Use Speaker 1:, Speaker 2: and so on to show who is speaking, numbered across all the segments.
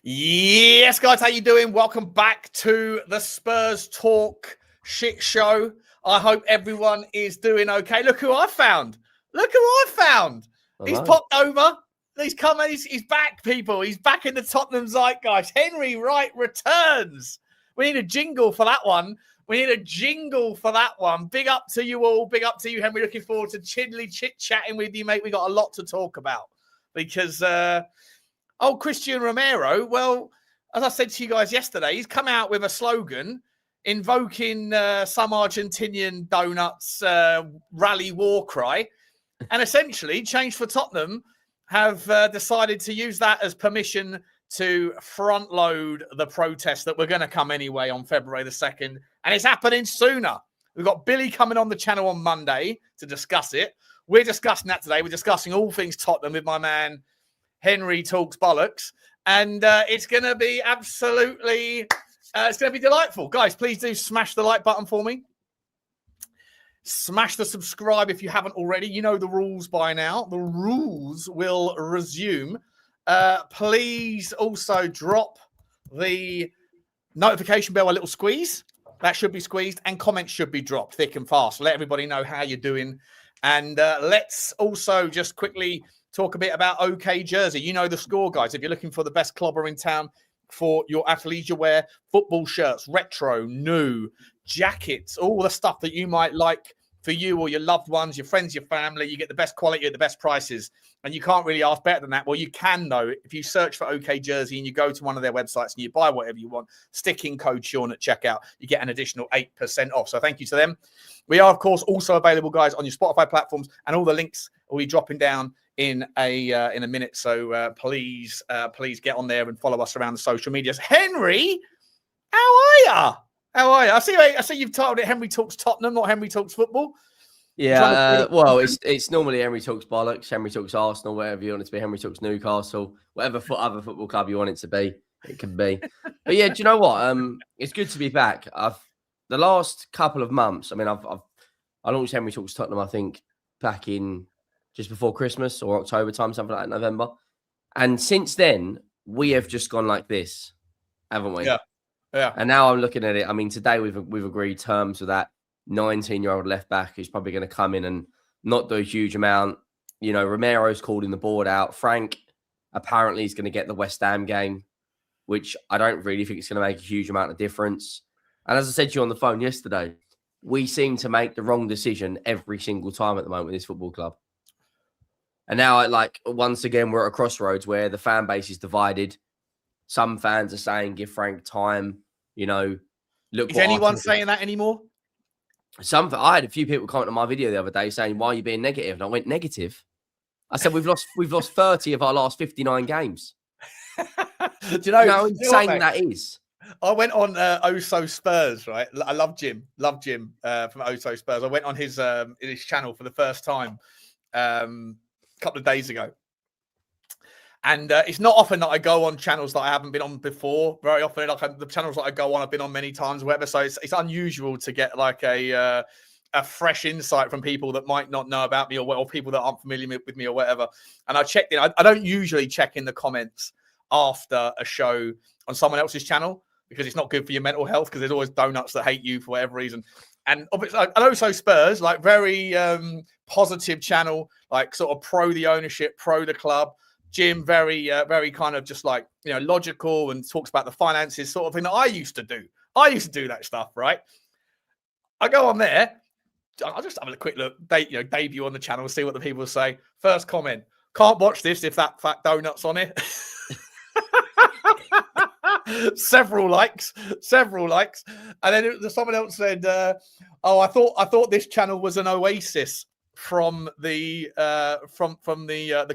Speaker 1: Yes, guys, how you doing? Welcome back to the Spurs Talk shit show. I hope everyone is doing okay. Look who I found. He's popped over. He's coming. He's back, people. He's back in the Tottenham zeitgeist. Henry Wright returns. We need a jingle for that one. Big up to you all. Big up to you, Henry. Looking forward to chit-chatting with you, mate. We got a lot to talk about because... Christian Romero, well, as I said to you guys yesterday, he's come out with a slogan invoking some Argentinian donuts rally war cry. And essentially, Change for Tottenham have decided to use that as permission to front load the protest that we're going to come anyway on February the 2nd. And it's happening sooner. We've got Billy coming on the channel on Monday to discuss it. We're discussing that today. We're discussing all things Tottenham with my man, Henry Talks Bollocks, and it's going to be absolutely, it's going to be delightful. Guys, please do smash the like button for me. Smash the subscribe if you haven't already. You know the rules by now. The rules will resume. Please also drop the notification bell a little squeeze. That should be squeezed, and comments should be dropped thick and fast. Let everybody know how you're doing. And let's also just quickly talk a bit about OK Jersey. You know the score, guys. If you're looking for the best clobber in town for your athleisure wear, football shirts, retro, new, jackets, all the stuff that you might like for you or your loved ones, your friends, your family, you get the best quality at the best prices. And you can't really ask better than that. Well, you can, though. If you search for OK Jersey and you go to one of their websites and you buy whatever you want, stick in code Sean at checkout, you get an additional 8% off. So thank you to them. We are, of course, also available, guys, on your Spotify platforms, and all the links will be dropping down in a minute. So please get on there and follow us around the social medias. Henry, how are you? I see you've titled it Henry Talks Tottenham, not Henry Talks Football.
Speaker 2: Yeah, well, it's normally Henry Talks Bollocks, Henry Talks Arsenal, whatever you want it to be, Henry Talks Newcastle, whatever other football club you want it to be, it can be. But yeah, do you know what? It's good to be back. The last couple of months, I mean, I launched Henry Talks Tottenham, I think, back in just before Christmas or October time, something like that, November. And since then, we have just gone like this, haven't we?
Speaker 1: Yeah.
Speaker 2: And now I'm looking at it. I mean, today we've agreed terms with that 19-year-old left back who's probably going to come in and not do a huge amount. You know, Romero's calling the board out. Frank apparently is going to get the West Ham game, which I don't really think it's going to make a huge amount of difference. And as I said to you on the phone yesterday, we seem to make the wrong decision every single time at the moment with this football club. And now, once again, we're at a crossroads where the fan base is divided. Some fans are saying, give Frank time. You know, look.
Speaker 1: Is anyone saying that anymore?
Speaker 2: I had a few people comment on my video the other day saying, why are you being negative? And I went, negative? I said, we've lost 30 of our last 59 games.
Speaker 1: Do you know
Speaker 2: how insane that is?
Speaker 1: I went on Oso Spurs, right? I love Jim. From Oso Spurs. I went on his channel for the first time a couple of days ago. And it's not often that I go on channels that I haven't been on before. Very often, the channels that I go on, I've been on many times, or whatever. So it's unusual to get a fresh insight from people that might not know about me, or people that aren't familiar with me, or whatever. And I checked in. I don't usually check in the comments after a show on someone else's channel because it's not good for your mental health. Because there's always donuts that hate you for whatever reason. And also Spurs, very positive channel, sort of pro the ownership, pro the club. Jim, very kind of just logical and talks about the finances, sort of thing that I used to do. I used to do that stuff, right? I go on there. I'll just have a quick look, debut on the channel, see what the people say. First comment, can't watch this if that fat donut's on it. Several likes. And then someone else said, I thought this channel was an oasis from the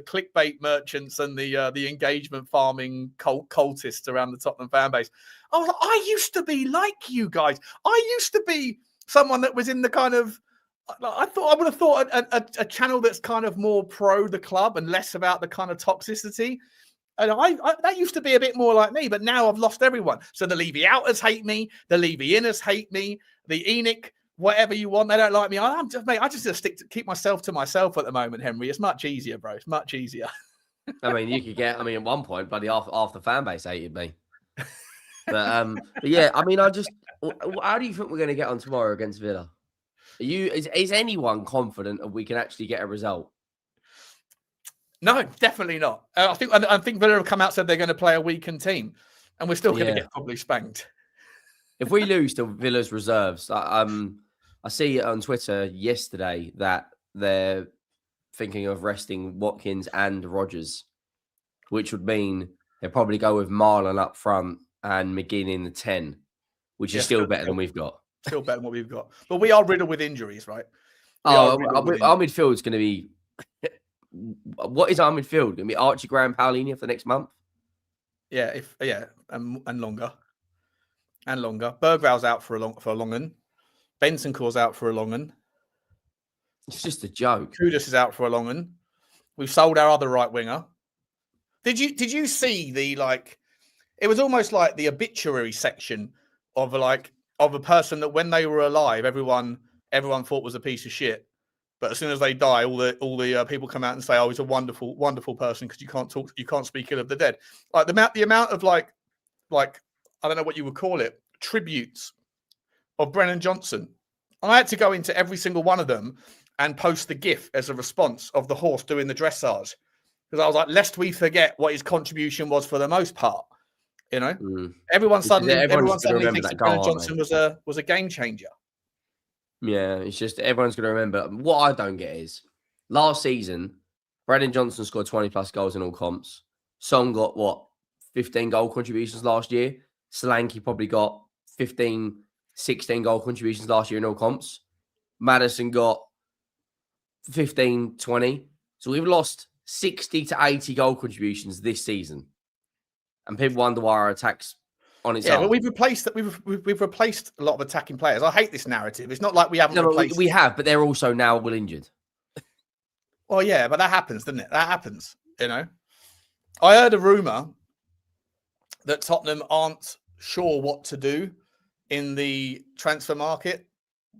Speaker 1: clickbait merchants and the engagement farming cultists around the Tottenham fan base. I was like, I used to be like you guys. I used to be someone that was in the kind of, I would have thought a channel that's kind of more pro the club and less about the kind of toxicity. And that used to be a bit more like me, but now I've lost everyone. So the Levy outers hate me, the Levy inners hate me, the ENIC, whatever you want, they don't like me. I just keep myself to myself at the moment, Henry. It's much easier, bro. It's much easier.
Speaker 2: I mean, you could get. I mean, at one point, bloody half the fan base hated me. But yeah, I mean, how do you think we're going to get on tomorrow against Villa? Is anyone confident that we can actually get a result?
Speaker 1: No, definitely not. I think Villa have come out and said they're going to play a weakened team, and we're still going to get probably spanked.
Speaker 2: If we lose to Villa's reserves, I see it on Twitter yesterday that they're thinking of resting Watkins and Rodgers, which would mean they'll probably go with Marlon up front and McGinn in the 10, which is still better than we've got.
Speaker 1: Still better than what we've got. But we are riddled with injuries, right?
Speaker 2: Our midfield's going to be... What is our midfield? Going to be Archie Gray and Paulinho for the next month?
Speaker 1: Yeah, and longer. And longer. Berghvall's out for a long one. Bentancur's out for a long one.
Speaker 2: It's just a joke.
Speaker 1: Kudus is out for a long one. We've sold our other right winger. Did you see the it was almost like the obituary section of a person that when they were alive, everyone thought was a piece of shit. But as soon as they die, all the people come out and say, "Oh, he's a wonderful, wonderful person," because you can't speak ill of the dead. Like the amount of like I don't know what you would call it, tributes of Brennan Johnson. I had to go into every single one of them and post the GIF as a response of the horse doing the dressage, because I was like, lest we forget what his contribution was for the most part. You know, everyone suddenly thinks that Brennan Johnson was a game changer.
Speaker 2: Yeah, it's just everyone's going to remember. What I don't get is last season, Brennan Johnson scored 20 plus goals in all comps. Son got 15 goal contributions last year. Solanke probably got 15, 16 goal contributions last year in all comps. Maddison got 15, 20. So we've lost 60 to 80 goal contributions this season. And people wonder why our attacks on its own.
Speaker 1: But we've replaced a lot of attacking players. I hate this narrative. It's not like we haven't replaced.
Speaker 2: We have, but they're also now all injured.
Speaker 1: Well, yeah, but that happens, doesn't it? That happens, you know. I heard a rumour that Tottenham aren't sure what to do in the transfer market,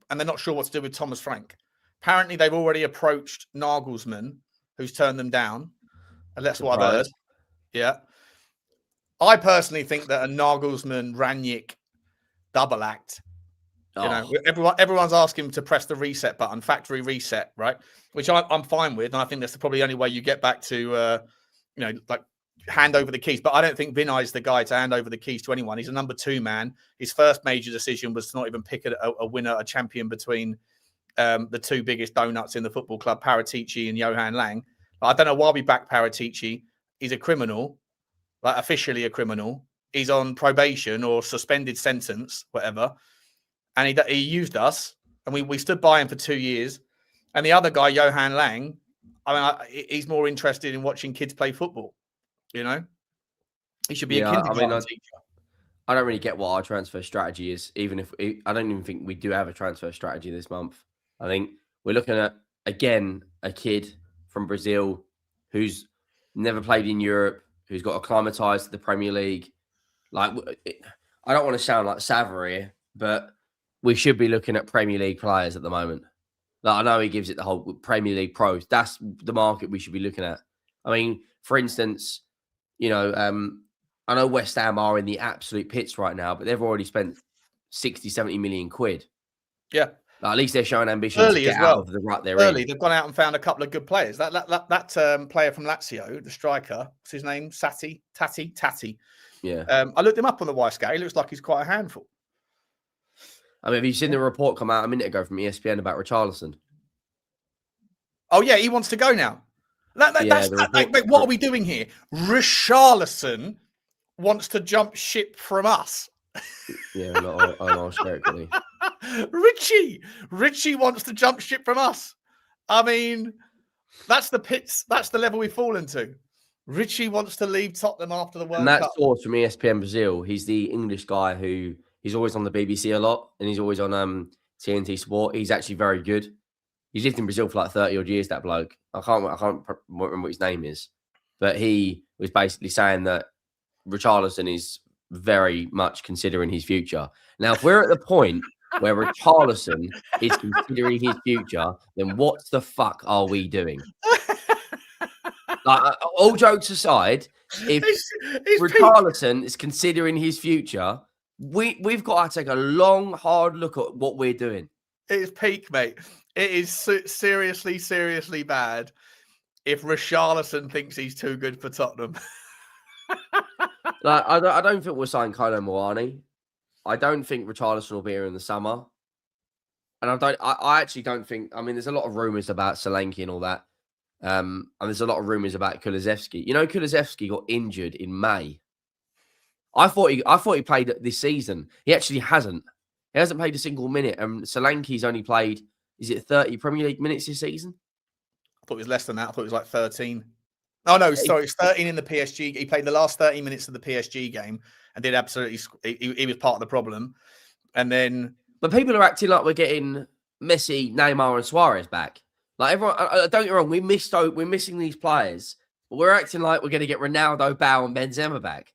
Speaker 1: and they're not sure what to do with Thomas Frank. Apparently, they've already approached Nagelsmann, who's turned them down, and that's what I've heard. Yeah. I personally think that a Nagelsmann Rangnick double act. You know, everyone's asking him to press the reset button, factory reset, right? Which I'm fine with, and I think that's probably the only way you get back to, hand over the keys. But I don't think Vinay's the guy to hand over the keys to anyone. He's a number 2 man. His first major decision was to not even pick a winner, a champion between the 2 biggest donuts in the football club, Paratici and Johan Lang. I don't know why we back Paratici. He's a criminal. Like officially a criminal. He's on probation or suspended sentence, whatever. And he used us, and we stood by him for 2 years. And the other guy, Johan Lang, he's more interested in watching kids play football. You know, he should be a kindergarten teacher.
Speaker 2: I don't really get what our transfer strategy is. I don't even think we do have a transfer strategy this month. I think we're looking at again a kid from Brazil who's never played in Europe, who's got acclimatized to the Premier League. Like, I don't want to sound like Savary, but we should be looking at Premier League players at the moment. Like, I know he gives it the whole Premier League pros. That's the market we should be looking at. I mean, for instance, I know West Ham are in the absolute pits right now, but they've already spent 60, 70 million quid.
Speaker 1: Yeah.
Speaker 2: Like, at least they're showing ambition to get out of the rut they're in.
Speaker 1: They've gone out and found a couple of good players. That player from Lazio, the striker, what's his name? Tati.
Speaker 2: Yeah.
Speaker 1: I looked him up on the Y-Scout. He looks like he's quite a handful.
Speaker 2: I mean, have you seen the report come out a minute ago from ESPN about Richalison?
Speaker 1: Oh, yeah, he wants to go now. What are we doing here? Richalison wants to jump ship from us.
Speaker 2: Yeah, not correctly.
Speaker 1: Richie wants to jump ship from us. I mean, that's the pits. That's the level we've fallen to. Richie wants to leave Tottenham after the World Cup.
Speaker 2: And that source from ESPN Brazil, he's the English guy who he's always on the BBC a lot, and he's always on TNT Sport. He's actually very good. He's lived in Brazil for like 30 odd years, that bloke. I can't remember what his name is. But he was basically saying that Richarlison is very much considering his future. Now, if we're at the point where Richarlison is considering his future, then what the fuck are we doing? All jokes aside, if
Speaker 1: it's
Speaker 2: Richalison is considering his future, we've got to take a long, hard look at what we're doing.
Speaker 1: It's peak, mate. It is seriously, seriously bad if Richarlison thinks he's too good for Tottenham.
Speaker 2: Like, I don't think we'll sign Kolo Muani. I don't think Richarlison will be here in the summer. And I actually don't think, I mean, there's a lot of rumours about Solanke and all that. And there's a lot of rumours about Kulusevski. You know, Kulusevski got injured in May. I thought he played this season. He actually hasn't. He hasn't played a single minute. And Solanke's only played, is it 30 Premier League minutes this season?
Speaker 1: I thought it was less than that. I thought it was like 13. Oh, no, sorry. It's 13 in the PSG. He played the last 30 minutes of the PSG game and did absolutely... He was part of the problem. And then...
Speaker 2: But people are acting like we're getting Messi, Neymar and Suarez back. Like, everyone... don't get me wrong, we're missing these players. But we're acting like we're going to get Ronaldo, Bale and Benzema back.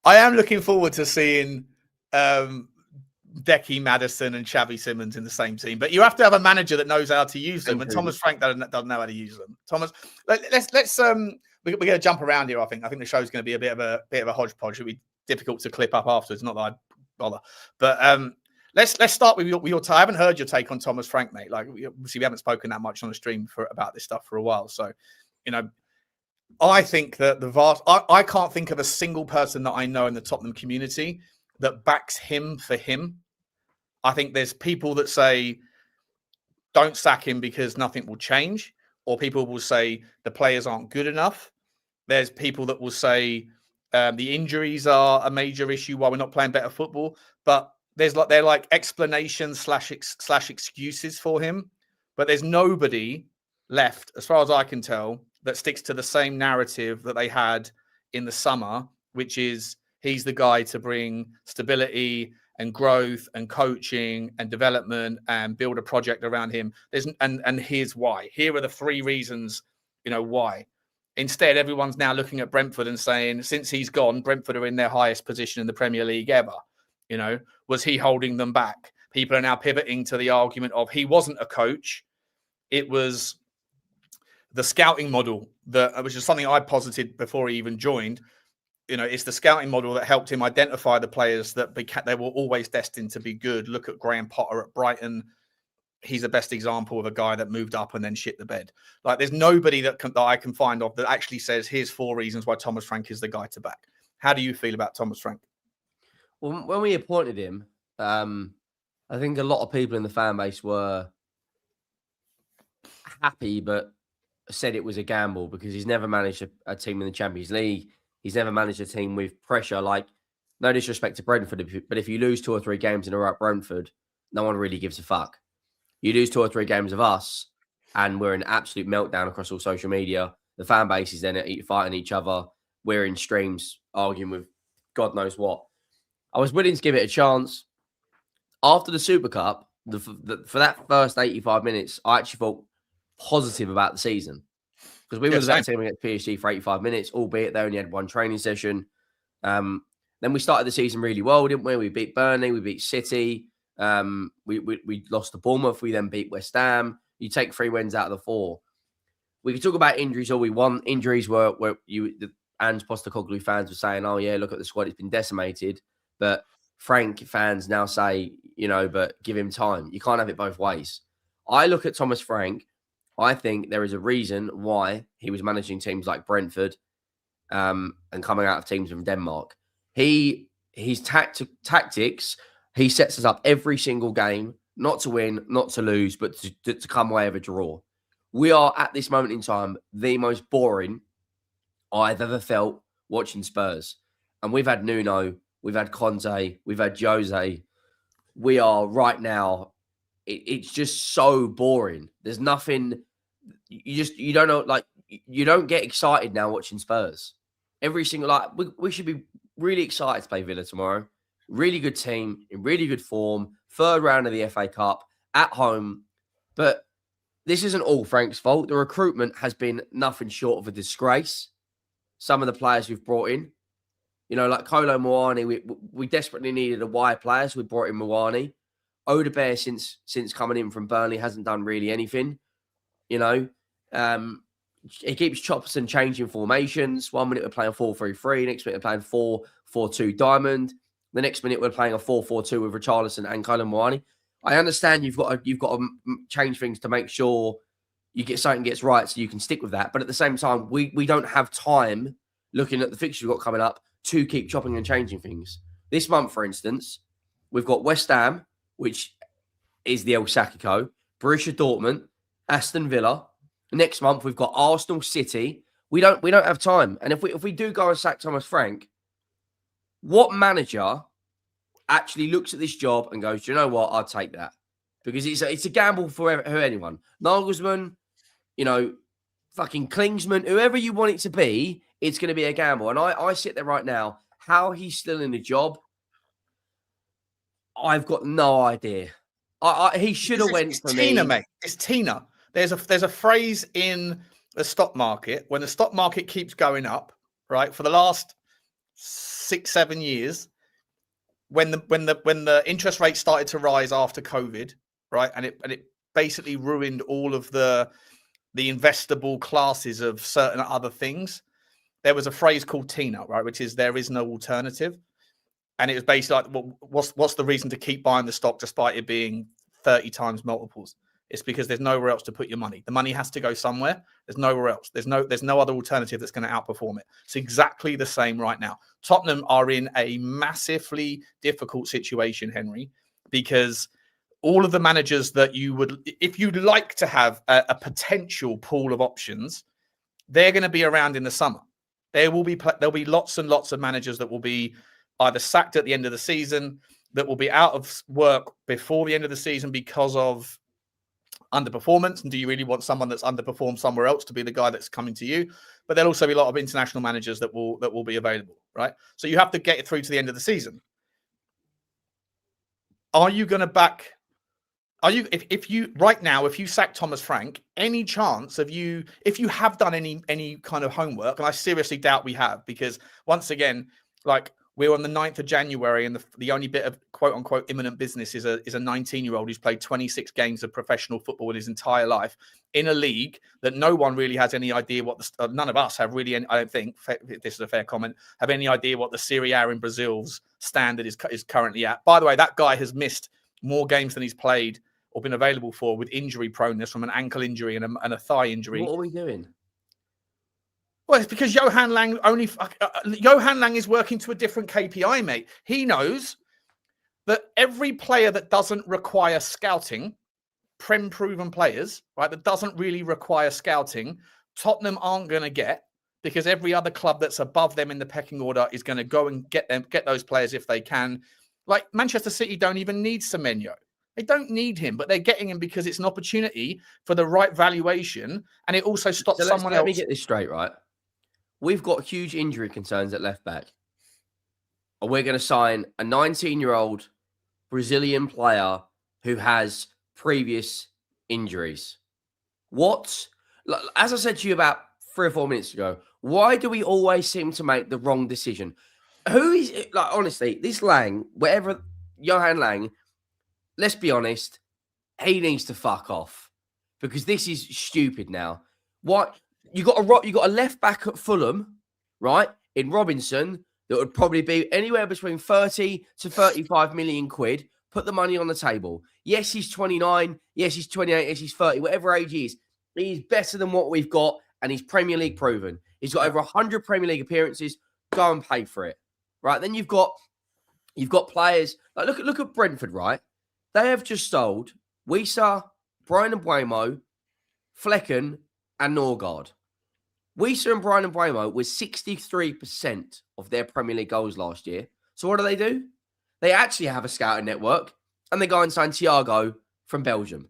Speaker 1: I am looking forward to seeing Decky, Maddison and Xavi Simons in the same team. But you have to have a manager that knows how to use them. And Thomas Frank doesn't know how to use them. Thomas, let's we're going to jump around here, I think. I think the show's going to be a bit of a hodgepodge. It'll be difficult to clip up afterwards. Not that I bother. But let's start with your I haven't heard your take on Thomas Frank, mate. Like, obviously, we haven't spoken that much on the stream about this stuff for a while. So, you know, I think that I can't think of a single person that I know in the Tottenham community that backs him for him. I think there's people that say, don't sack him because nothing will change. Or people will say the players aren't good enough. There's people that will say the injuries are a major issue why we're not playing better football. But they're like explanations slash excuses for him. But there's nobody left, as far as I can tell, that sticks to the same narrative that they had in the summer, which is he's the guy to bring stability and growth and coaching and development and build a project around him. And here's why. Here are the 3 reasons, why. Instead, everyone's now looking at Brentford and saying, since he's gone, Brentford are in their highest position in the Premier League ever. Was he holding them back? People are now pivoting to the argument of he wasn't a coach. It was the scouting model, which is something I posited before he even joined. It's the scouting model that helped him identify the players that they were always destined to be good. Look at Graham Potter at Brighton. He's the best example of a guy that moved up and then shit the bed. Like, there's nobody that I can find of that actually says, here's 4 reasons why Thomas Frank is the guy to back. How do you feel about Thomas Frank?
Speaker 2: Well, when we appointed him, I think a lot of people in the fan base were happy, but said it was a gamble because he's never managed a team in the Champions League. He's never managed a team with pressure. Like, no disrespect to Brentford, but if you lose 2 or 3 games in a row at Brentford, no one really gives a fuck. You lose 2 or 3 games of us, and we're in absolute meltdown across all social media. The fan base is then fighting each other. We're in streams arguing with God knows what. I was willing to give it a chance. After the Super Cup, for that first 85 minutes, I actually felt positive about the season. Because we were the best team against PSG for 85 minutes, albeit they only had 1 training session. Then we started the season really well, didn't we? We beat Burnley, we beat City. We lost to Bournemouth. We then beat West Ham. You take 3 wins out of the 4. We can talk about injuries all we want. Injuries were the Ange Postecoglou fans were saying, oh yeah, look at the squad, it's been decimated. But Frank fans now say, but give him time. You can't have it both ways. I look at Thomas Frank. I think there is a reason why he was managing teams like Brentford and coming out of teams from Denmark. His tactics, he sets us up every single game, not to win, not to lose, but to come away with a draw. We are, at this moment in time, the most boring I've ever felt watching Spurs. And we've had Nuno, we've had Conte, we've had Jose. We are right now, it's just so boring. There's nothing, you don't know, like, you don't get excited now watching Spurs. Every single, we should be really excited to play Villa tomorrow. Really good team, in really good form, 3rd round of the FA Cup, at home. But this isn't all Frank's fault. The recruitment has been nothing short of a disgrace. Some of the players we've brought in, like Kolo Muani, we desperately needed a wide player, so we brought in Muani. Odegaard, since coming in from Burnley, hasn't done really anything. he keeps chops and changing formations. 1 minute we're playing 4-3-3. Next minute we're playing 4-4-2 diamond. The next minute we're playing a 4-4-2 with Richalison and Colin Moani. I understand you've got to change things to make sure you get something gets right so you can stick with that. But at the same time, we don't have time looking at the fixtures we've got coming up to keep chopping and changing things. This month, for instance, we've got West Ham, which is the El Sacico, Borussia Dortmund, Aston Villa. Next month, we've got Arsenal, City. We don't have time. And if we do go and sack Thomas Frank, what manager actually looks at this job and goes, do you know what? I'll take that. Because it's a gamble for anyone. Nagelsmann, fucking Klinsmann, whoever you want it to be, it's going to be a gamble. And I sit there right now, how he's still in the job, I've got no idea. He should have went for me.
Speaker 1: It's Tina, mate. It's Tina. There's a phrase in the stock market, when the stock market keeps going up, right, for the last 6-7 years, when the interest rate started to rise after COVID, right, and it basically ruined all of the investable classes of certain other things. There was a phrase called Tina, right, which is there is no alternative, and it was basically like, well, what's the reason to keep buying the stock despite it being 30 times multiples? It's because there's nowhere else to put your money. The money has to go somewhere. There's nowhere else. There's no other alternative that's going to outperform it. It's exactly the same right now. Tottenham are in a massively difficult situation, Henry, because all of the managers that you would, if you'd like to have a potential pool of options, they're going to be around in the summer. There'll be lots and lots of managers that will be either sacked at the end of the season, that will be out of work before the end of the season because of underperformance. And do you really want someone that's underperformed somewhere else to be the guy that's coming to you? But there'll also be a lot of international managers that will be available, right? So you have to get it through to the end of the season. Are you going to back? Are you if you right now, if you sack Thomas Frank, any chance of you, if you have done any kind of homework, and I seriously doubt we have, because once again, like, we're on the 9th of January, and the only bit of quote-unquote imminent business is a 19-year-old who's played 26 games of professional football in his entire life in a league that no one really has any idea what none of us have really, I don't think, if this is a fair comment, have any idea what the Serie A in Brazil's standard is currently at. By the way, that guy has missed more games than he's played or been available for with injury proneness from an ankle injury and a thigh injury.
Speaker 2: What are we doing?
Speaker 1: Well, it's because Johan Lang Johan Lang is working to a different KPI, mate. He knows that every player that doesn't require scouting, proven players, right, that doesn't really require scouting, Tottenham aren't going to get, because every other club that's above them in the pecking order is going to go and get those players if they can. Like Manchester City don't even need Semenyo. They don't need him, but they're getting him because it's an opportunity for the right valuation, and it also stops someone else.
Speaker 2: Let me get this straight, right? We've got huge injury concerns at left back. And we're going to sign a 19-year-old Brazilian player who has previous injuries. What? As I said to you about 3 or 4 minutes ago, why do we always seem to make the wrong decision? Who is, like, honestly, this Lang, whatever, Johan Lang, let's be honest, he needs to fuck off, because this is stupid now. What? You got a left back at Fulham, right? In Robinson, that would probably be anywhere between 30 to 35 million quid. Put the money on the table. Yes, he's 29. Yes, he's 28. Yes, he's 30. Whatever age he is, he's better than what we've got, and he's Premier League proven. He's got over 100 Premier League appearances. Go and pay for it, right? Then you've got players like look at Brentford, right? They have just sold Wissa, Brian Mbeumo, Flecken, and Norgard. Wissa and Brian Mbeumo was 63% of their Premier League goals last year. So what do? They actually have a scouting network, and they go and sign Thiago from Belgium,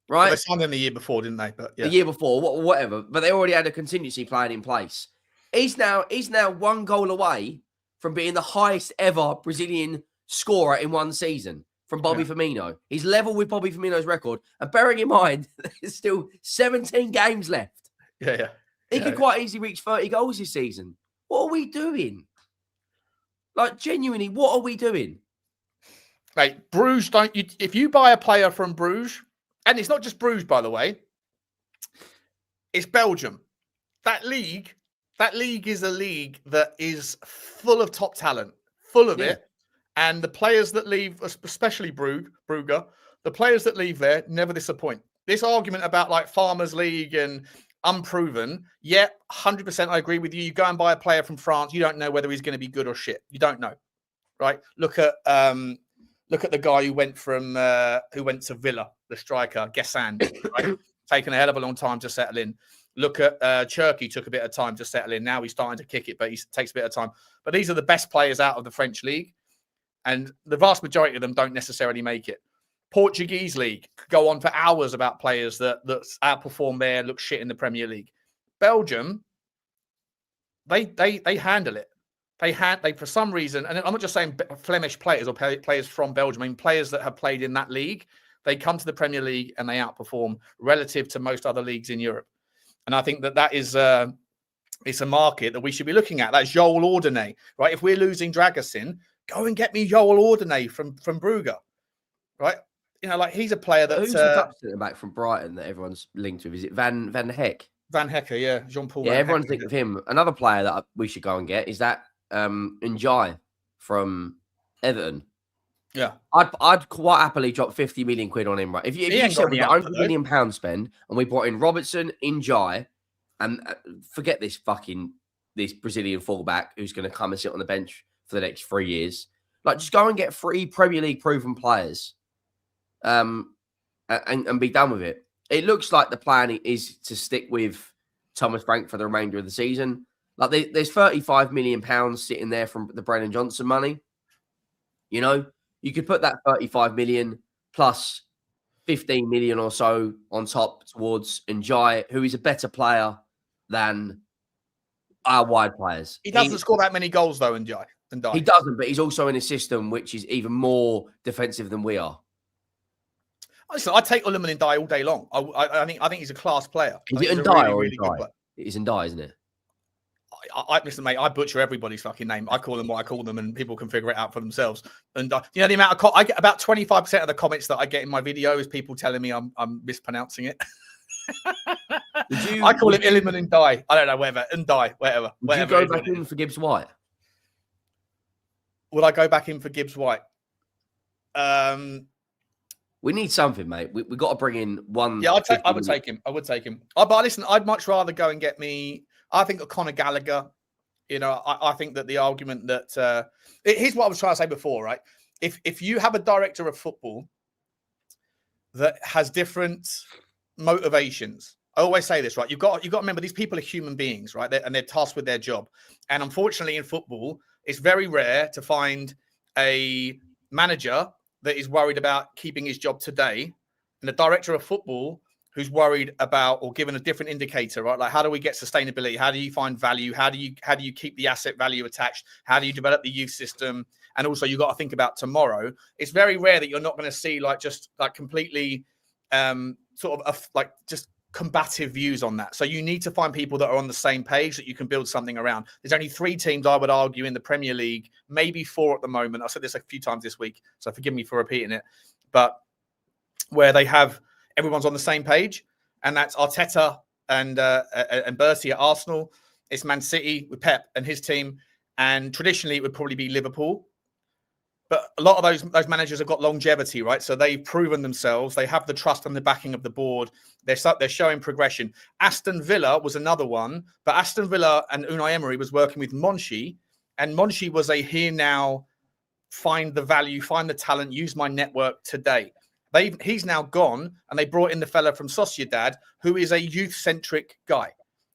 Speaker 2: right?
Speaker 1: Well, they signed him the year before, didn't they? But yeah.
Speaker 2: The year before, whatever. But they already had a contingency plan in place. He's now 1 goal away from being the highest ever Brazilian scorer in one season from Bobby Firmino. He's level with Bobby Firmino's record. And bearing in mind, there's still 17 games left.
Speaker 1: Yeah.
Speaker 2: He could quite easily reach 30 goals this season. What are we doing? Like, genuinely, what are we doing?
Speaker 1: Like, Bruges, if you buy a player from Bruges, and it's not just Bruges, by the way, it's Belgium. that league is a league that is full of top talent, full of it. And the players that leave, especially Brugge, the players that leave there never disappoint. This argument about like Farmers League and unproven, 100% I agree with you. You go and buy a player from France, you don't know whether he's going to be good or shit. You don't know, right? Look at the guy who went to Villa, the striker, Gessan, right? Taken a hell of a long time to settle in. Look at Cherky, took a bit of time to settle in. Now he's starting to kick it, but he takes a bit of time. But these are the best players out of the French league. And the vast majority of them don't necessarily make it. Portuguese league could go on for hours about players that outperform there, look shit in the Premier League. Belgium, they handle it. They for some reason, and I'm not just saying Flemish players or players from Belgium. I mean players that have played in that league. They come to the Premier League and they outperform relative to most other leagues in Europe. And I think that is it's a market that we should be looking at. That's Joel Ordonez, right? If we're losing Dragusin, go and get me Joel Ordonez from Brugge, right? You know, like he's a player that...
Speaker 2: Who's the centre back from Brighton that everyone's linked with? Is it Van Heck?
Speaker 1: Van Hecker, yeah. Jean-Paul
Speaker 2: Yeah,
Speaker 1: Van
Speaker 2: everyone's
Speaker 1: Hecker.
Speaker 2: thinking of him. Another player that we should go and get is that Njai from Everton.
Speaker 1: Yeah.
Speaker 2: I'd quite happily drop 50 million quid on him, right? If you said we got £100 million spend and we brought in Robertson, Njai, and forget this Brazilian fullback who's going to come and sit on the bench for the next 3 years. Like, just go and get 3 Premier League proven players, and be done with it. It looks like the plan is to stick with Thomas Frank for the remainder of the season. Like, there's £35 million sitting there from the Brennan Johnson money. You know, you could put that 35 million plus 15 million or so on top towards Njai, who is a better player than our wide players.
Speaker 1: He doesn't score that many goals, though, Njai.
Speaker 2: He doesn't, but he's also in a system which is even more defensive than we are.
Speaker 1: Listen, I take Ullman Ndiaye all day long. I think he's a class player.
Speaker 2: Is it Ndiaye or Ndiaye? It is Ndiaye, isn't it?
Speaker 1: Listen, mate, I butcher everybody's fucking name. I call them what I call them, and people can figure it out for themselves. And you know the amount of I get about 25% of the comments that I get in my video is people telling me I'm mispronouncing it. I call him Illiman Ndiaye. I don't know, whatever. Ndiaye, whatever.
Speaker 2: Would you go back in for Gibbs White?
Speaker 1: Would I go back in for Gibbs White?
Speaker 2: We need something, mate. We got to bring in one.
Speaker 1: Yeah, I would take him. I would take him. But listen, I'd much rather go and get me. I think of Conor Gallagher. You know, I think that the argument that here's what I was trying to say before, right? If you have a director of football that has different motivations, I always say this, right? You've got to remember these people are human beings, right? And they're tasked with their job. And unfortunately, in football, it's very rare to find a manager that is worried about keeping his job today, and a director of football who's worried about or given a different indicator, right? Like, how do we get sustainability? How do you find value? How do you keep the asset value attached? How do you develop the youth system? And also, you've got to think about tomorrow. It's very rare that you're not going to see just completely just combative views on that. So you need to find people that are on the same page that you can build something around. There's only 3 teams, I would argue, in the Premier League, maybe 4 at the moment. I said this a few times this week, so forgive me for repeating it, but where they have everyone's on the same page, and that's Arteta and Bertie at Arsenal. It's Man City with Pep and his team, and traditionally it would probably be Liverpool. But a lot of those managers have got longevity, right? So they've proven themselves. They have the trust and the backing of the board. They're showing progression. Aston Villa was another one, but Aston Villa and Unai Emery was working with Monchi, and Monchi was a here now, find the value, find the talent, use my network today. He's now gone, and they brought in the fella from Sociedad, who is a youth-centric guy,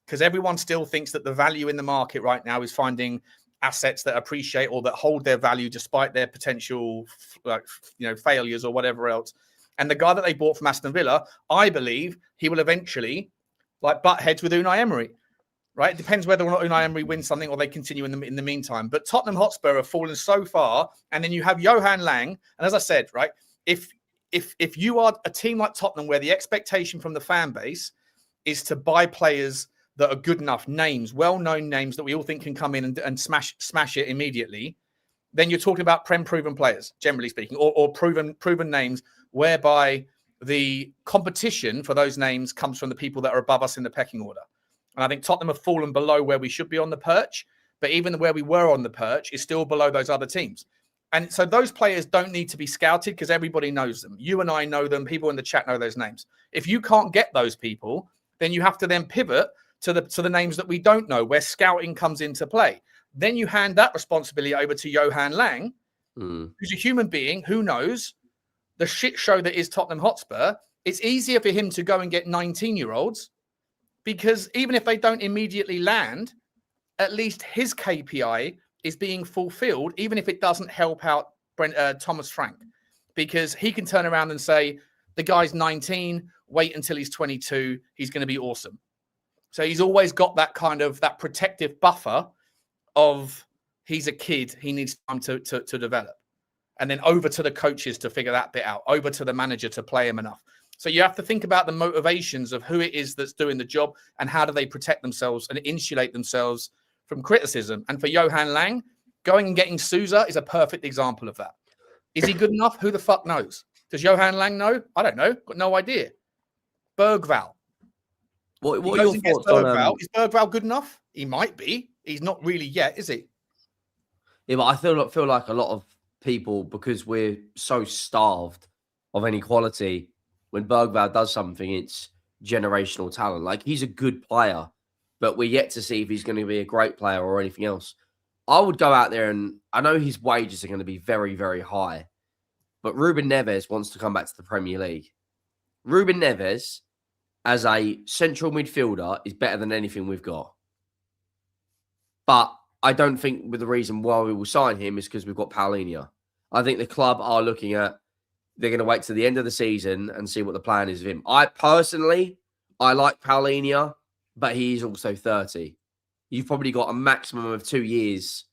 Speaker 1: because everyone still thinks that the value in the market right now is finding assets that appreciate or that hold their value despite their potential failures or whatever else. And the guy that they bought from Aston Villa, I believe he will eventually butt heads with Unai Emery, right? It depends whether or not Unai Emery wins something or they continue in the meantime. But Tottenham Hotspur have fallen so far, and then you have Johan Lang. And as I said, right, if you are a team like Tottenham where the expectation from the fan base is to buy players that are good enough, names, well-known names that we all think can come in and smash it immediately, then you're talking about proven players, generally speaking, or proven names, whereby the competition for those names comes from the people that are above us in the pecking order. And I think Tottenham have fallen below where we should be on the perch. But even where we were on the perch is still below those other teams. And so those players don't need to be scouted because everybody knows them. You and I know them. People in the chat know those names. If you can't get those people, then you have to then pivot to the names that we don't know, where scouting comes into play. Then you hand that responsibility over to Johan Lang, who's a human being who knows the shit show that is Tottenham Hotspur. It's easier for him to go and get 19-year-olds because even if they don't immediately land, at least his KPI is being fulfilled, even if it doesn't help out Thomas Frank, because he can turn around and say, the guy's 19, wait until he's 22, he's going to be awesome. So he's always got that kind of that protective buffer of he's a kid, he needs time to develop. And then over to the coaches to figure that bit out, over to the manager to play him enough. So you have to think about the motivations of who it is that's doing the job and how do they protect themselves and insulate themselves from criticism. And for Johan Lang, going and getting Souza is a perfect example of that. Is he good enough? Who the fuck knows? Does Johan Lang know? I don't know. Got no idea. Berghvall.
Speaker 2: What are your thoughts on...
Speaker 1: Is Berghvall good enough? He might be. He's not really yet, is he?
Speaker 2: Yeah, but I feel like a lot of people, because we're so starved of any quality, when Berghvall does something, it's generational talent. Like, he's a good player, but we're yet to see if he's going to be a great player or anything else. I would go out there and I know his wages are going to be very, very high, but Ruben Neves wants to come back to the Premier League. Ruben Neves, as a central midfielder, is better than anything we've got. But I don't think with the reason why we will sign him is because we've got Paulinho. I think the club are looking at, they're going to wait to the end of the season and see what the plan is of him. I like Paulinho, but he is also 30. You've probably got a maximum of 2 years,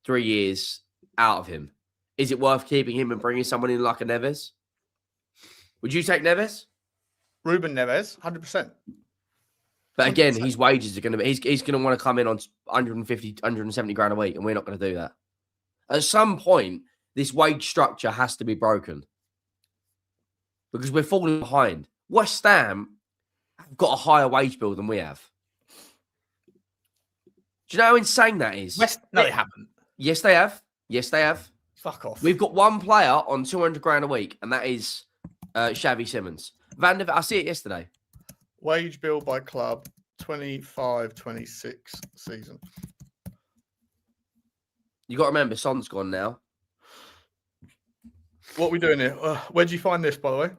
Speaker 2: 3 years out of him. Is it worth keeping him and bringing someone in like a Neves? Would you take Neves?
Speaker 1: Ruben Neves, 100%.
Speaker 2: But again, 100%. His wages are going to be... He's going to want to come in on 150, 170 grand a week, and we're not going to do that. At some point, this wage structure has to be broken. Because we're falling behind. West Ham have got a higher wage bill than we have. Do you know how insane that is?
Speaker 1: No, they haven't.
Speaker 2: Yes, they have. Yes, they have.
Speaker 1: Fuck off.
Speaker 2: We've got one player on 200 grand a week, and that is Xavi Simons. I see it yesterday.
Speaker 1: Wage bill by club, 25-26 season.
Speaker 2: You got to remember, Son's gone now.
Speaker 1: What are we doing here? Where'd you find this, by the way?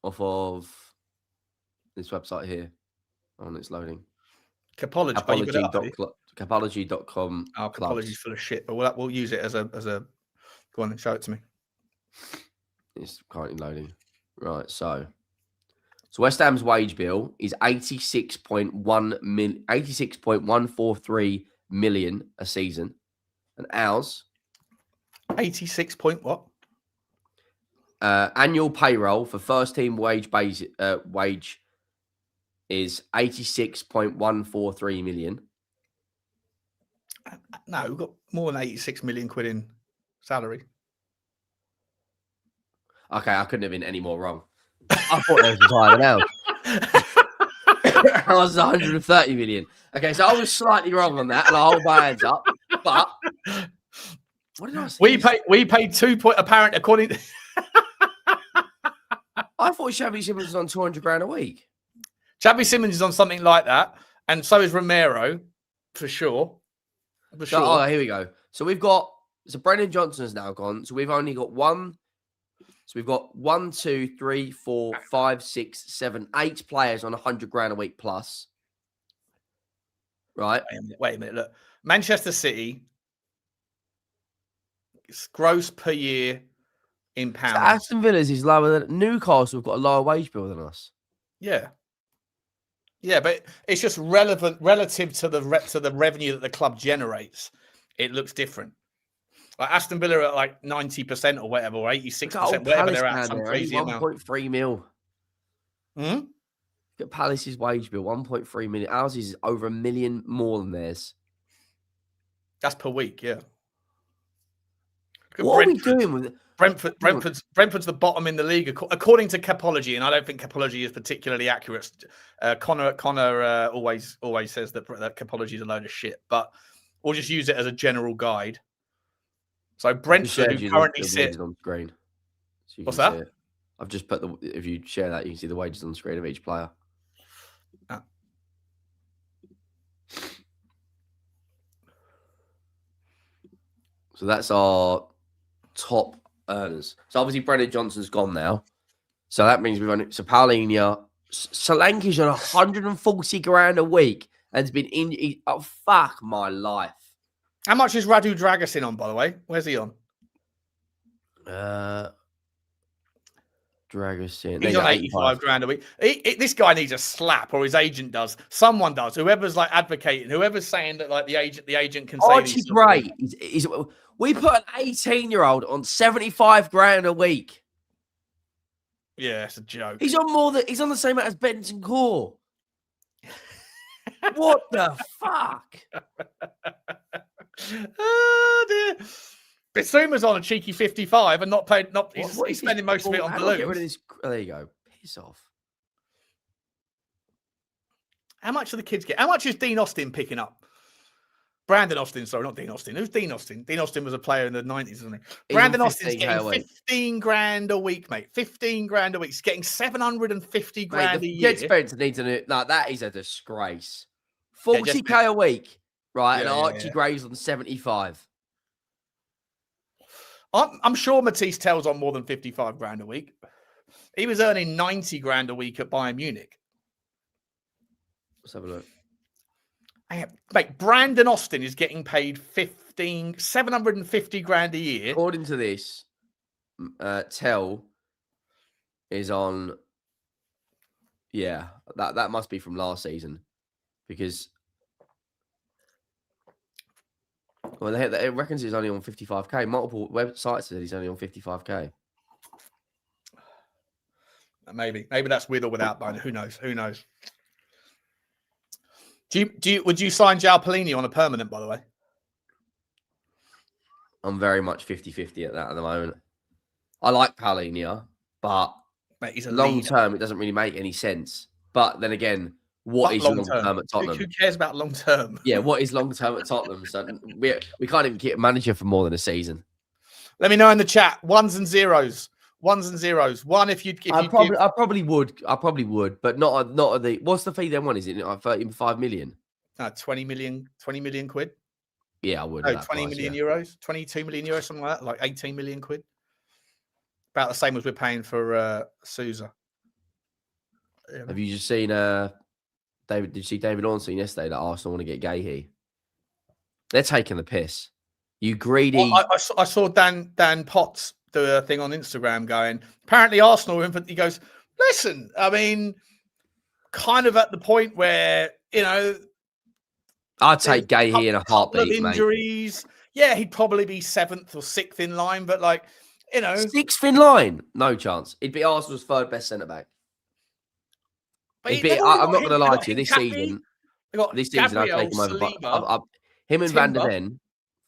Speaker 2: Off of this website here. Oh, and it's loading.
Speaker 1: Capology.
Speaker 2: Capology.com.
Speaker 1: Oh, Capology's full of shit, but we'll use it as a. Go on and show it to me.
Speaker 2: It's currently loading. Right, so West Ham's wage bill is 86.143 million a season, and ours
Speaker 1: 86 point what?
Speaker 2: Annual payroll for first team wage is 86.143 million.
Speaker 1: No, we've got more than 86 million quid in salary.
Speaker 2: Okay, I couldn't have been any more wrong. I thought that was higher than ours. I was 130 million. Okay, so I was slightly wrong on that, and I hold my hands up. But what did I say?
Speaker 1: We paid 2 point apparent according to.
Speaker 2: I thought Xavi Simons was on 200 grand a week.
Speaker 1: Xavi Simons is on something like that, and so is Romero, for sure.
Speaker 2: Oh, here we go. So we've got. So Brennan Johnson has now gone. So we've only got one. So we've got 1, 2, 3, 4, 5, 6, 7, 8 players on 100 grand a week plus. Right?
Speaker 1: Wait a minute. Look, Manchester City, gross per year in pounds.
Speaker 2: So Aston Villa's is lower than Newcastle. Have got a lower wage bill than us.
Speaker 1: Yeah. Yeah, but it's just relative to the revenue that the club generates. It looks different. Like Aston Villa are at like 90% or whatever, or 86%, whatever they're at. Some crazy amount.
Speaker 2: 1.3 mil.
Speaker 1: Hmm?
Speaker 2: Look at Palace's wage bill, 1.3 million. Ours is over 1 million more than theirs.
Speaker 1: That's per week, yeah.
Speaker 2: What are we doing with it?
Speaker 1: Brentford's the bottom in the league according to Capology, and I don't think Capology is particularly accurate. Connor always says that Capology is a load of shit, but we'll just use it as a general guide. So Brentford, who currently sit
Speaker 2: on screen. So
Speaker 1: what's that?
Speaker 2: I've just put if you share that, you can see the wages on the screen of each player.
Speaker 1: Ah.
Speaker 2: So that's our top earners. So obviously Brennan Johnson's gone now. So that means we've only Paulinho. Solanke's on 140 grand a week and has been in. Oh, fuck my life.
Speaker 1: How much is Radu Dragusin on, by the way? Where's he on?
Speaker 2: Dragusin.
Speaker 1: He's on 85 grand a week. This guy needs a slap, or his agent does. Someone does. Whoever's like advocating, whoever's saying that like the agent can say.
Speaker 2: Archie Gray. We put an 18-year-old on 75 grand a week.
Speaker 1: Yeah, it's a joke.
Speaker 2: He's on the same amount as Benton Core. What the fuck?
Speaker 1: Oh dear. Bissouma's on a cheeky 55 and not paid. He's spending most of it on balloons.
Speaker 2: Get rid of this. Oh, there you go. Piss off.
Speaker 1: How much do the kids get? How much is Dean Austin picking up? Brandon Austin, sorry, not Dean Austin. Who's Dean Austin? Dean Austin was a player in the 90s, wasn't he? Brandon Austin's getting 15 grand a week, mate. 15 grand a week. He's getting 750 grand a year.
Speaker 2: Jed Spencer needs to know. No, that is a disgrace. 40k a week, right? And Archie Gray's on 75.
Speaker 1: I'm sure Mathys Tel's on more than 55 grand a week. He was earning 90 grand a week at Bayern Munich.
Speaker 2: Let's have a look.
Speaker 1: Mate, Brandon Austin is getting paid 750 grand a year.
Speaker 2: According to this, Tel is on. Yeah, that must be from last season, because it reckons he's only on 55k. Multiple websites said he's only on 55k.
Speaker 1: Maybe that's with or without Bono. Who knows? Would you sign João Palhinha on a permanent, by the way?
Speaker 2: I'm very much 50-50 at that at the moment. I like Palhinha, but
Speaker 1: mate, he's a
Speaker 2: long term, it doesn't really make any sense. But then again, what is long term at Tottenham?
Speaker 1: Who cares about long term?
Speaker 2: Yeah, what is long term at Tottenham? So we can't even keep a manager for more than a season.
Speaker 1: Let me know in the chat. Ones and zeros. One if you.
Speaker 2: I probably would, but not at the. What's the fee then? One is it like 35 million?
Speaker 1: 20 million quid.
Speaker 2: Yeah, I would.
Speaker 1: No, 20 million euros, 22 million euros, something like that, like 18 million quid. About the same as we're paying for Souza.
Speaker 2: Have you just seen David? Did you see David Ornstein yesterday that Arsenal want to get Gay here? They're taking the piss. You greedy.
Speaker 1: I saw Dan Potts do a thing on Instagram going, apparently Arsenal, he goes, listen, I mean, kind of at the point where, you know,
Speaker 2: I'd take Gay here in a heartbeat,
Speaker 1: injuries.
Speaker 2: Mate.
Speaker 1: Yeah, he'd probably be 7th or 6th in line, but like, you know.
Speaker 2: 6th in line? No chance. He'd be Arsenal's 3rd best centre-back. I'm not going to lie to you, this season I'll take him over. Him and Van der Ven,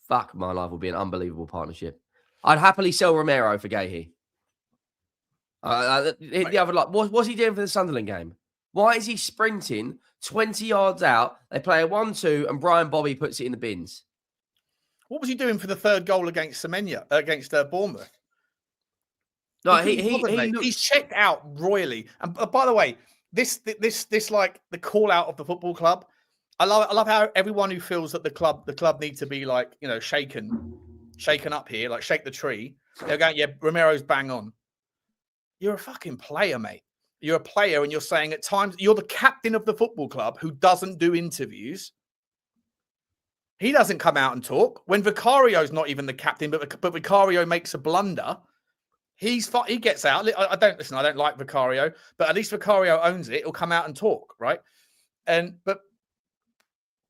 Speaker 2: fuck, my life will be an unbelievable partnership. I'd happily sell Romero for Gay. The other, like, what's he doing for the Sunderland game? Why is he sprinting 20 yards out? They play a 1-2 and Brian Bobby puts it in the bins.
Speaker 1: What was he doing for the 3rd goal against against Bournemouth?
Speaker 2: No,
Speaker 1: he's checked out royally. And by the way, this like the call out of the football club. I love how everyone who feels that the club needs to be like, you know, shaken up here, like shake the tree. They're going, yeah, Romero's bang on. You're a fucking player, mate. You're a player, and you're saying at times you're the captain of the football club who doesn't do interviews. He doesn't come out and talk. When Vicario's not even the captain, but Vicario makes a blunder, he gets out. I don't like Vicario, but at least Vicario owns it. He'll come out and talk, right? But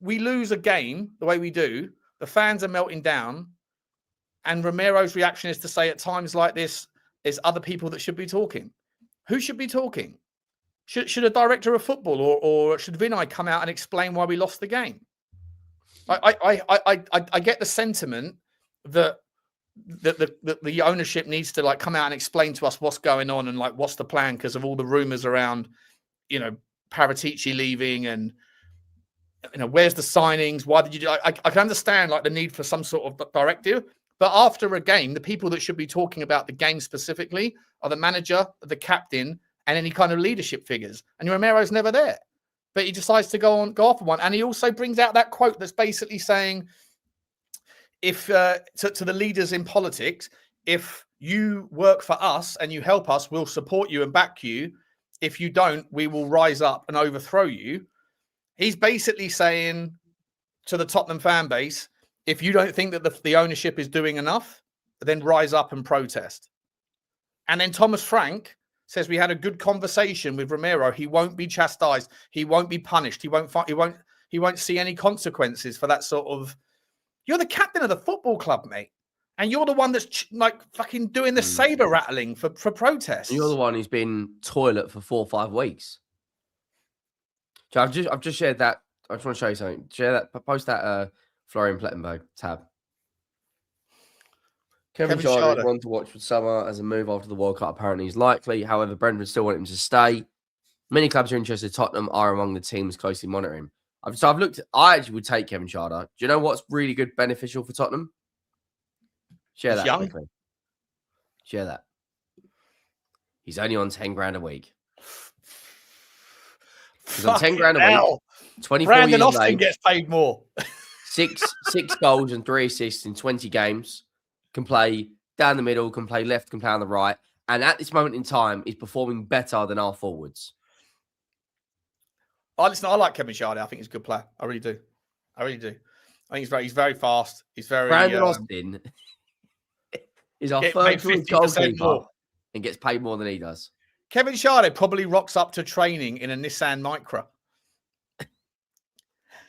Speaker 1: we lose a game the way we do. The fans are melting down, and Romero's reaction is to say at times like this, there's other people that should be talking. Who should be talking? Should a director of football or should Vinay come out and explain why we lost the game? I get the sentiment that the ownership needs to like come out and explain to us what's going on and like what's the plan because of all the rumors around, Paratici leaving and where's the signings? Why did you do? I can understand like the need for some sort of directive, but after a game, the people that should be talking about the game specifically are the manager, the captain, and any kind of leadership figures. And Romero's never there, but he decides to go off on one, and he also brings out that quote that's basically saying, if to the leaders in politics, if you work for us and you help us, we'll support you and back you. If you don't, we will rise up and overthrow you. He's basically saying to the Tottenham fan base, if you don't think that the ownership is doing enough, then rise up and protest. And then Thomas Frank says we had a good conversation with Romero. He won't be chastised. He won't be punished. He won't see any consequences for that sort of. You're the captain of the football club, mate. And you're the one that's like fucking doing the saber rattling for protests.
Speaker 2: You're the one who's been toilet for 4 or 5 weeks. So I've just shared that. I just want to show you something. Share that. Post that Florian Plettenberg tab. Kevin Schade one to watch for summer as a move after the World Cup apparently is likely. However, Brentford still want him to stay. Many clubs are interested. Tottenham are among the teams closely monitoring. I've looked. I actually would take Kevin Schade. Do you know what's really good, beneficial for Tottenham? Share that quickly. Share that. He's only on 10 grand a week. He's on 10 grand a week. 24
Speaker 1: Brandon
Speaker 2: years
Speaker 1: Austin
Speaker 2: age,
Speaker 1: gets paid more.
Speaker 2: six goals and 3 assists in 20 games. Can play down the middle, can play left, can play on the right. And at this moment in time, he's performing better than our forwards.
Speaker 1: I like Kevin Schade. I think he's a good player. I really do. I think he's very fast. He's very
Speaker 2: Brandon Austin is our third choice goalkeeper and gets paid more than he does.
Speaker 1: Kevin Schade probably rocks up to training in a Nissan Micra.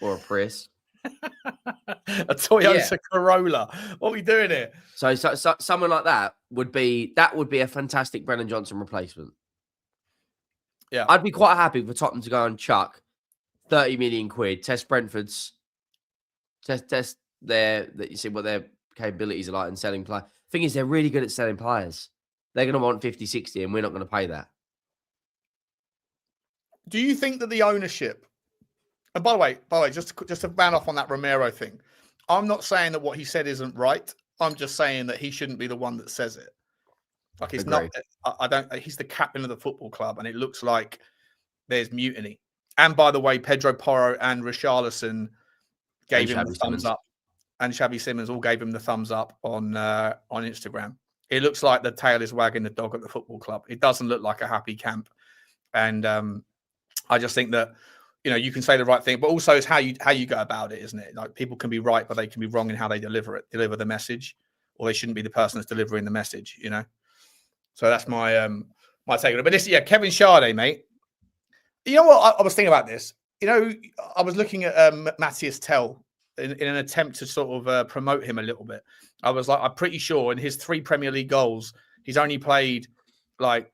Speaker 2: Or a Prius.
Speaker 1: A Toyota Corolla. What are we doing here?
Speaker 2: So someone like that would be a fantastic Brennan Johnson replacement.
Speaker 1: Yeah.
Speaker 2: I'd be quite happy for Tottenham to go and chuck 30 million quid, test Brentford's, test you see what their capabilities are like in selling players. Thing is, they're really good at selling players. They're going to want 50, 60, and we're not going to pay that.
Speaker 1: Do you think that the ownership, and by the way, just to round off on that Romero thing, I'm not saying that what he said isn't right. I'm just saying that he shouldn't be the one that says it. Like it's not. He's the captain of the football club, and it looks like there's mutiny. And by the way, Pedro Porro and Richalison gave him the thumbs up, and Xavi Simons all gave him the thumbs up on Instagram. It looks like the tail is wagging the dog at the football club. It doesn't look like a happy camp, and I just think that you can say the right thing, but also it's how you go about it, isn't it? Like people can be right, but they can be wrong in how they deliver the message, or they shouldn't be the person that's delivering the message. So that's my take on it. But this, Kevin Schade, mate. You know what? I was thinking about this. I was looking at Mathys Tel in an attempt to sort of promote him a little bit. I was like, I'm pretty sure in his 3 Premier League goals, he's only played like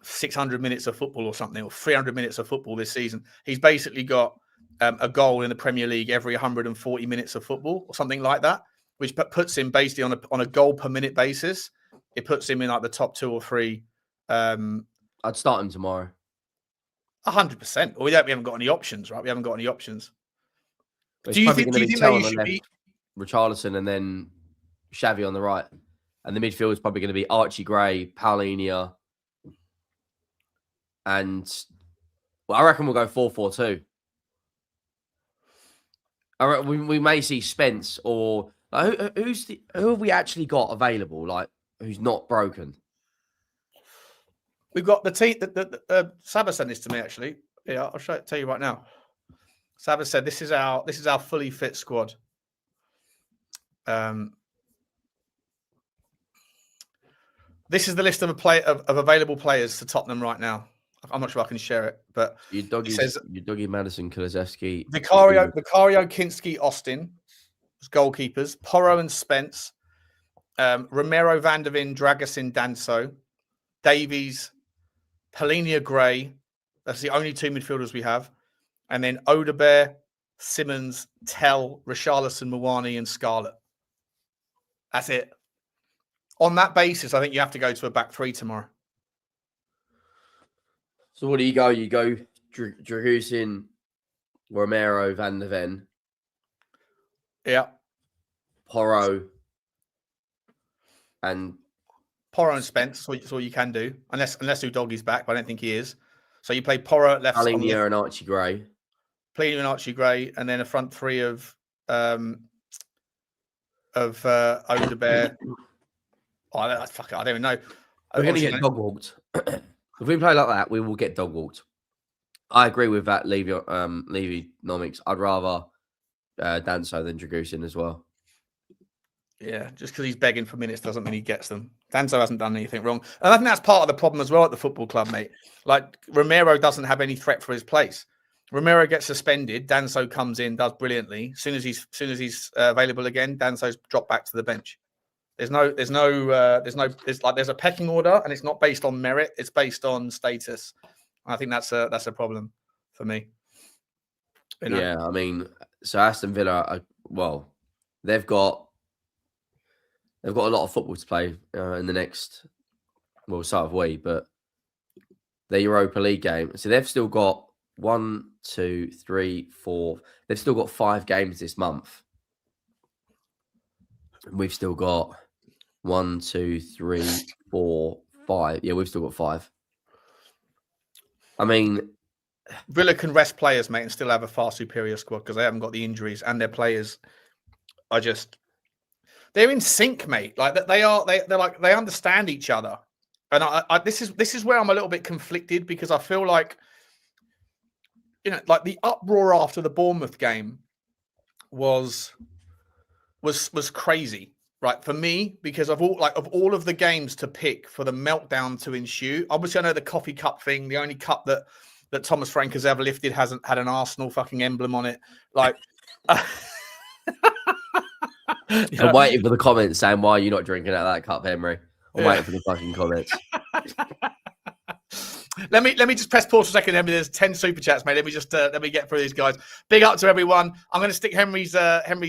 Speaker 1: 600 minutes of football or something, or 300 minutes of football this season. He's basically got a goal in the Premier League every 140 minutes of football or something like that, which puts him basically on a goal per minute basis. It puts him in like the top 2 or 3.
Speaker 2: I'd start him tomorrow.
Speaker 1: 100%. Or we haven't got any options, right? We haven't got any options.
Speaker 2: Do you think that you should be Richarlison and then Xavi on the right, and the midfield is probably going to be Archie Gray, Paulinho, and I reckon we'll go 4-4-2. We may see Spence or who have we actually got available? Like who's not broken?
Speaker 1: We've got the team. Sabah sent this to me actually. Yeah, I'll tell you right now. Sabah said this is our fully fit squad. This is the list of available players for Tottenham right now. I'm not sure I can share it, but
Speaker 2: Udogie, Maddison, Kulusevski,
Speaker 1: Vicario, Kinsky, Austin as goalkeepers. Porro and Spence, Romero, Van der Ven, Dragusin, Danso, Davies, Paulinho, Gray. That's the only 2 midfielders we have, and then Udogie, Simons, Tel, Richarlison, Mawani, and Scarlett. That's it. On that basis, I think you have to go to a back three tomorrow.
Speaker 2: So what do you go? You go Dragusin, Romero, Van der Ven.
Speaker 1: Yeah.
Speaker 2: Porro. And
Speaker 1: Porro and Spence, that's all you can do. Unless Udogie's back, but I don't think he is. So you play Porro at left.
Speaker 2: Allinger and Archie Gray.
Speaker 1: Pliny and Archie Gray, and then a front three of Odebear. Fuck it, I don't even know.
Speaker 2: We're going to get dog walked. If we play like that, we will get dog walked. I agree with that, Levy-nomics. I'd rather Danso than Dragusin as well.
Speaker 1: Yeah, just because he's begging for minutes doesn't mean he gets them. Danso hasn't done anything wrong. And I think that's part of the problem as well at the football club, mate. Like, Romero doesn't have any threat for his place. Romero gets suspended. Danso comes in, does brilliantly. As soon as he's available again, Danso's dropped back to the bench. There's a pecking order, and it's not based on merit. It's based on status. I think that's a problem for me. You know?
Speaker 2: Yeah, I mean, so Aston Villa, they've got a lot of football to play in the next. Well, so have we, but their Europa League game. So they've still got 1, 2, 3, 4. They've still got 5 games this month. We've still got 1, 2, 3, 4, 5. Yeah, we've still got 5. I mean,
Speaker 1: Villa can rest players, mate, and still have a far superior squad because they haven't got the injuries, and their players are they're in sync, mate. Like they understand each other. And this is where I'm a little bit conflicted because I feel like, like the uproar after the Bournemouth game was crazy, right? For me, because of all of the games to pick for the meltdown to ensue. Obviously, I know the coffee cup thing, the only cup that Thomas Frank has ever lifted hasn't had an Arsenal fucking emblem on it. Like,
Speaker 2: I'm waiting for the comments saying, why are you not drinking out of that cup, Henry? I'm waiting for the fucking comments.
Speaker 1: Let me just press pause for a second, Henry. There's 10 super chats, mate. Let me just let me get through these guys. Big up to everyone. I'm going to stick Henry's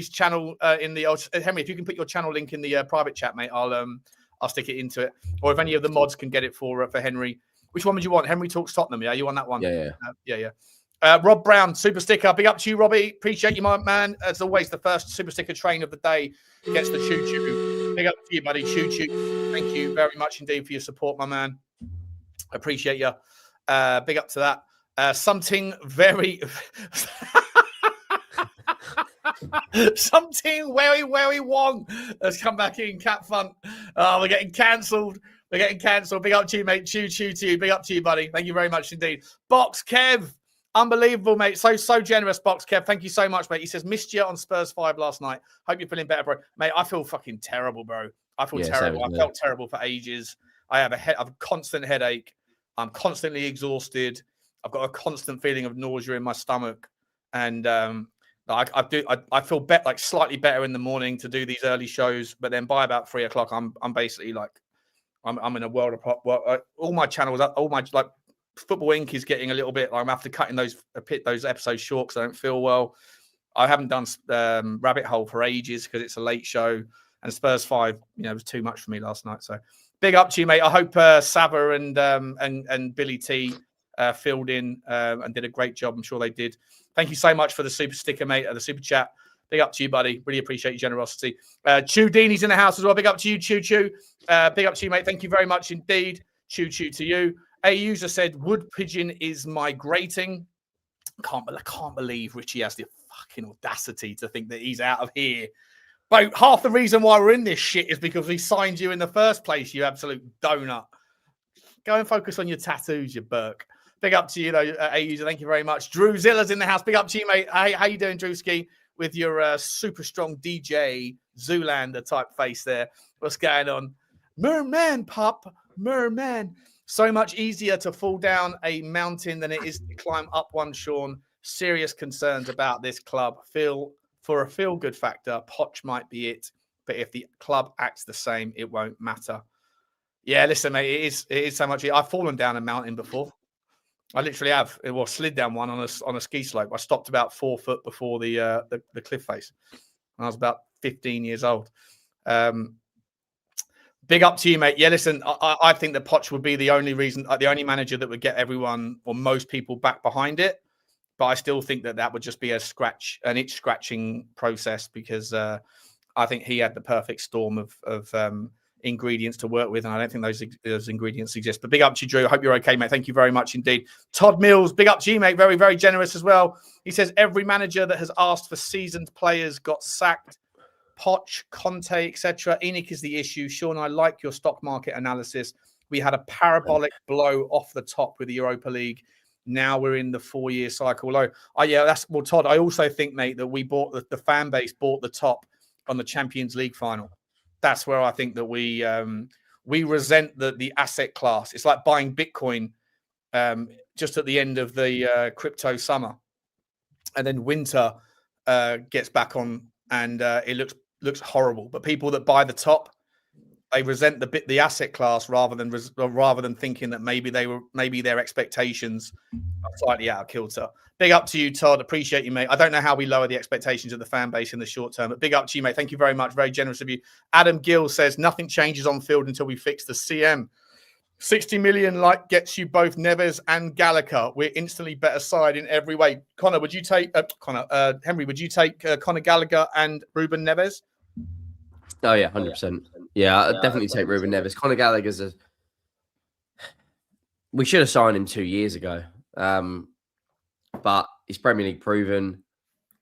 Speaker 1: channel in the Henry. If you can put your channel link in the private chat, mate, I'll stick it into it. Or if any of the mods can get it for Henry. Which one would you want? Henry Talks Tottenham. Yeah, you want that one?
Speaker 2: Yeah.
Speaker 1: Yeah. Rob Brown, super sticker. Big up to you, Robbie. Appreciate you, my man. As always, the first super sticker train of the day gets the choo-choo. Big up to you, buddy. Choo-choo. Thank you very much indeed for your support, my man. Appreciate you. Big up to that. Something very... Something very wrong has come back in. Cat Fun. We're getting cancelled. Big up to you, mate. Choo to you. Big up to you, buddy. Thank you very much indeed. Box Kev. Unbelievable, mate. So generous, Box Kev. Thank you so much, mate. He says, missed you on Spurs 5 last night. Hope you're feeling better, bro. Mate, I feel fucking terrible, bro. I feel terrible. I felt terrible for ages. I have a constant headache. I'm constantly exhausted. I've got a constant feeling of nausea in my stomach. And I feel slightly better in the morning to do these early shows. But then by about 3 o'clock, I'm basically like, I'm in a world of all my channels, all my Football Inc. is getting a little bit. I'm after cutting those episodes short because I don't feel well. I haven't done Rabbit Hole for ages because it's a late show, and Spurs 5, was too much for me last night. So big up to you, mate. I hope Sava and Billy T filled in and did a great job. I'm sure they did. Thank you so much for the super sticker, mate, the super chat. Big up to you, buddy. Really appreciate your generosity. Chew Deeney's in the house as well. Big up to you, Chew. Big up to you, mate. Thank you very much indeed. Chew to you. A user said, wood pigeon is migrating. Can't believe Richie has the fucking audacity to think that he's out of here. But half the reason why we're in this shit is because we signed you in the first place, you absolute donut. Go and focus on your tattoos, you Burke. Big up to you, though, A user. Thank you very much. Drew Zilla's in the house. Big up to you, mate. Hey, how you doing, Drewski? With your super strong DJ Zoolander type face there. What's going on? Merman, Pop. Merman. So much easier to fall down a mountain than it is to climb up one, Sean. Serious concerns about this club. For a feel-good factor, Poch might be it. But if the club acts the same, it won't matter. Yeah, listen, mate, it is so much. I've fallen down a mountain before. I literally have. Well, slid down one on a ski slope. I stopped about 4 foot before the cliff face. I was about 15 years old. Big up to you, mate. Yeah, listen, I think that Poch would be the only manager that would get everyone or most people back behind it. But I still think that would just be an itch scratching process because I think he had the perfect storm of ingredients to work with, and I don't think those ingredients exist. But big up to you, Drew. I hope you're okay, mate. Thank you very much indeed. Todd Mills, big up to you, mate. Very, very generous as well. He says every manager that has asked for seasoned players got sacked. Poch, Conte, etc. ENIC is the issue. Sean, I like your stock market analysis. We had a parabolic blow off the top with the Europa League. Now we're in the 4-year cycle low. Todd, I also think, mate, that we bought the fan base bought the top on the Champions League final. That's where I think that we resent the asset class. It's like buying Bitcoin just at the end of the crypto summer, and then winter gets back on, and it looks horrible. But people that buy the top, they resent the asset class rather than thinking that maybe their expectations are slightly out of kilter. Big up to you, Todd. Appreciate you, mate. I don't know how we lower the expectations of the fan base in the short term, but big up to you, mate. Thank you very much. Very generous of you. Adam Gill says nothing changes on field until we fix the CM. 60 million gets you both Neves and Gallagher. We're instantly better side in every way. Connor, would you take Henry? Would you take Conor Gallagher and Ruben Neves?
Speaker 2: Oh yeah, 100%. Yeah, I'd definitely take Ruben Neves. Conor Gallagher's we should have signed him 2 years ago. But he's Premier League proven.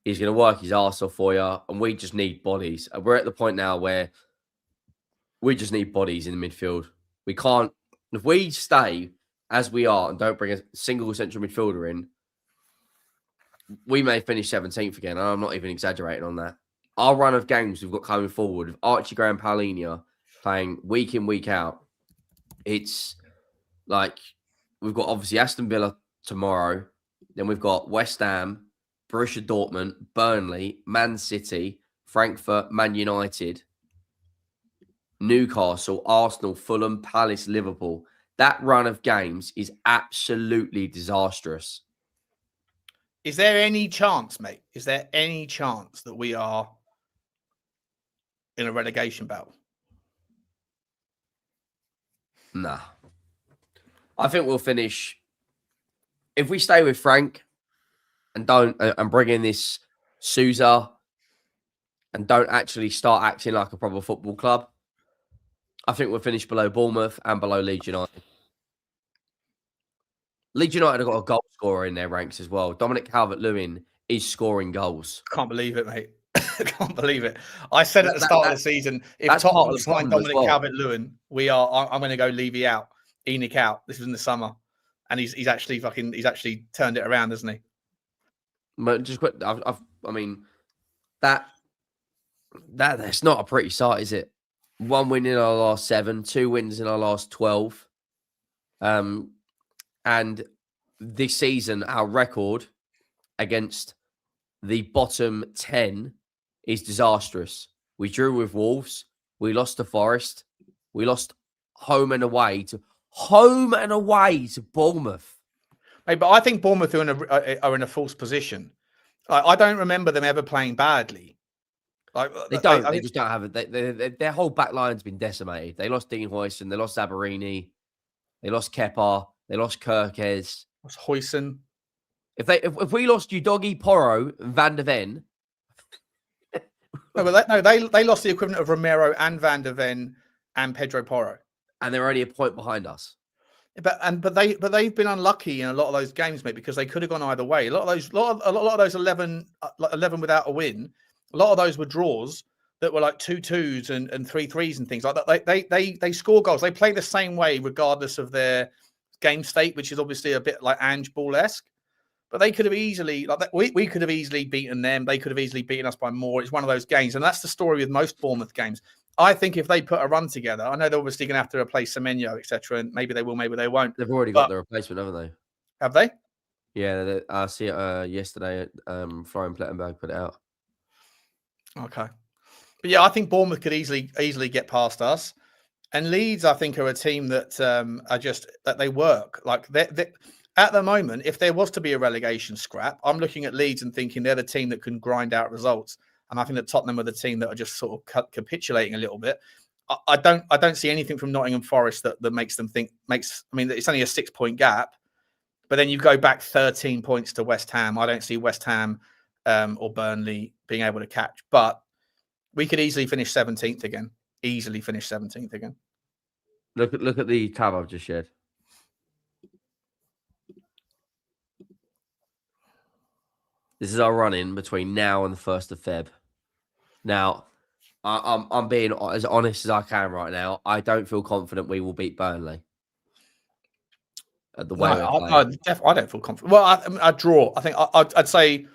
Speaker 2: He's going to work his arse off for you, and we just need bodies. We're at the point now where we just need bodies in the midfield. We can't, if we stay as we are and don't bring a single central midfielder in, we may finish 17th again. And I'm not even exaggerating on that. Our run of games we've got coming forward with Archie Gray and Paulinho playing week in, week out. It's like we've got obviously Aston Villa tomorrow. Then we've got West Ham, Borussia Dortmund, Burnley, Man City, Frankfurt, Man United, Newcastle, Arsenal, Fulham, Palace, Liverpool. That run of games is absolutely disastrous.
Speaker 1: Is there any chance, mate? Is there any chance that we are in a relegation battle?
Speaker 2: Nah. I think we'll finish. If we stay with Frank and bring in this Souza and don't actually start acting like a proper football club, I think we'll finish below Bournemouth and below Leeds United. Leeds United have got a goal scorer in their ranks as well. Dominic Calvert-Lewin is scoring goals.
Speaker 1: Can't believe it, mate. I can't believe it. I said at the start of the season, if Tottenham sign Dominic Calvert-Lewin, I'm going to go Levy out, ENIC out. This was in the summer, and he's actually turned it around, hasn't he?
Speaker 2: But just quick, I mean, that's not a pretty sight, is it? 1 win in our last 7, 2 wins in our last 12. And this season, our record against the bottom 10 is disastrous. We drew with Wolves. We lost to Forest. We lost home and away to Bournemouth.
Speaker 1: Hey, but I think Bournemouth are in a false position. I don't remember them ever playing badly.
Speaker 2: They don't. They just don't have it. Their whole back line's been decimated. They lost Dean Huijsen. They lost Zabarini. They lost Kepa. They lost Kirkes.
Speaker 1: What's Huijsen?
Speaker 2: If we lost Udogie, Porro, and Van der Ven.
Speaker 1: They lost the equivalent of Romero and Van der Ven and Pedro Porro,
Speaker 2: and they're only a point behind us.
Speaker 1: But they've been unlucky in a lot of those games, mate, because they could have gone either way. A lot of those 11 without a win. A lot of those were draws that were like 2-2s and 3-3s and things like that. They score goals. They play the same way regardless of their game state, which is obviously a bit like Ange Ball-esque. But they could have easily, we could have easily beaten them. They could have easily beaten us by more. It's one of those games, and that's the story with most Bournemouth games. I think if they put a run together, I know they're obviously going to have to replace Semenyo, etc., and maybe they will, maybe they won't.
Speaker 2: They've already got the replacement, haven't they?
Speaker 1: Have they?
Speaker 2: Yeah, I see it yesterday. Florian Plettenberg put it out.
Speaker 1: Okay, but yeah, I think Bournemouth could easily get past us, and Leeds, I think, are a team that are just that they work like they at the moment. If there was to be a relegation scrap, I'm looking at Leeds and thinking they're the team that can grind out results. and I think that Tottenham are the team that are just sort of capitulating a little bit. I don't see anything from Nottingham Forest that makes them think I mean, it's only a 6-point gap, but then you go back 13 points to West Ham. I don't see West Ham or Burnley being able to catch, but we could easily finish 17th again. Easily finish 17th again.
Speaker 2: Look at the tab I've just shared. This is our run-in between now and the 1st of Feb. Now, I'm being as honest as I can right now. I don't feel confident we will beat Burnley. At the way
Speaker 1: I don't feel confident. Well, I draw. I think I'd say,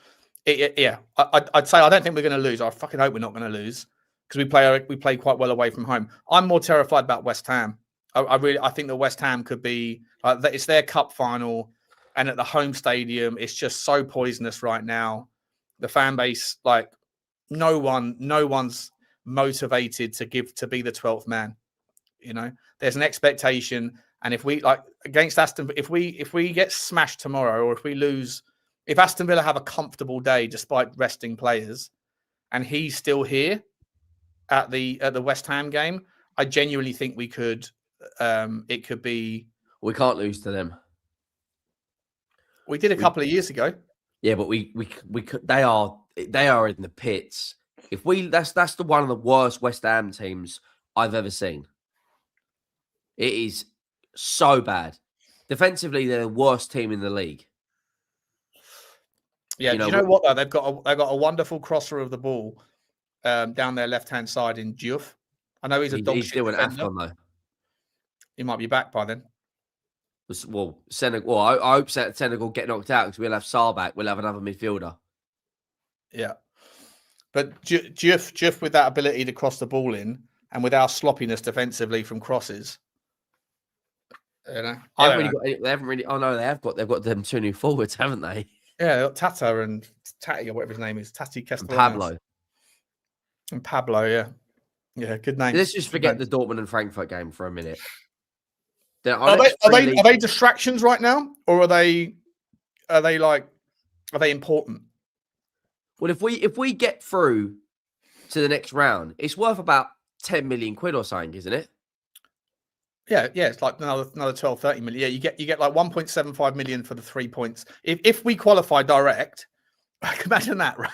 Speaker 1: I'd say I don't think we're going to lose. I fucking hope we're not going to lose because we play quite well away from home. I'm more terrified about West Ham. I think that West Ham could be. It's their cup final, and at the home stadium, it's just so poisonous right now. The fan base, like no one's motivated to be the 12th man. You know, there's an expectation, and if we against Aston, if we get smashed tomorrow, or if we lose, if Aston Villa have a comfortable day despite resting players, and he's still here at the West Ham game, I genuinely think we could. It could be.
Speaker 2: We can't lose to them.
Speaker 1: We did a couple of years ago. Yeah,
Speaker 2: but we could. They are in the pits. If that's the one of the worst West Ham teams I've ever seen. It is so bad. Defensively, they're the worst team in the league.
Speaker 1: Yeah, do you know what though? They've got a wonderful crosser of the ball down their left-hand side in Diouf. I know he's a dog shit
Speaker 2: still an
Speaker 1: defender.
Speaker 2: Afcon though.
Speaker 1: He might be back by then.
Speaker 2: Well, Senegal. Well, I hope Senegal get knocked out because we'll have Sarr back. We'll have another midfielder.
Speaker 1: Yeah, but Diouf with that ability to cross the ball in, and with our sloppiness defensively from crosses, you know,
Speaker 2: they haven't really. Oh no, they've got them 2 new forwards, haven't they?
Speaker 1: Yeah, they've got Tata and Tati or whatever his name is, Tati
Speaker 2: Castellanos.
Speaker 1: And Pablo, yeah, good name.
Speaker 2: Let's just forget the Dortmund and Frankfurt game for a minute.
Speaker 1: Are they distractions right now, or are they important?
Speaker 2: Well, if we get through to the next round, it's worth about 10 million quid or something, isn't it?
Speaker 1: Yeah, it's like another 12, 30 million. Yeah, you get like 1.75 million for the 3 points. If we qualify direct, imagine that, right?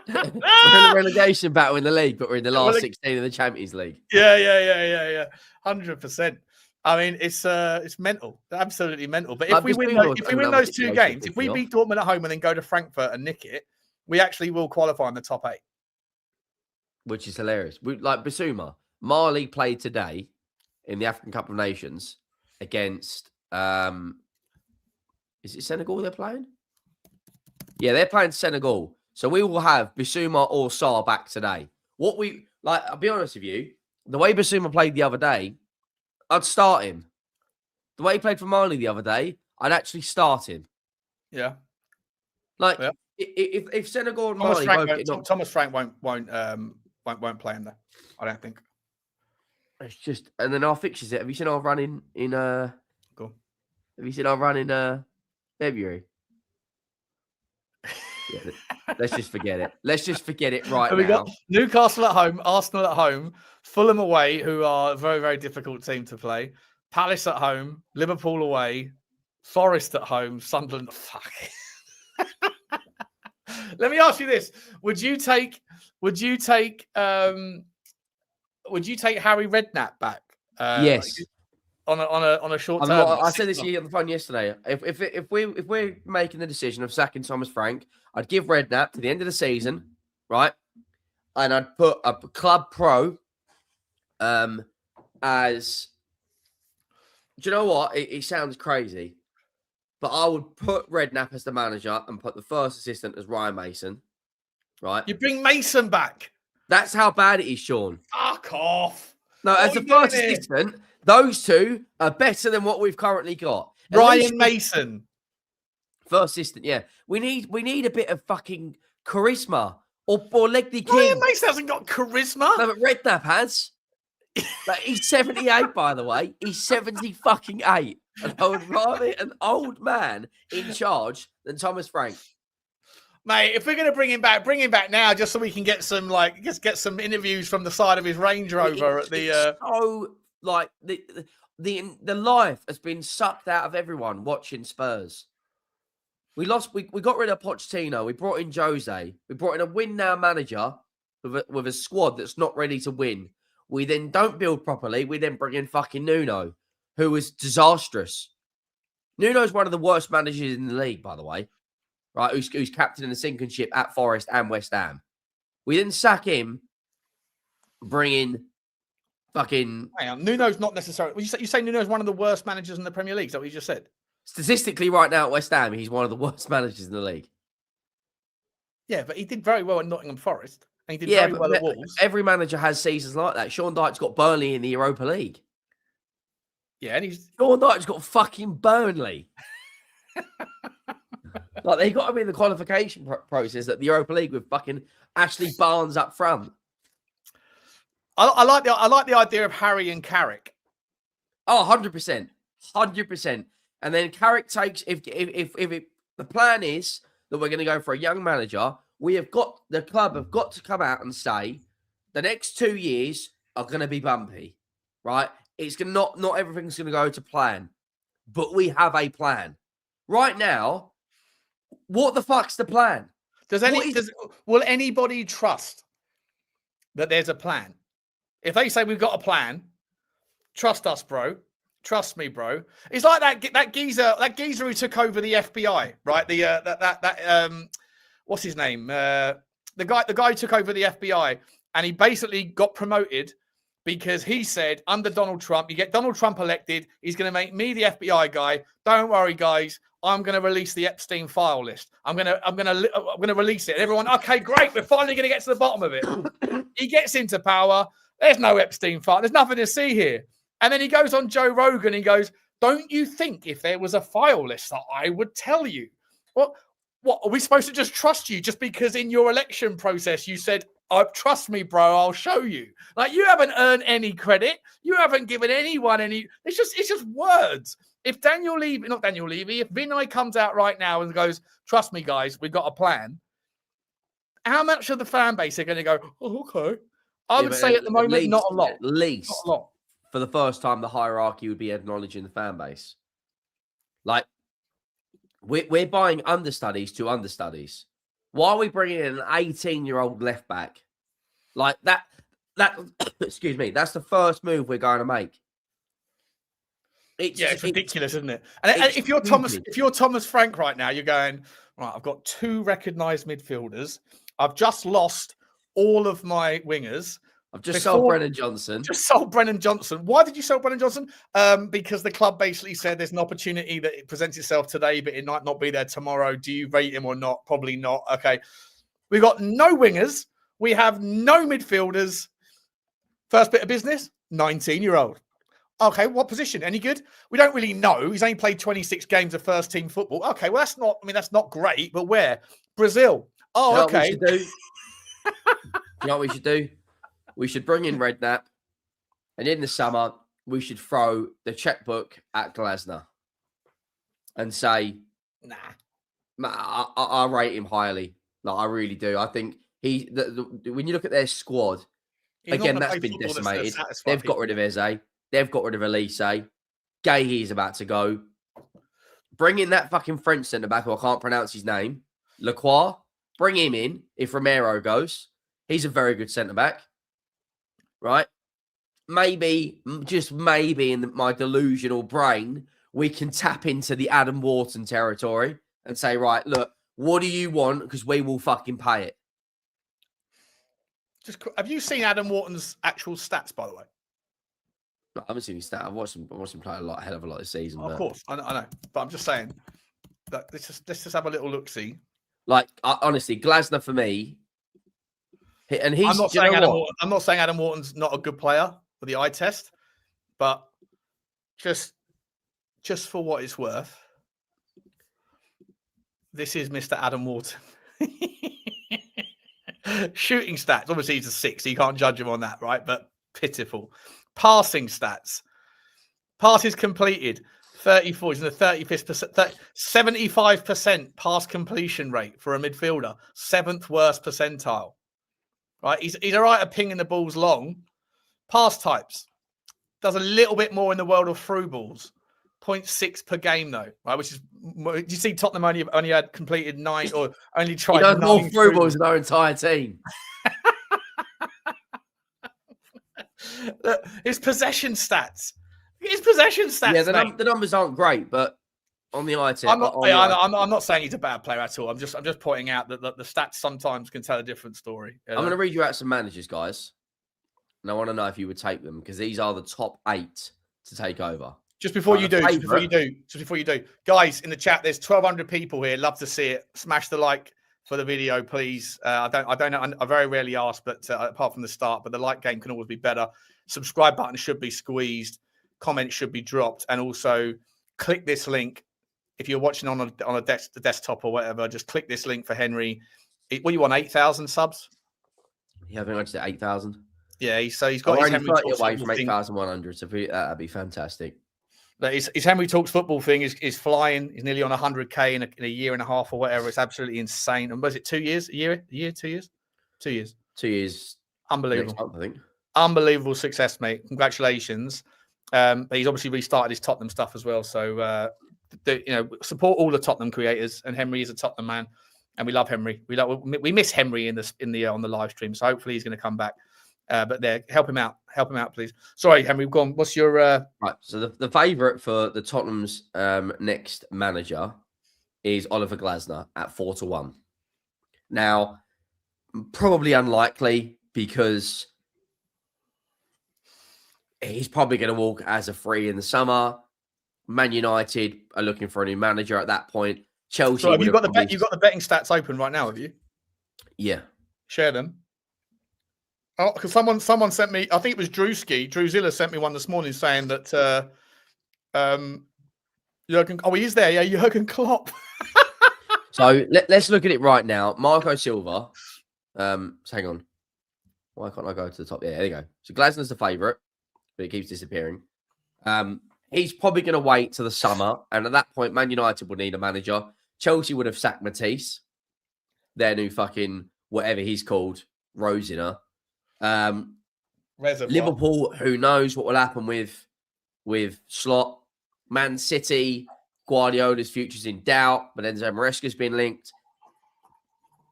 Speaker 2: We're in the relegation battle in the league, but we're in the last 16 of the Champions League.
Speaker 1: Yeah. 100%. I mean, it's mental, absolutely mental. But if we win those 2 games, if we beat Dortmund at home and then go to Frankfurt and nick it, we actually will qualify in the top 8.
Speaker 2: Which is hilarious. Like Bissouma, Mali played today in the African Cup of Nations against, is it Senegal they're playing? Yeah, they're playing Senegal. So we will have Bissouma or Sarr back today. I'll be honest with you, the way Bissouma played the other day, I'd start him. The way he played for Mali the other day, I'd actually start him.
Speaker 1: Yeah.
Speaker 2: If Senegal and Mali
Speaker 1: Thomas Frank won't play him there, I don't think.
Speaker 2: It's just, and then our fixtures. Have you seen our run in
Speaker 1: Go.
Speaker 2: Have you seen our run in February? Yeah, let's just forget it. Let's just forget it right now. We got
Speaker 1: Newcastle at home, Arsenal at home, Fulham away, who are a very, very difficult team to play. Palace at home, Liverpool away, Forest at home, Sunderland. Fuck. Let me ask you this: Would you take Harry Redknapp back?
Speaker 2: Yes.
Speaker 1: On a short term.
Speaker 2: I said this on the phone yesterday. If we're making the decision of sacking Thomas Frank, I'd give Redknapp to the end of the season, right? And I'd put a club pro as. Do you know what? It sounds crazy, but I would put Redknapp as the manager and put the first assistant as Ryan Mason, right?
Speaker 1: You bring Mason back.
Speaker 2: That's how bad it is, Sean.
Speaker 1: Fuck off.
Speaker 2: No, as the first assistant, those 2 are better than what we've currently got.
Speaker 1: Ryan Mason.
Speaker 2: First assistant, yeah. We need a bit of fucking charisma. Or Leggy King.
Speaker 1: Ryan Mason hasn't got charisma.
Speaker 2: No, but Redknapp has. Like, he's 78, by the way. He's 70 fucking 8. And I would rather an old man in charge than Thomas Frank.
Speaker 1: Mate, if we're going to bring him back now, just so we can get some get some interviews from the side of his Range Rover at the.
Speaker 2: So like the life has been sucked out of everyone watching Spurs. We got rid of Pochettino. We brought in Jose. We brought in a win now manager with a squad that's not ready to win. We then don't build properly. We then bring in fucking Nuno, who is disastrous. Nuno's one of the worst managers in the league, by the way. Right, who's captain in the sinking ship at Forest and West Ham. We then sack him, bring in fucking...
Speaker 1: Hang on, Nuno's not necessarily... You say Nuno's one of the worst managers in the Premier League? Is that what you just said?
Speaker 2: Statistically, right now at West Ham, he's one of the worst managers in the league.
Speaker 1: Yeah, but he did very well at Nottingham Forest. And he did very well at Wolves.
Speaker 2: Every manager has seasons like that. Sean Dyche's got Burnley in the Europa League.
Speaker 1: Yeah, and
Speaker 2: Sean Dyche's got fucking Burnley. Like, they got to be in the qualification process at the Europa League with fucking Ashley Barnes up front.
Speaker 1: I like the idea of Harry and Carrick.
Speaker 2: Oh, 100%. 100%. And then Carrick takes, if the plan is that we're going to go for a young manager, the club have got to come out and say the next 2 years are going to be bumpy, right? It's not everything's going to go to plan, but we have a plan. Right now, what the fuck's the plan?
Speaker 1: Will anybody trust that there's a plan? If they say we've got a plan, trust us, bro. Trust me, bro. It's like that geezer who took over the FBI, right? What's his name? The guy who took over the FBI, and he basically got promoted because he said under Donald Trump, you get Donald Trump elected, he's going to make me the FBI guy. Don't worry, guys. I'm going to release the Epstein file list. I'm going to release it. And everyone, okay, great. We're finally going to get to the bottom of it. He gets into power. There's no Epstein file. There's nothing to see here. And then he goes on Joe Rogan. He goes, don't you think if there was a file list that I would tell you? What are we supposed to just trust you just because in your election process you said, oh, trust me, bro, I'll show you. Like, you haven't earned any credit. You haven't given anyone any. It's just words. If if Vinay comes out right now and goes, trust me, guys, we've got a plan, how much of the fan base are going to go, oh, okay? I would say at the moment, not a lot.
Speaker 2: At least,
Speaker 1: not a lot.
Speaker 2: For the first time, the hierarchy would be acknowledging the fan base. Like, we're buying understudies to understudies. Why are we bringing in an 18-year-old left back? Like that, excuse me, that's the first move we're going to make.
Speaker 1: It's ridiculous, isn't it? And if you're Thomas Frank right now, you're going, right, I've got 2 recognised midfielders. I've just lost all of my wingers.
Speaker 2: I've just sold Brennan Johnson.
Speaker 1: Just sold Brennan Johnson. Why did you sell Brennan Johnson? Because the club basically said there's an opportunity that it presents itself today, but it might not be there tomorrow. Do you rate him or not? Probably not. Okay. We've got no wingers. We have no midfielders. First bit of business, 19-year-old. Okay, what position? Any good? We don't really know. He's only played 26 games of first team football. Okay, well, that's not great, but where? Brazil. Oh, okay.
Speaker 2: You know what we should do? We should bring in Redknapp, and in the summer, we should throw the checkbook at Glasner and say, nah, I rate him highly. Like, I really do. I think when you look at their squad, again, that's been decimated. They've got rid of Eze. They've got rid of Elise. Gahey's about to go. Bring in that fucking French centre-back, who I can't pronounce his name, Lacroix. Bring him in if Romero goes. He's a very good centre-back. Right? Maybe, just maybe in my delusional brain, we can tap into the Adam Wharton territory and say, right, look, what do you want? Because we will fucking pay it.
Speaker 1: Have you seen Adam Wharton's actual stats, by the way?
Speaker 2: No, I haven't seen his stats. I've watched him play a hell of a lot this season.
Speaker 1: Of course, I know. But I'm just saying that let's just have a little look-see.
Speaker 2: Like, honestly, Glasner for me, and he's.
Speaker 1: I'm not saying Adam Wharton's not a good player for the eye test, but just for what it's worth, this is Mr. Adam Wharton. Shooting stats, obviously he's a 6, so you can't judge him on that, right? But pitiful. Passing stats. Passes completed, 34. He's in the 35th, 75% pass completion rate for a midfielder. 7th worst percentile. Right? He's all right at pinging the balls long. Pass types. Does a little bit more in the world of through balls. 0.6 per game though, right? Which is, do you see Tottenham only had completed 9 or only tried 9
Speaker 2: more through balls than our entire team.
Speaker 1: His possession stats.
Speaker 2: Yeah,
Speaker 1: mate.
Speaker 2: The numbers aren't great, but on the eye tip,
Speaker 1: I'm not saying he's a bad player at all. I'm just pointing out that the stats sometimes can tell a different story.
Speaker 2: I'm going to read you out some managers, guys, and I want to know if you would take them because these are the top 8 to take over. Just before you do,
Speaker 1: guys, in the chat, there's 1,200 people here. Love to see it. Smash the like for the video, please. I don't know. I very rarely ask, but apart from the start, but the like game can always be better. Subscribe button should be squeezed. Comments should be dropped, and also click this link if you're watching on a desktop or whatever. Just click this link for Henry. What do you want? 8,000 subs?
Speaker 2: Yeah, I think I just said 8,000.
Speaker 1: Yeah, he's got his Henry
Speaker 2: Talks away from 8,100. So that'd be fantastic.
Speaker 1: But his Henry Talks football thing is flying. He's nearly on 100K in a year and a half or whatever. It's absolutely insane. And was it 2 years? A year? 2 years? 2 years.
Speaker 2: 2 years.
Speaker 1: Unbelievable.
Speaker 2: Next month, I think.
Speaker 1: Unbelievable success, mate. Congratulations. But he's obviously restarted his Tottenham stuff as well. So, support all the Tottenham creators. And Henry is a Tottenham man, and we love Henry. We miss Henry on the live stream. So hopefully he's going to come back. But there, help him out, please. Sorry, Henry, go on. What's your
Speaker 2: right? So the favourite for the Tottenham's next manager is Oliver Glasner at 4-1. Now, probably unlikely because he's probably going to walk as a free in the summer. Man United are looking for a new manager at that point. Chelsea.
Speaker 1: So have you got the bet? You've got the betting stats open right now, have you?
Speaker 2: Yeah.
Speaker 1: Share them. Oh, because someone sent me. I think it was Drewzilla sent me one this morning saying that Jurgen. Oh, he is there. Yeah, Jurgen Klopp.
Speaker 2: So let's look at it right now. Marco Silva. Hang on. Why can't I go to the top? Yeah, there you go. So Glasner's the favourite, but he keeps disappearing. He's probably going to wait till the summer, and at that point, Man United would need a manager. Chelsea would have sacked Mathys, their new fucking whatever he's called, Rosiner. Liverpool, who knows what will happen with Slot. Man City, Guardiola's future's in doubt, but Enzo Maresca's been linked.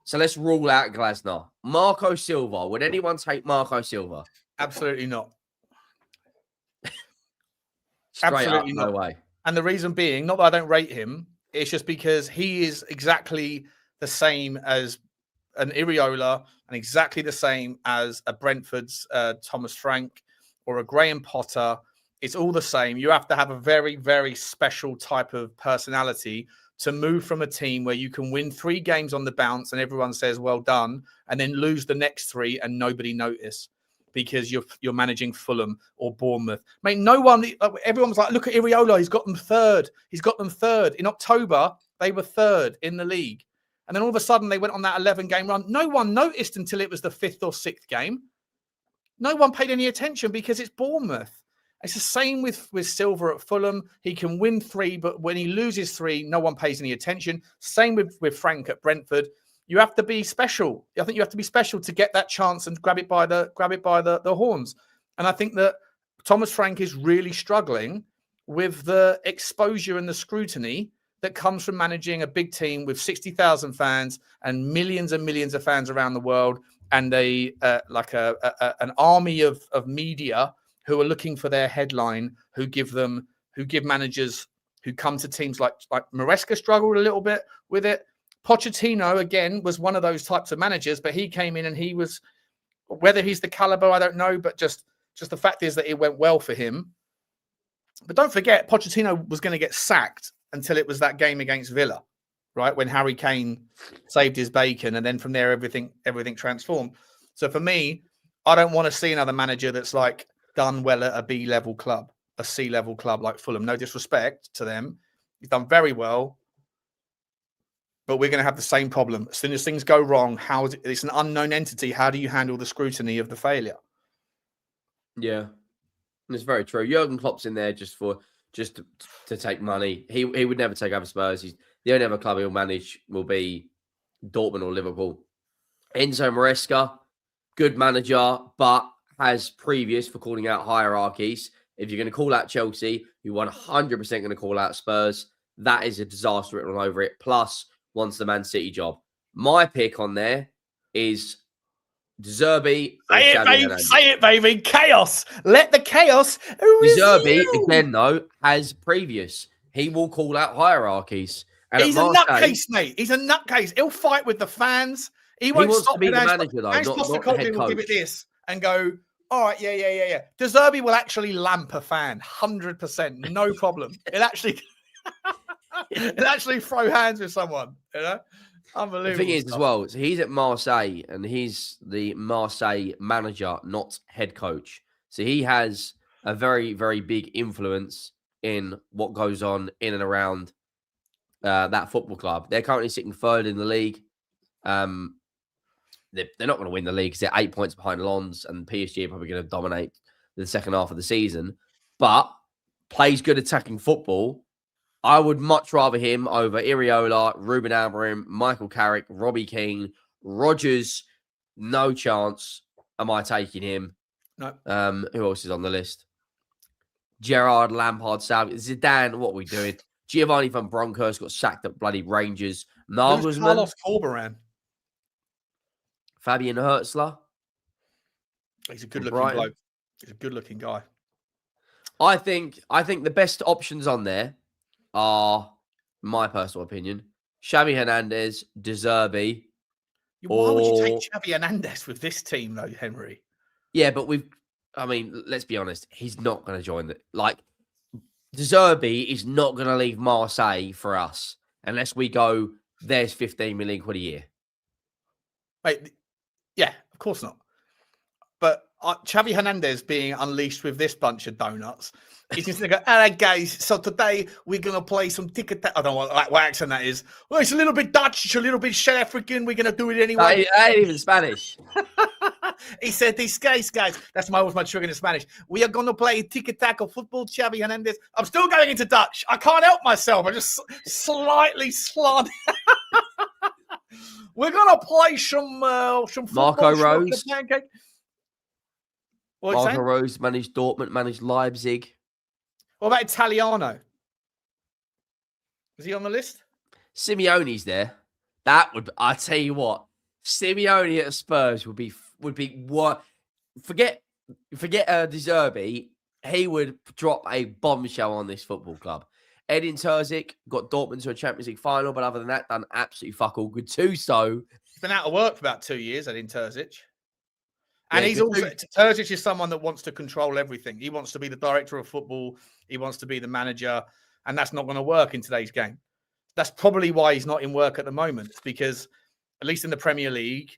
Speaker 2: So let's rule out Glasner. Marco Silva. Would anyone take Marco Silva?
Speaker 1: Absolutely not.
Speaker 2: Absolutely not. No way.
Speaker 1: And the reason being, not that I don't rate him, it's just because he is exactly the same as an Iriola and exactly the same as a Brentford's Thomas Frank or a Graham Potter. It's all the same. You have to have a very, very special type of personality to move from a team where you can win 3 games on the bounce and everyone says, well done, and then lose the next 3 and nobody notice because you're managing Fulham or Bournemouth. Mate, everyone was like, look at Iriola. He's got them third. In October, they were 3rd in the league. And then all of a sudden they went on that 11-game run. No one noticed until it was the 5th or 6th game. No one paid any attention because it's Bournemouth. It's the same with Silva at Fulham. He can win 3, but when he loses 3, no one pays any attention. Same with Frank at Brentford. You have to be special. I think you have to be special to get that chance and grab it by the horns. And I think that Thomas Frank is really struggling with the exposure and the scrutiny that comes from managing a big team with 60,000 fans and millions of fans around the world, and an army of media who are looking for their headline, who give managers who come to teams like Maresca struggled a little bit with it. Pochettino, again, was one of those types of managers, but he came in and he was, whether he's the caliber, I don't know, but just the fact is that it went well for him. But don't forget, Pochettino was going to get sacked until it was that game against Villa, right? When Harry Kane saved his bacon, and then from there, everything transformed. So for me, I don't want to see another manager that's like done well at a B-level club, a C-level club like Fulham. No disrespect to them. He's done very well. But we're going to have the same problem. As soon as things go wrong, it's an unknown entity. How do you handle the scrutiny of the failure?
Speaker 2: Yeah, it's very true. Jurgen Klopp's in there just for just to take money. He would never take over Spurs. The only other club he'll manage will be Dortmund or Liverpool. Enzo Maresca, good manager, but has previous for calling out hierarchies. If you're going to call out Chelsea, you're 100% going to call out Spurs. That is a disaster written all over it. Plus, wants the Man City job. My pick on there is De Zerbi.
Speaker 1: Say it, baby. Chaos. Let the chaos
Speaker 2: De Zerbi, again, though, has previous. He will call out hierarchies. And
Speaker 1: he's a nutcase, mate. He's a nutcase. He'll fight with the fans. He won't
Speaker 2: wants
Speaker 1: stop
Speaker 2: to be the manager, though, not the head
Speaker 1: will
Speaker 2: coach.
Speaker 1: give it this and go, all right, yeah. De Zerbi will actually lamp a fan, 100%, no problem. It'll actually throw hands with someone, you know? Unbelievable.
Speaker 2: The thing is, as well, so he's at Marseille, and he's the Marseille manager, not head coach. So he has a very, very big influence in what goes on in and around that football club. They're currently sitting third in the league. They're not going to win the league because they're 8 points behind Lens, and PSG are probably going to dominate the second half of the season. But plays good attacking football. I would much rather him over Iriola, Ruben Amorim, Michael Carrick, Robbie Keane, Rodgers. No chance am I taking him.
Speaker 1: No.
Speaker 2: Who else is on the list? Gerrard, Lampard, Zidane. What are we doing? Giovanni van Bronckhorst got sacked at bloody Rangers.
Speaker 1: Who's Carlos Corberan?
Speaker 2: Fabian Hertzler.
Speaker 1: He's a good-looking bloke. He's a good-looking guy.
Speaker 2: I think the best options on there are, my personal opinion, Xavi Hernandez, De Zerbi.
Speaker 1: Why would you take Xavi Hernandez with this team, though, Henry?
Speaker 2: Yeah, but let's be honest. He's not going to join De Zerbi is not going to leave Marseille for us unless we go, there's 15 million quid a year.
Speaker 1: Wait, yeah, of course not. But Xavi Hernandez being unleashed with this bunch of donuts, he's just going to go, all right, guys, so today we're going to play some ticket. I don't know what accent that is. Well, it's a little bit Dutch, it's a little bit South African. We're going to do it anyway.
Speaker 2: I ain't even Spanish.
Speaker 1: He said, these guys, that's my trigger in Spanish. We are going to play ticket-tackle football, Xavi Hernandez. I'm still going into Dutch. I can't help myself. I just slightly slant. We're going to play some football.
Speaker 2: Marco Rose.
Speaker 1: Marco
Speaker 2: Rose managed Dortmund, managed Leipzig.
Speaker 1: What about Italiano? Is he on the list?
Speaker 2: Simeone's there. I tell you what, Simeone at Spurs would be what? Forget De Zerbi. He would drop a bombshell on this football club. Edin Terzic got Dortmund to a Champions League final, but other than that, done absolutely fuck all. Gattuso.
Speaker 1: He's been out of work for about 2 years, Edin Terzic. And he's also, Terzic is someone that wants to control everything. He wants to be the director of football. He wants to be the manager. And that's not going to work in today's game. That's probably why he's not in work at the moment, because at least in the Premier League,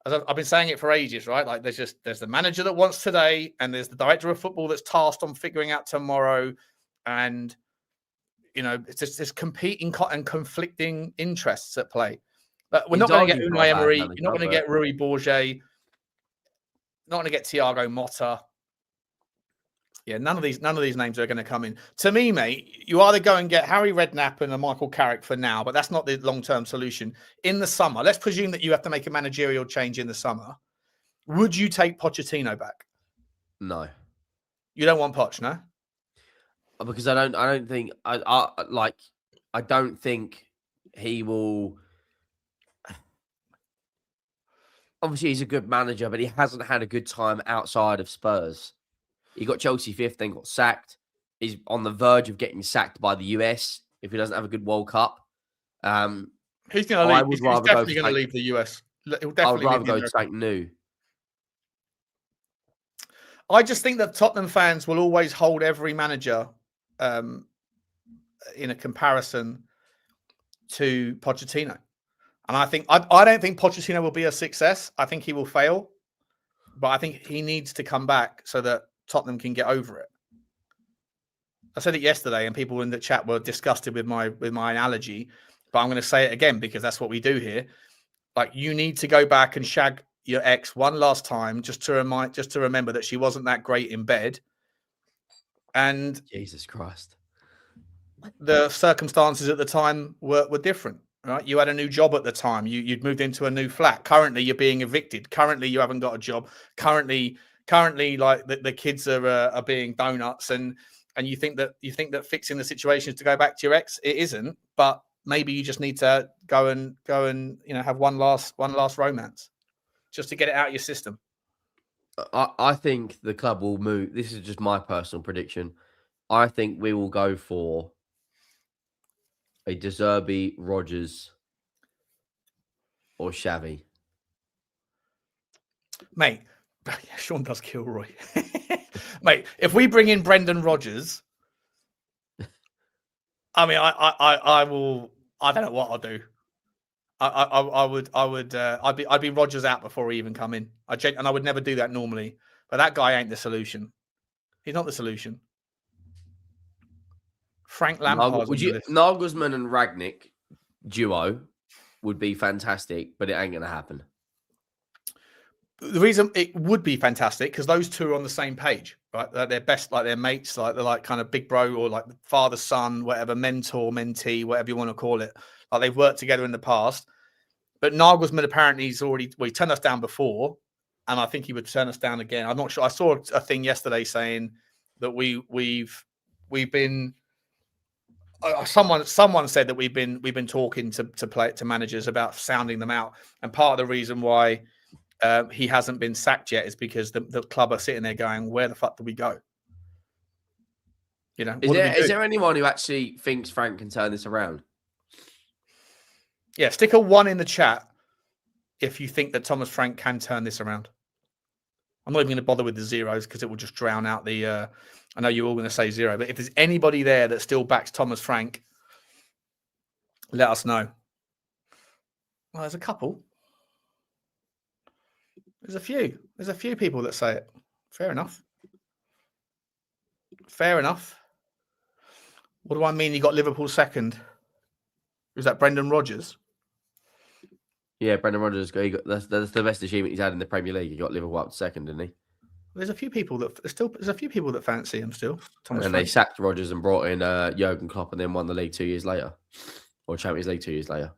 Speaker 1: as I've been saying it for ages, right? Like there's the manager that wants today, and there's the director of football that's tasked on figuring out tomorrow. And, you know, it's just there's competing and conflicting interests at play. But we're not going to get Unai Emery. You're not going to get Rui Borges. Not going to get Thiago Motta. Yeah, none of these names are going to come in. To me, mate, you either go and get Harry Redknapp and a Michael Carrick for now, but that's not the long-term solution. In the summer, let's presume that you have to make a managerial change in the summer. Would you take Pochettino back?
Speaker 2: No.
Speaker 1: You don't want Poch, no?
Speaker 2: Because I don't think he will. Obviously, he's a good manager, but he hasn't had a good time outside of Spurs. He got Chelsea fifth, then got sacked. He's on the verge of getting sacked by the US if he doesn't have a good World Cup.
Speaker 1: He's going to leave. He's definitely going to leave the US.
Speaker 2: I would rather go to something new.
Speaker 1: I just think that Tottenham fans will always hold every manager in a comparison to Pochettino. And I don't think Pochettino will be a success. I think he will fail. But I think he needs to come back so that Tottenham can get over it. I said it yesterday, and people in the chat were disgusted with my analogy. But I'm going to say it again because that's what we do here. Like, you need to go back and shag your ex one last time just to remember that she wasn't that great in bed. And
Speaker 2: Jesus Christ.
Speaker 1: the circumstances at the time were different, right? You had a new job at the time. You'd moved into a new flat. Currently, you're being evicted. Currently, you haven't got a job. Currently, like the kids are being donuts, and you think that fixing the situation is to go back to your ex. It isn't, but maybe you just need to go and have one last romance, just to get it out of your system.
Speaker 2: I think the club will move. This is just my personal prediction. I think we will go for a De Zerbi, Rodgers, or Xavi.
Speaker 1: Mate, Sean does Kilroy. Mate, if we bring in Brendan Rodgers, I mean, I will. I don't know what I'll do. I'd be Rodgers out before he even come in. And I would never do that normally. But that guy ain't the solution. He's not the solution. Frank Lampard.
Speaker 2: Nagelsmann and Rangnick duo would be fantastic, but it ain't gonna happen.
Speaker 1: The reason it would be fantastic because those two are on the same page, right? They're best, like they're mates, like they're like kind of big bro or like father son, whatever, mentor, mentee, whatever you want to call it. Like they've worked together in the past. But Nagelsmann apparently he turned us down before, and I think he would turn us down again. I'm not sure. I saw a thing yesterday saying that we've been. Someone said that we've been talking to managers about sounding them out, and part of the reason why he hasn't been sacked yet is because the club are sitting there going, "Where the fuck do we go?" You know,
Speaker 2: is there anyone who actually thinks Frank can turn this around?
Speaker 1: Yeah, stick a 1 in the chat if you think that Thomas Frank can turn this around. I'm not even going to bother with the zeros because it will just drown out the. I know you're all going to say 0, but if there's anybody there that still backs Thomas Frank, let us know. Well, there's a couple. There's a few. There's a few people that say it. Fair enough. Fair enough. What do I mean? You got Liverpool second. Was that Brendan Rodgers?
Speaker 2: Yeah, Brendan Rodgers. That's the best achievement he's had in the Premier League. He got Liverpool up second, didn't he?
Speaker 1: There's a few people that fancy him still.
Speaker 2: Thomas Frank. They sacked Rodgers and brought in Jurgen Klopp, and then won the league 2 years later, or Champions League 2 years later.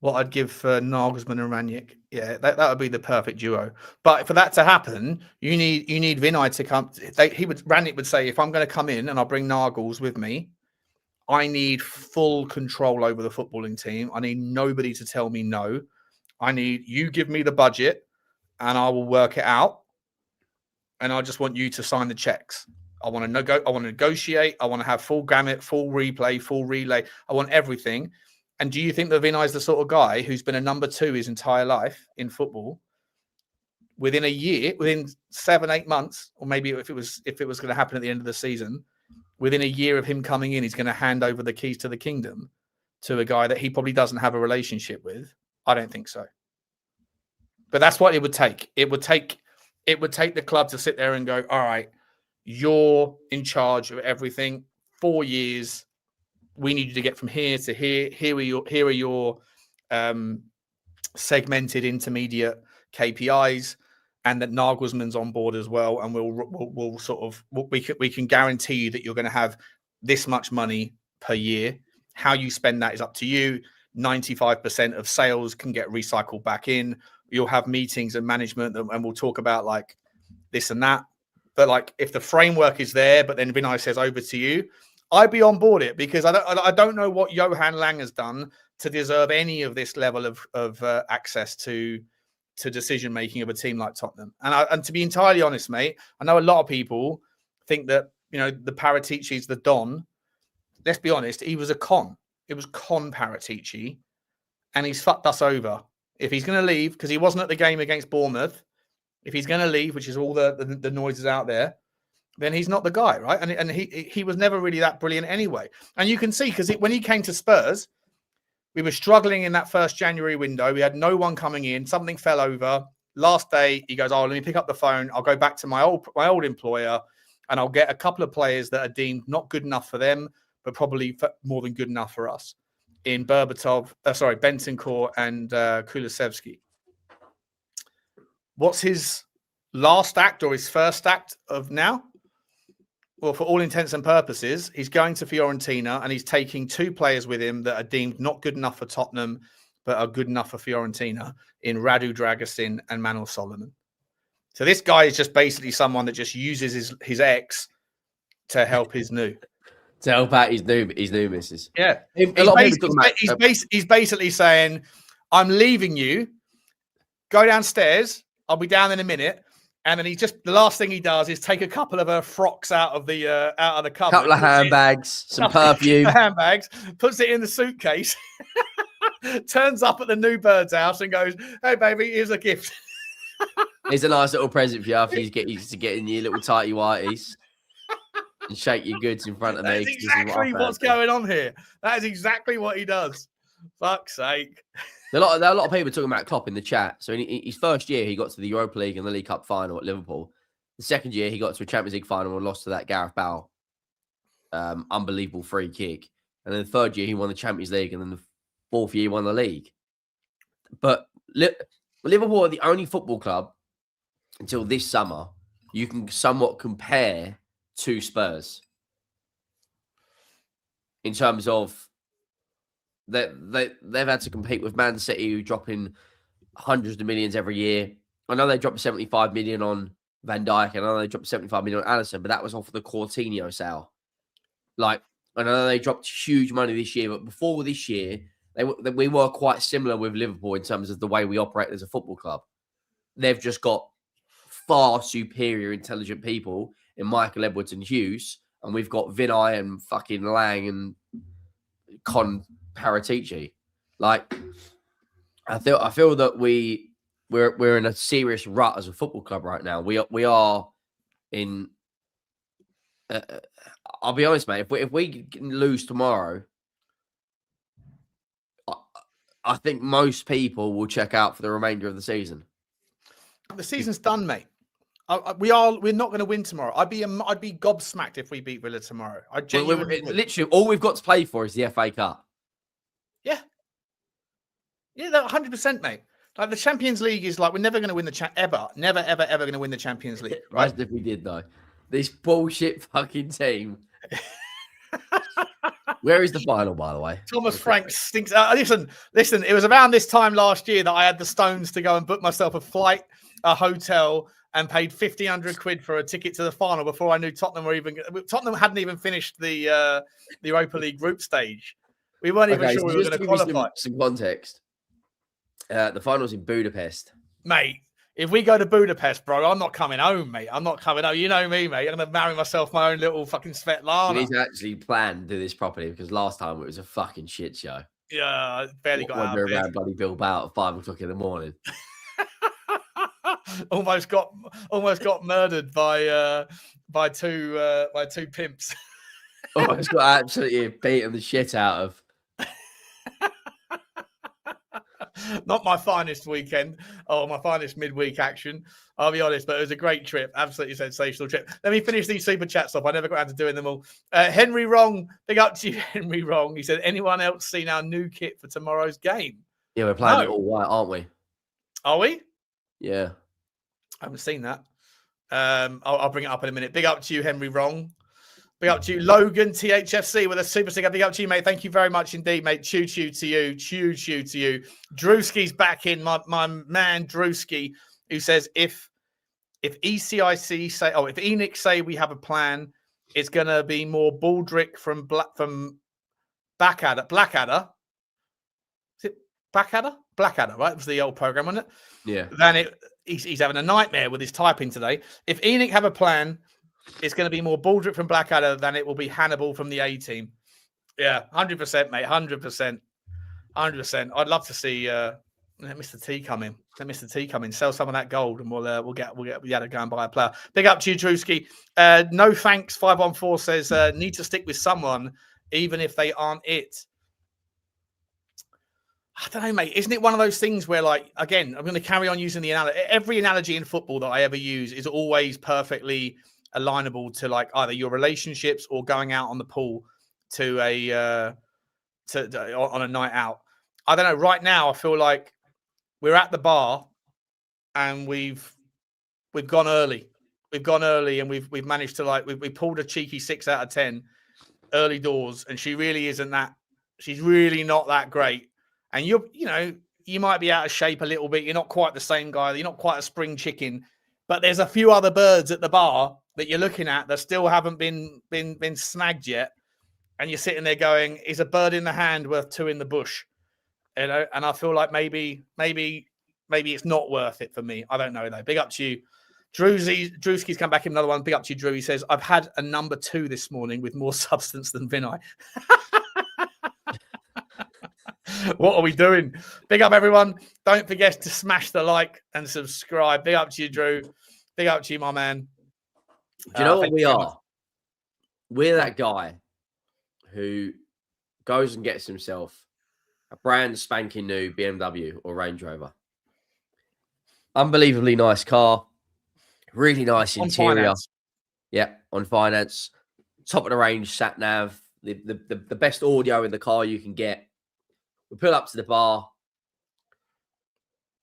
Speaker 1: What I'd give for Nagelsmann and Rangnick, yeah, that would be the perfect duo. But for that to happen, you need Vinay to come. Rangnick would say, if I'm going to come in and I'll bring Nagels with me, I need full control over the footballing team. I need nobody to tell me no. I need you give me the budget and I will work it out. And I just want you to sign the checks. I want to negotiate. I want to have full gamut, full replay, full relay. I want everything. And do you think that Vinay is the sort of guy who's been a number 2 his entire life in football? Within a year, within 7-8 months, or maybe if it was going to happen at the end of the season, within a year of him coming in, he's going to hand over the keys to the kingdom to a guy that he probably doesn't have a relationship with? I don't think so. But that's what it would take. It would take the club to sit there and go, all right, you're in charge of everything. 4 years. We need you to get from here to here. Here are your segmented intermediate KPIs, and that Nagelsmann's on board as well. And we'll sort of we can guarantee you that you're going to have this much money per year. How you spend that is up to you. 95% of sales can get recycled back in. You'll have meetings and management, and we'll talk about like this and that. But like, if the framework is there, but then Vinay says over to you, I'd be on board it, because I don't know what Johan Lang has done to deserve any of this level of access to decision making of a team like Tottenham. And to be entirely honest, mate, I know a lot of people think that the Paratici's the Don. Let's be honest, he was a con. It was con Paratici, and he's fucked us over. If he's going to leave, because he wasn't at the game against Bournemouth, if he's going to leave, which is all the noises out there, then he's not the guy, right? And he was never really that brilliant anyway. And you can see, because when he came to Spurs, we were struggling in that first January window. We had no one coming in. Something fell over. Last day, he goes, "Oh, let me pick up the phone. I'll go back to my old employer, and I'll get a couple of players that are deemed not good enough for them, but probably more than good enough for us, in Bentancur and Kulusevski." What's his last act or his first act of now? Well, for all intents and purposes, he's going to Fiorentina and he's taking 2 players with him that are deemed not good enough for Tottenham, but are good enough for Fiorentina in Radu Dragusin and Manuel Solomon. So this guy is just basically someone that just uses his ex to help his new.
Speaker 2: To help out his new missus.
Speaker 1: Yeah.
Speaker 2: A lot of people talking about...
Speaker 1: He's basically saying, I'm leaving you. Go downstairs. I'll be down in a minute. And then the last thing he does is take a couple of her frocks out of the cupboard.
Speaker 2: Couple of handbags, some perfume.
Speaker 1: Handbags, puts it in the suitcase, turns up at the new bird's house and goes, hey, baby, here's a gift.
Speaker 2: Here's a nice little present for you after you get used to getting your little tighty whities and shake your goods in front of me.
Speaker 1: That's exactly what's going on here. That is exactly what he does. Fuck's sake.
Speaker 2: There are a lot of people talking about Klopp in the chat. So in his first year, he got to the Europa League and the League Cup final at Liverpool. The second year, he got to a Champions League final and lost to that Gareth Bale unbelievable free kick. And then the third year, he won the Champions League. And then the fourth year, he won the league. But Liverpool are the only football club until this summer you can somewhat compare to Spurs in terms of they've had to compete with Man City, who drop in hundreds of millions every year. I know they dropped 75 million on Van Dijk, and I know they dropped 75 million on Alisson, but that was off of the Coutinho sale. Like, I know they dropped huge money this year, but before this year, we were quite similar with Liverpool in terms of the way we operate as a football club. They've just got far superior intelligent people in Michael Edwards and Hughes, and we've got Vinay and fucking Lang and Con Paratici. Like, I feel that we're in a serious rut as a football club right now. We are in. I'll be honest, mate. If we lose tomorrow, I think most people will check out for the remainder of the season.
Speaker 1: The season's done, mate. We're not going to win tomorrow. I'd be gobsmacked if we beat Villa tomorrow.
Speaker 2: Literally, all we've got to play for is the FA Cup.
Speaker 1: Yeah, 100%, mate. Like, the Champions League is like, we're never going to win never, ever going to win the Champions League. Right?
Speaker 2: Imagine if we did, though. This bullshit fucking team. Where is the final, by the way?
Speaker 1: Thomas Frank stinks. Listen. It was around this time last year that I had the stones to go and book myself a flight, a hotel, and paid 1,500 quid for a ticket to the final before I knew Tottenham hadn't even finished the Europa League group stage. We weren't even sure we were going to qualify.
Speaker 2: Some context. The final's in Budapest.
Speaker 1: Mate, if we go to Budapest, bro, I'm not coming home, mate. I'm not coming home. You know me, mate. I'm going to marry myself my own little fucking Svetlana.
Speaker 2: We need to actually plan to do this properly, because last time it was a fucking shit show.
Speaker 1: Yeah, I barely got out of bed.
Speaker 2: Around bloody Bilbao at 5 o'clock in the morning.
Speaker 1: almost got murdered by two pimps.
Speaker 2: Almost got absolutely beaten the shit out of.
Speaker 1: Not my finest weekend or my finest midweek action, I'll be honest, but it was a great trip. Absolutely sensational trip. Let me finish these super chats off. I never got around to doing them all. Henry Wrong, big up to you, Henry Wrong. He said, anyone else seen our new kit for tomorrow's game?
Speaker 2: Yeah, we're playing it all white, aren't we?
Speaker 1: Are we?
Speaker 2: Yeah.
Speaker 1: I haven't seen that. I'll bring it up in a minute. Big up to you, Henry Wrong. Big up to you, Logan THFC with a super sticker. Big up to you, mate. Thank you very much indeed, mate. Choo to you. Choo to you. Drewski's back in. My man Drewski, who says if ECIC say, if ENIC say we have a plan, it's gonna be more Baldrick from Blackadder. Is it Blackadder? Blackadder, right? It was the old program, wasn't it?
Speaker 2: Yeah.
Speaker 1: Then he's having a nightmare with his typing today. If ENIC have a plan, it's going to be more Baldrick from Blackadder than it will be Hannibal from the A team. Yeah, 100%, mate. 100%. I'd love to see let Mr. T come in. Sell some of that gold, and we'll get to go and buy a player. Big up to you, Drewski. No thanks. 514 says need to stick with someone, even if they aren't it. I don't know, mate. Isn't it one of those things where, like, again, I'm going to carry on using the analogy. Every analogy in football that I ever use is always perfectly alignable to, like, either your relationships or going out on the pool to on a night out. I don't know. Right now, I feel like we're at the bar and we've gone early. gone early and we've managed to we pulled a cheeky 6 out of 10 early doors, and she really isn't that. She's really not that great. And you might be out of shape a little bit. You're not quite the same guy. You're not quite a spring chicken. But there's a few other birds at the bar that you're looking at that still haven't been snagged yet. And you're sitting there going, is a bird in the hand worth 2 in the bush? And I feel like maybe it's not worth it for me. I don't know though. Big up to you. Drewski's come back in another one. Big up to you, Drew. He says, I've had a number 2 this morning with more substance than Vinay. What are we doing? Big up, everyone. Don't forget to smash the like and subscribe. Big up to you, Drew. Big up to you, my man.
Speaker 2: Do you know what we are? We're that guy who goes and gets himself a brand spanking new BMW or Range Rover. Unbelievably nice car. Really nice interior. Yeah, on finance. Top of the range sat nav. The best audio in the car you can get. We pull up to the bar.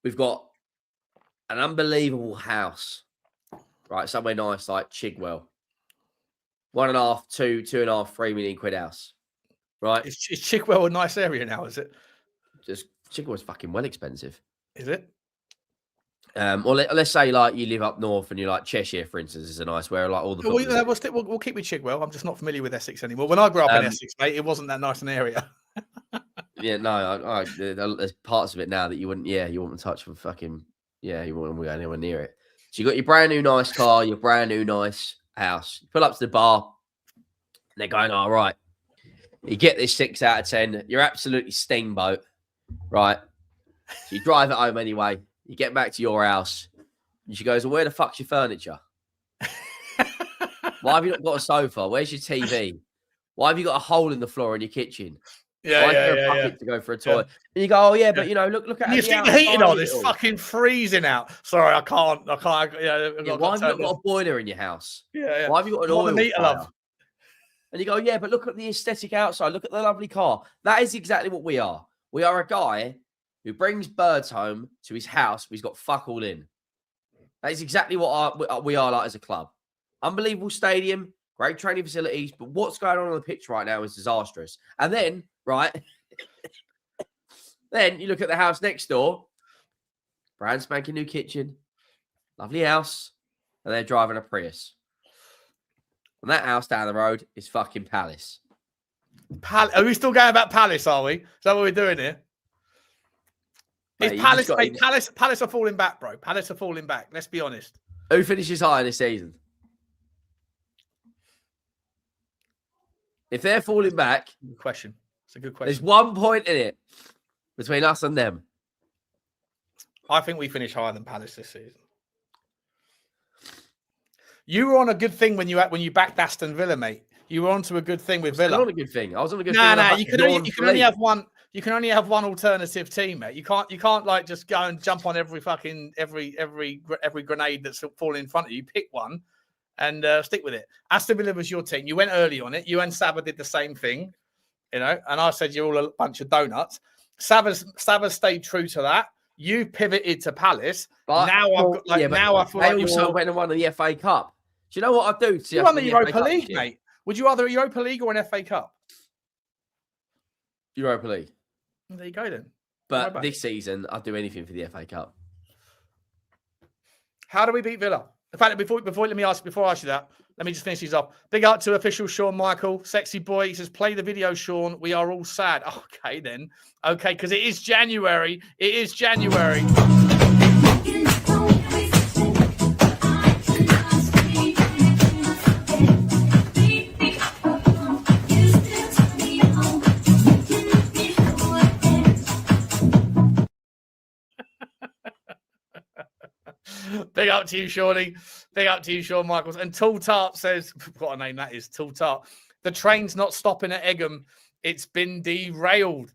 Speaker 2: We've got an unbelievable house, right? Somewhere nice like Chigwell. 1.5, 2, 2.5, 3 million quid house, right?
Speaker 1: Is Chigwell a nice area now? Is it?
Speaker 2: Just Chigwell's fucking well expensive.
Speaker 1: Is it?
Speaker 2: Or let's say like you live up north and you're like Cheshire, for instance, is a nice where like all the.
Speaker 1: We'll keep with Chigwell. I'm just not familiar with Essex anymore. When I grew up in Essex, mate, it wasn't that nice an area.
Speaker 2: Yeah, no, there's parts of it now that you wouldn't touch for fucking, you wouldn't go anywhere near it. So you got your brand new nice car, your brand new nice house. You pull up to the bar, and they're going, all right, you get this 6 out of 10. You're absolutely steamboat, right? So you drive it home anyway. You get back to your house, and she goes, well, where the fuck's your furniture? Why have you not got a sofa? Where's your TV? Why have you got a hole in the floor in your kitchen?
Speaker 1: Yeah.
Speaker 2: To go for a toilet. And you go, oh yeah, but look at
Speaker 1: you stick the heating on. It's fucking freezing out. Sorry, I can't.
Speaker 2: Why have you not got a boiler in your house?
Speaker 1: Yeah.
Speaker 2: Why have you got an oil fire? And you go, yeah, but look at the aesthetic outside. Look at the lovely car. That is exactly what we are. We are a guy who brings birds home to his house. He's got fuck all in. That is exactly what we are like as a club. Unbelievable stadium, great training facilities, but what's going on the pitch right now is disastrous. And then, right, then you look at the house next door, brand spanking new kitchen, lovely house, and they're driving a Prius. And that house down the road is fucking Palace.
Speaker 1: Are we still going about Palace, are we? Is that what we're doing here? Palace are falling back, bro. Palace are falling back. Let's be honest.
Speaker 2: Who finishes higher this season? If they're falling back,
Speaker 1: good question. It's a good question.
Speaker 2: There's 1 point in it between us and them.
Speaker 1: I think we finish higher than Palace this season. You were on a good thing when you backed Aston Villa, mate. You were onto a good thing with Villa.
Speaker 2: Not a good thing. I was on a good thing.
Speaker 1: No. You can only have one. You can only have one alternative team, mate. You can't like just go and jump on every grenade that's falling in front of you. Pick one and stick with it. Aston Villa was your team. You went early on it. You and Saba did the same thing, and I said you're all a bunch of donuts. Saba stayed true to that. You pivoted to Palace. But now I feel like
Speaker 2: they also went and won the FA Cup. Do you know what I'd do?
Speaker 1: You won the Europa League, mate. Would you rather a Europa League or an FA Cup?
Speaker 2: Europa League.
Speaker 1: There you go then.
Speaker 2: But this season, I'd do anything for the FA Cup.
Speaker 1: How do we beat Villa? In fact, before I ask you that, let me just finish these up. Big up to official Sean Michael, sexy boy. He says, play the video, Sean. We are all sad. Okay, then. Okay, because it is January. It is January. Big up to you, Shawnee. Big up to you, Sean Michaels. And Tall Tart says, what a name that is, Tall Tart. The train's not stopping at Egham. It's been derailed.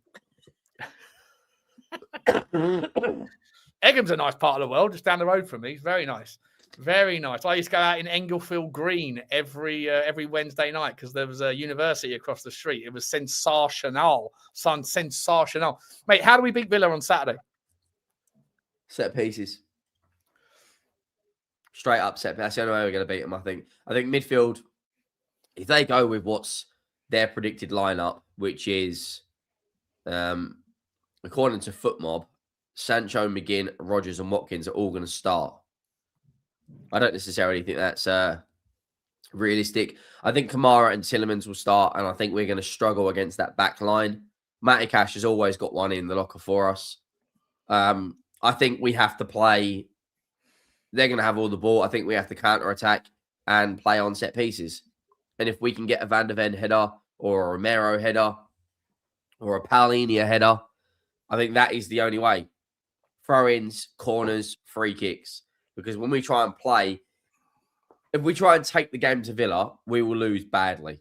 Speaker 1: Egham's a nice part of the world, just down the road from me. It's very nice. Very nice. I used to go out in Englefield Green every Wednesday night because there was a university across the street. It was sensational. Sensational. Mate, how do we beat Villa on Saturday?
Speaker 2: Set pieces. Straight up set. That's the only way we're going to beat them, I think. I think midfield, if they go with what's their predicted lineup, which is, according to FootMob, Sancho, McGinn, Rodgers, and Watkins are all going to start. I don't necessarily think that's realistic. I think Kamara and Tielemans will start, and I think we're going to struggle against that back line. Matty Cash has always got one in the locker for us. I think we have to play. They're going to have all the ball. I think we have to counter attack and play on set pieces. And if we can get a Van der Ven header or a Romero header or a Paulinia header, I think that is the only way. Throw-ins, corners, free kicks. Because when we try and play, if we try and take the game to Villa, we will lose badly.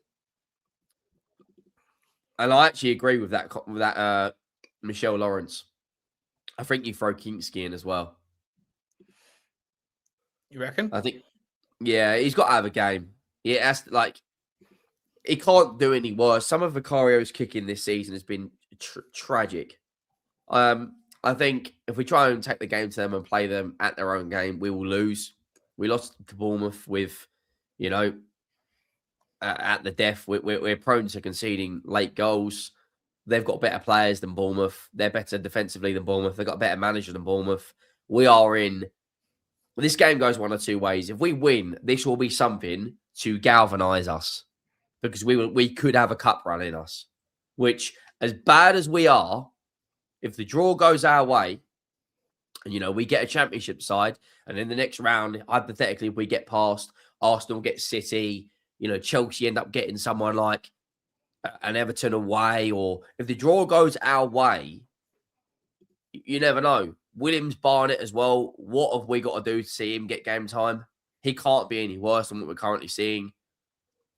Speaker 2: And I actually agree with that Michelle Lawrence. I think you throw Kinsky in as well.
Speaker 1: You reckon?
Speaker 2: I think, yeah, he's got to have a game. He has to, like, he can't do any worse. Some of Vicario's kicking this season has been tragic. I think if we try and take the game to them and play them at their own game, we will lose. We lost to Bournemouth with, at the death. We're prone to conceding late goals. They've got better players than Bournemouth. They're better defensively than Bournemouth. They've got a better manager than Bournemouth. We are in. This game goes one of two ways. If we win, this will be something to galvanise us because we could have a cup run in us, which, as bad as we are, if the draw goes our way, and, we get a championship side, and in the next round, hypothetically, if we get past, Arsenal get City, Chelsea end up getting someone like an Everton away, or if the draw goes our way, you never know. Williams Barnett as well. What have we got to do to see him get game time? He can't be any worse than what we're currently seeing.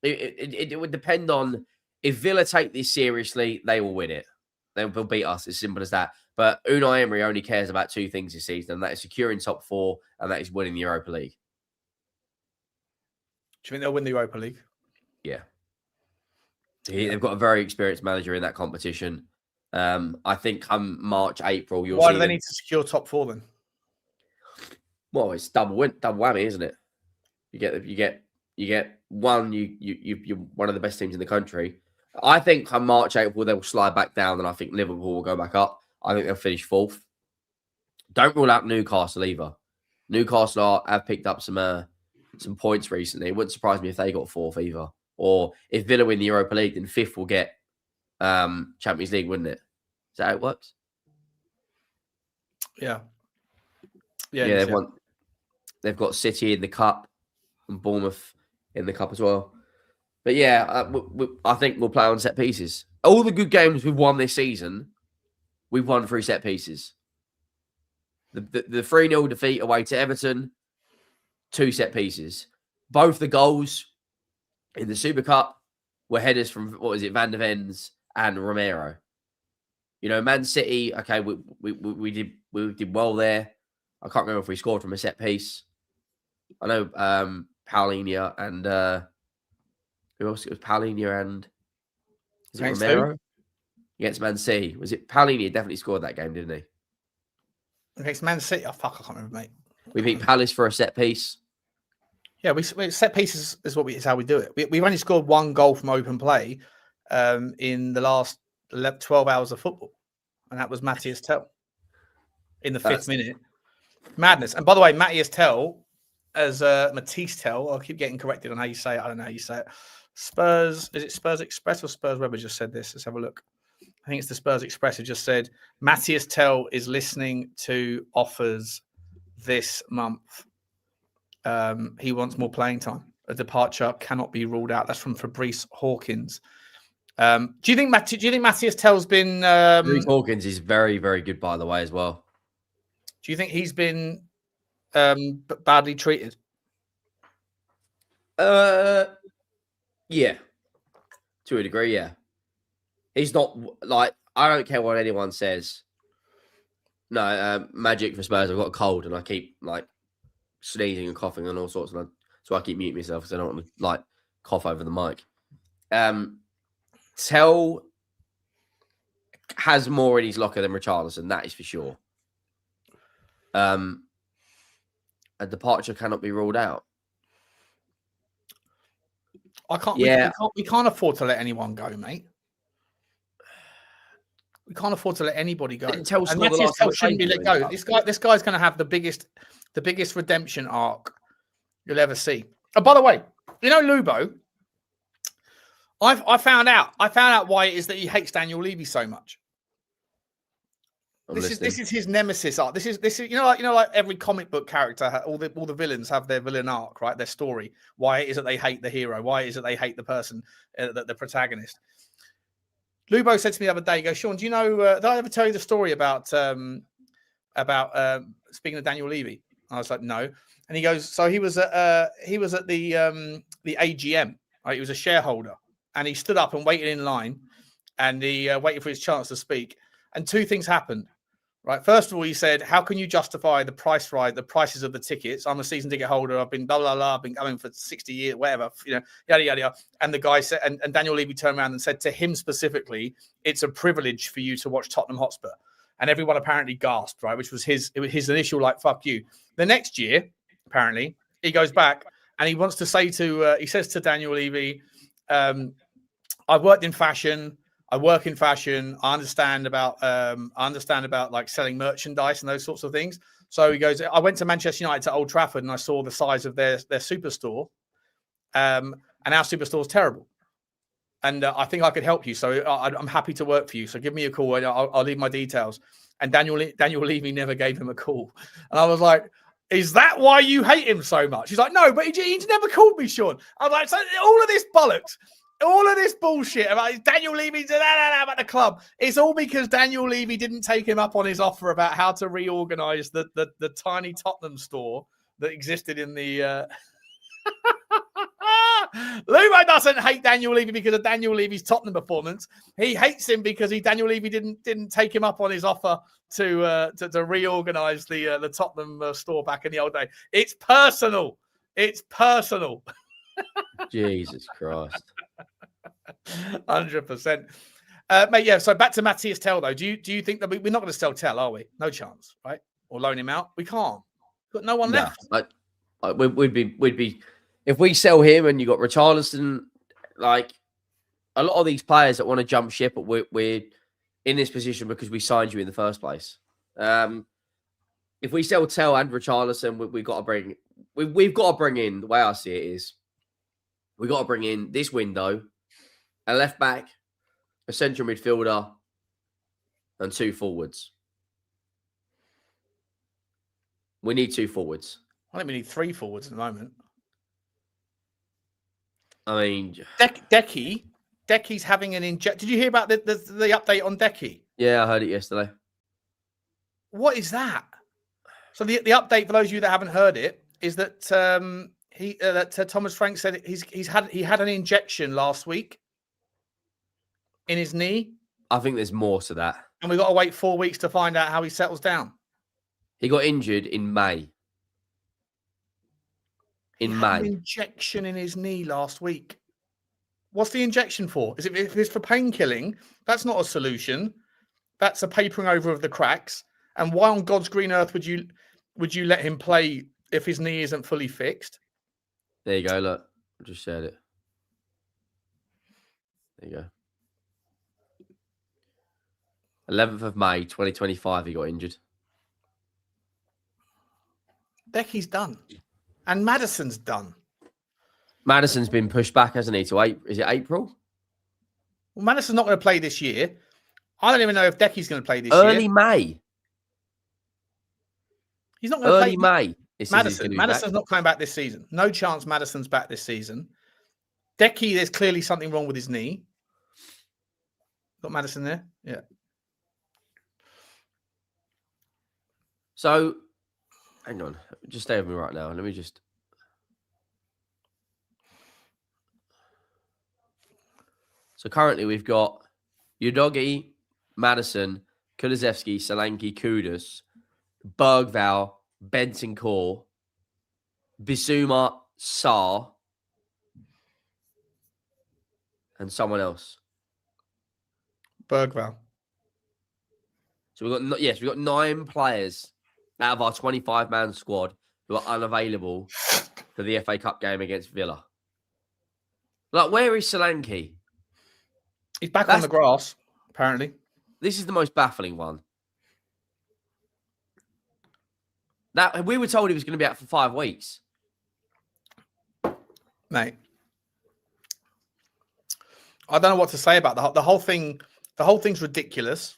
Speaker 2: It would depend on if Villa take this seriously, they will win it. They'll beat us. As simple as that. But Unai Emery only cares about two things this season, and that is securing top four, and that is winning the Europa League.
Speaker 1: Do you think they'll win the Europa League?
Speaker 2: Yeah. They've got a very experienced manager in that competition. I think come March, April, you'll see.
Speaker 1: Why do they need to secure top four then?
Speaker 2: Well, it's double whammy, isn't it? You get one. You're one of the best teams in the country. I think come March, April, they will slide back down, and I think Liverpool will go back up. I think they'll finish fourth. Don't rule out Newcastle either. Newcastle have picked up some points recently. It wouldn't surprise me if they got fourth either. Or if Villa win the Europa League, then fifth will get Champions League, wouldn't it? Is that how it works?
Speaker 1: Yeah.
Speaker 2: Yeah, they've got City in the cup and Bournemouth in the cup as well. But yeah, I think we'll play on set pieces. All the good games we've won this season, we've won through set pieces. The 3-0 defeat away to Everton, 2 set pieces. Both the goals in the Super Cup were headers from, Van der Ven's and Romero. Man City, okay, we did well there. I can't remember if we scored from a set piece. I know Paulinia and who else? It was Paulinia and is it Romero? Against Man City. Was it Paulinia definitely scored that game, didn't he?
Speaker 1: Against Man City? Oh, fuck, I can't remember, mate.
Speaker 2: We beat Palace for a set piece.
Speaker 1: Yeah, we set pieces is how we do it. We've only scored 1 goal from open play in the last 12 hours of football, and that was Mathys Tel in the 5th minute. Madness. And by the way, Mathys Tel, as Mathys Tel, I'll keep getting corrected on how you say it. I don't know how you say it. Spurs, is it Spurs Express or Spurs Webber just said this? Let's have a look. I think it's the Spurs Express who just said, Mathys Tel is listening to offers this month. He wants more playing time. A departure cannot be ruled out. That's from Fabrice Hawkins. Do you think Mathys Tel's been?
Speaker 2: Fabrice Hawkins is very, very good, by the way, as well.
Speaker 1: Do you think he's been badly treated?
Speaker 2: Yeah, to a degree, yeah. He's not like, I don't care what anyone says. No, magic for Spurs. I've got a cold and I keep like sneezing and coughing and all sorts, so I keep muting myself because I don't want to cough over the mic. Tel has more in his locker than Richalison, that is for sure. a departure cannot be ruled out.
Speaker 1: I can't.
Speaker 2: Yeah.
Speaker 1: We can't afford to let anyone go, mate. We can't afford to let anybody go. And Mathys Tel shouldn't be let go. This guy's going to have the biggest redemption arc you'll ever see. Oh, by the way, you know Lubo. I found out why it is that he hates Daniel Levy so much. This is his nemesis arc. This is like every comic book character, all the villains have their villain arc, right? Their story. Why it is that they hate the hero? Why is it they hate the person, the protagonist? Lubo said to me the other day, he goes, Sean, do you know, did I ever tell you the story about speaking of Daniel Levy? I was like, no. And he goes, so he was at the AGM, right? He was a shareholder, and he stood up and waited in line, and he waited for his chance to speak. And two things happened, right? First of all, he said, how can you justify the prices of the tickets? I'm a season ticket holder. I've been blah, blah, blah. I've been going for 60 years, whatever, yada, yada, yada. And the guy said, and Daniel Levy turned around and said to him specifically, it's a privilege for you to watch Tottenham Hotspur. And everyone apparently gasped, right? Which was his initial, like, fuck you. The next year, apparently, he goes back and he wants to say he says to Daniel Levy, I've worked in fashion. I work in fashion. I understand about like selling merchandise and those sorts of things. So he goes, I went to Manchester United to Old Trafford and I saw the size of their superstore. And our superstore is terrible. And I think I could help you. So I'm happy to work for you. So give me a call and I'll leave my details. And Daniel Levy never gave him a call. And I was like, is that why you hate him so much? He's like, no, but he's never called me, Sean. I was like, so all of this bollocks. All of this bullshit about Daniel Levy about the club, it's all because Daniel Levy didn't take him up on his offer about how to reorganise the tiny Tottenham store that existed in the... Lumo doesn't hate Daniel Levy because of Daniel Levy's Tottenham performance. He hates him because Daniel Levy didn't take him up on his offer to reorganise the Tottenham store back in the old day. It's personal. It's personal.
Speaker 2: Jesus Christ.
Speaker 1: 100%. Mate, yeah, so back to Mathys Tel, though. Do you think that we're not going to sell Tel, are we? No chance, right? Or loan him out? We can't. We've got no one left.
Speaker 2: We'd be if we sell him and you got Richalison, like a lot of these players that want to jump ship, but we're in this position because we signed you in the first place. If we sell Tel and Richalison, we've got to bring in, the way I see it is, we've got to bring in this window a left back, a central midfielder, and two forwards. We need two forwards.
Speaker 1: I think we need three forwards at the moment.
Speaker 2: I mean,
Speaker 1: Decky's having an injection. Did you hear about the update on Decky?
Speaker 2: Yeah, I heard it yesterday.
Speaker 1: What is that? So the update for those of you that haven't heard it is that Thomas Frank said he had an injection last week in his knee.
Speaker 2: I think there's more to that.
Speaker 1: And we've got to wait 4 weeks to find out how he settles down.
Speaker 2: He got injured in May.
Speaker 1: An injection in his knee last week. What's the injection for? If it's for painkilling, that's not a solution. That's a papering over of the cracks. And why on God's green earth would you let him play if his knee isn't fully fixed?
Speaker 2: There you go. Look, I just shared it. There you go. 11th of May, 2025, he got injured.
Speaker 1: Decky's done. And Maddison's done.
Speaker 2: Maddison's been pushed back, hasn't he, to is it April?
Speaker 1: Well, Maddison's not going to play this year. I don't even know if Decky's going to play this year.
Speaker 2: Early May.
Speaker 1: He's not going to play.
Speaker 2: Early May.
Speaker 1: Maddison's not coming back this season. No chance Maddison's back this season. Decky, there's clearly something wrong with his knee. Got Maddison there? Yeah.
Speaker 2: So, hang on. Just stay with me right now. Let me just... So currently we've got Udogie, Maddison, Kulusevski, Solanke, Kudus, Berghvall, Bentancur, Bissouma, Sarr, and someone else.
Speaker 1: Berghvall.
Speaker 2: So we've got 9 players out of our 25-man squad who are unavailable for the FA Cup game against Villa. Like, where is Solanke?
Speaker 1: He's back on the grass, apparently.
Speaker 2: This is the most baffling one. That we were told he was going to be out for 5 weeks.
Speaker 1: Mate, I don't know what to say about the whole thing. The whole thing's ridiculous.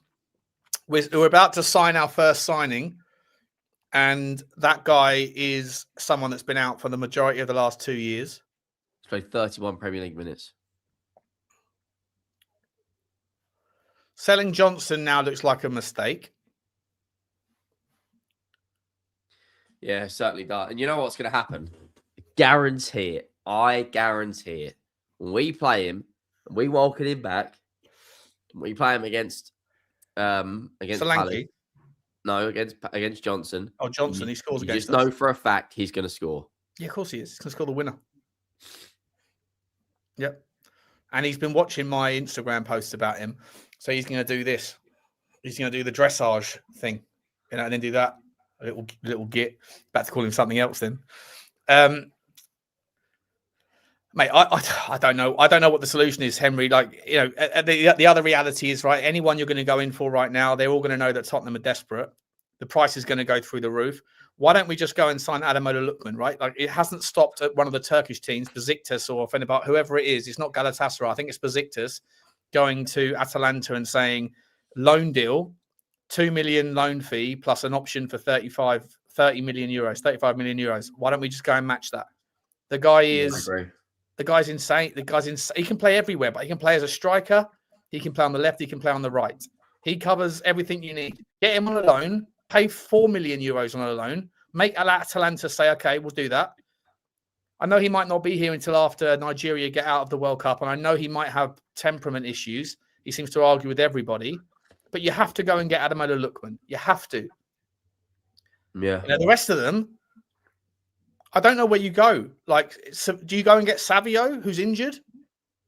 Speaker 1: We're about to sign our first signing, and that guy is someone that's been out for the majority of the last 2 years.
Speaker 2: He's played 31 Premier League minutes.
Speaker 1: Selling Johnson now looks like a mistake.
Speaker 2: Yeah, it certainly does. And you know what's going to happen? Guarantee it. I guarantee it. When we play him, and we welcome him back, we play him against
Speaker 1: Solanke.
Speaker 2: No, against Johnson.
Speaker 1: Oh, Johnson, he scores against
Speaker 2: us. You just know for a fact he's going to score.
Speaker 1: Yeah, of course he is. He's going to score the winner. Yep. And he's been watching my Instagram posts about him. So he's going to do this. He's going to do the dressage thing, and then do that. A little git. About to call him something else then. Mate, I don't know. I don't know what the solution is, Henry. Like, the other reality is, right, anyone you're going to go in for right now, they're all going to know that Tottenham are desperate. The price is going to go through the roof. Why don't we just go and sign Ademola Lookman, right? Like, it hasn't stopped at one of the Turkish teams, Besiktas or Fenerbahce, whoever it is. It's not Galatasaray. I think it's Besiktas going to Atalanta and saying, loan deal, 2 million loan fee plus an option for 35 million euros. Why don't we just go and match that? The guy is...
Speaker 2: I agree.
Speaker 1: The guy's insane. He can play everywhere, but he can play as a striker. He can play on the left. He can play on the right. He covers everything you need. Get him on a loan. Pay 4 million euros on a loan. Make Atalanta say, okay, we'll do that. I know he might not be here until after Nigeria get out of the World Cup, and I know he might have temperament issues. He seems to argue with everybody. But you have to go and get Ademola Lookman. You have to.
Speaker 2: Yeah.
Speaker 1: The rest of them, I don't know where you go. Like, so do you go and get Savio, who's injured?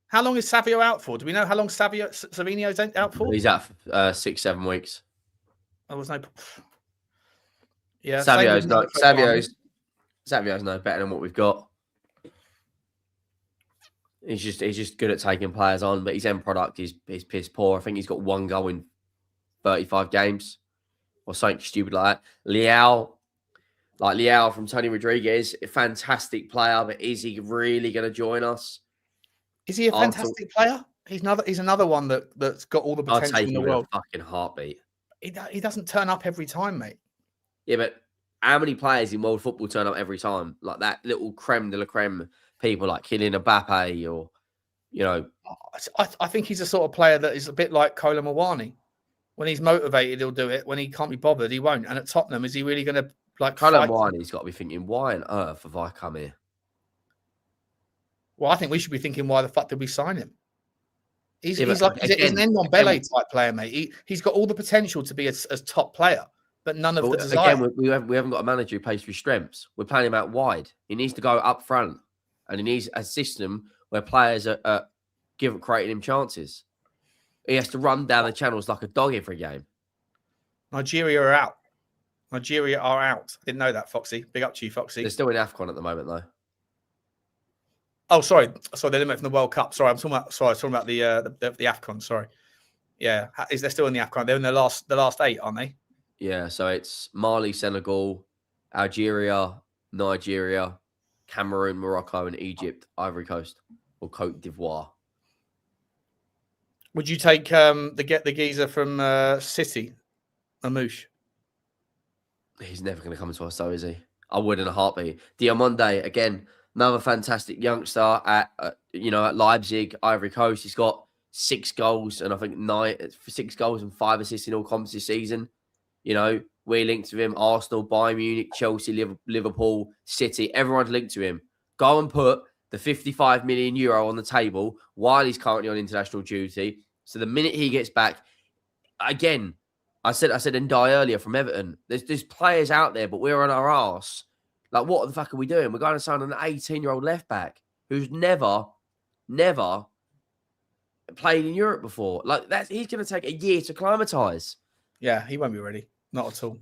Speaker 1: How long is Savio out for? Do we know how long Savinio's out for?
Speaker 2: He's out for 6-7 weeks.
Speaker 1: There was no... Yeah,
Speaker 2: Savio's no better than what we've got. He's just good at taking players on, but his end product is piss poor. I think he's got 1 goal in 35 games or something stupid like that. Leao from Tony Rodriguez, a fantastic player, but is he really going to join us?
Speaker 1: Is he a fantastic player? He's another one that's got all the potential in the world.
Speaker 2: A fucking heartbeat.
Speaker 1: He doesn't turn up every time, mate.
Speaker 2: Yeah, but how many players in world football turn up every time? Like that little creme de la creme people like Kylian Mbappe or,
Speaker 1: I think he's the sort of player that is a bit like Kolo Muani. When he's motivated, he'll do it. When he can't be bothered, he won't. And at Tottenham, is he really going to
Speaker 2: Kolo Muani's got to be thinking, why on earth have I come here?
Speaker 1: Well, I think we should be thinking, why the fuck did we sign him? He's an Ndombele type player, mate. He's got all the potential to be a top player, but none of the desire.
Speaker 2: Again, we haven't got a manager who plays for his strengths. We're playing him out wide. He needs to go up front, and he needs a system where players are creating him chances. He has to run down the channels like a dog every game.
Speaker 1: Nigeria are out. Didn't know that, Foxy. Big up to you, Foxy.
Speaker 2: They're still in AFCON at the moment, though.
Speaker 1: Oh, sorry. They're eliminated from the World Cup. Sorry, I'm talking about the AFCON. Sorry. Yeah, they're still in the AFCON? They're in the last 8, aren't they?
Speaker 2: Yeah. So it's Mali, Senegal, Algeria, Nigeria, Cameroon, Morocco, and Egypt, Ivory Coast, or Côte d'Ivoire.
Speaker 1: Would you take the geezer from City, Mamouche?
Speaker 2: He's never going to come to us, though, is he? I would in a heartbeat. Diamonde, again, another fantastic youngster at Leipzig, Ivory Coast. He's got 6 goals and I think 6 goals and 5 assists in all comps this season. We're linked with him. Arsenal, Bayern Munich, Chelsea, Liverpool, City. Everyone's linked to him. Go and put the 55 million euro on the table while he's currently on international duty. So the minute he gets back, again, I said Ndiaye earlier from Everton. There's players out there, but we're on our arse. Like, what the fuck are we doing? We're going to sign an 18-year-old left back who's never played in Europe before. Like, he's going to take a year to acclimatise.
Speaker 1: Yeah, he won't be ready. Not at all.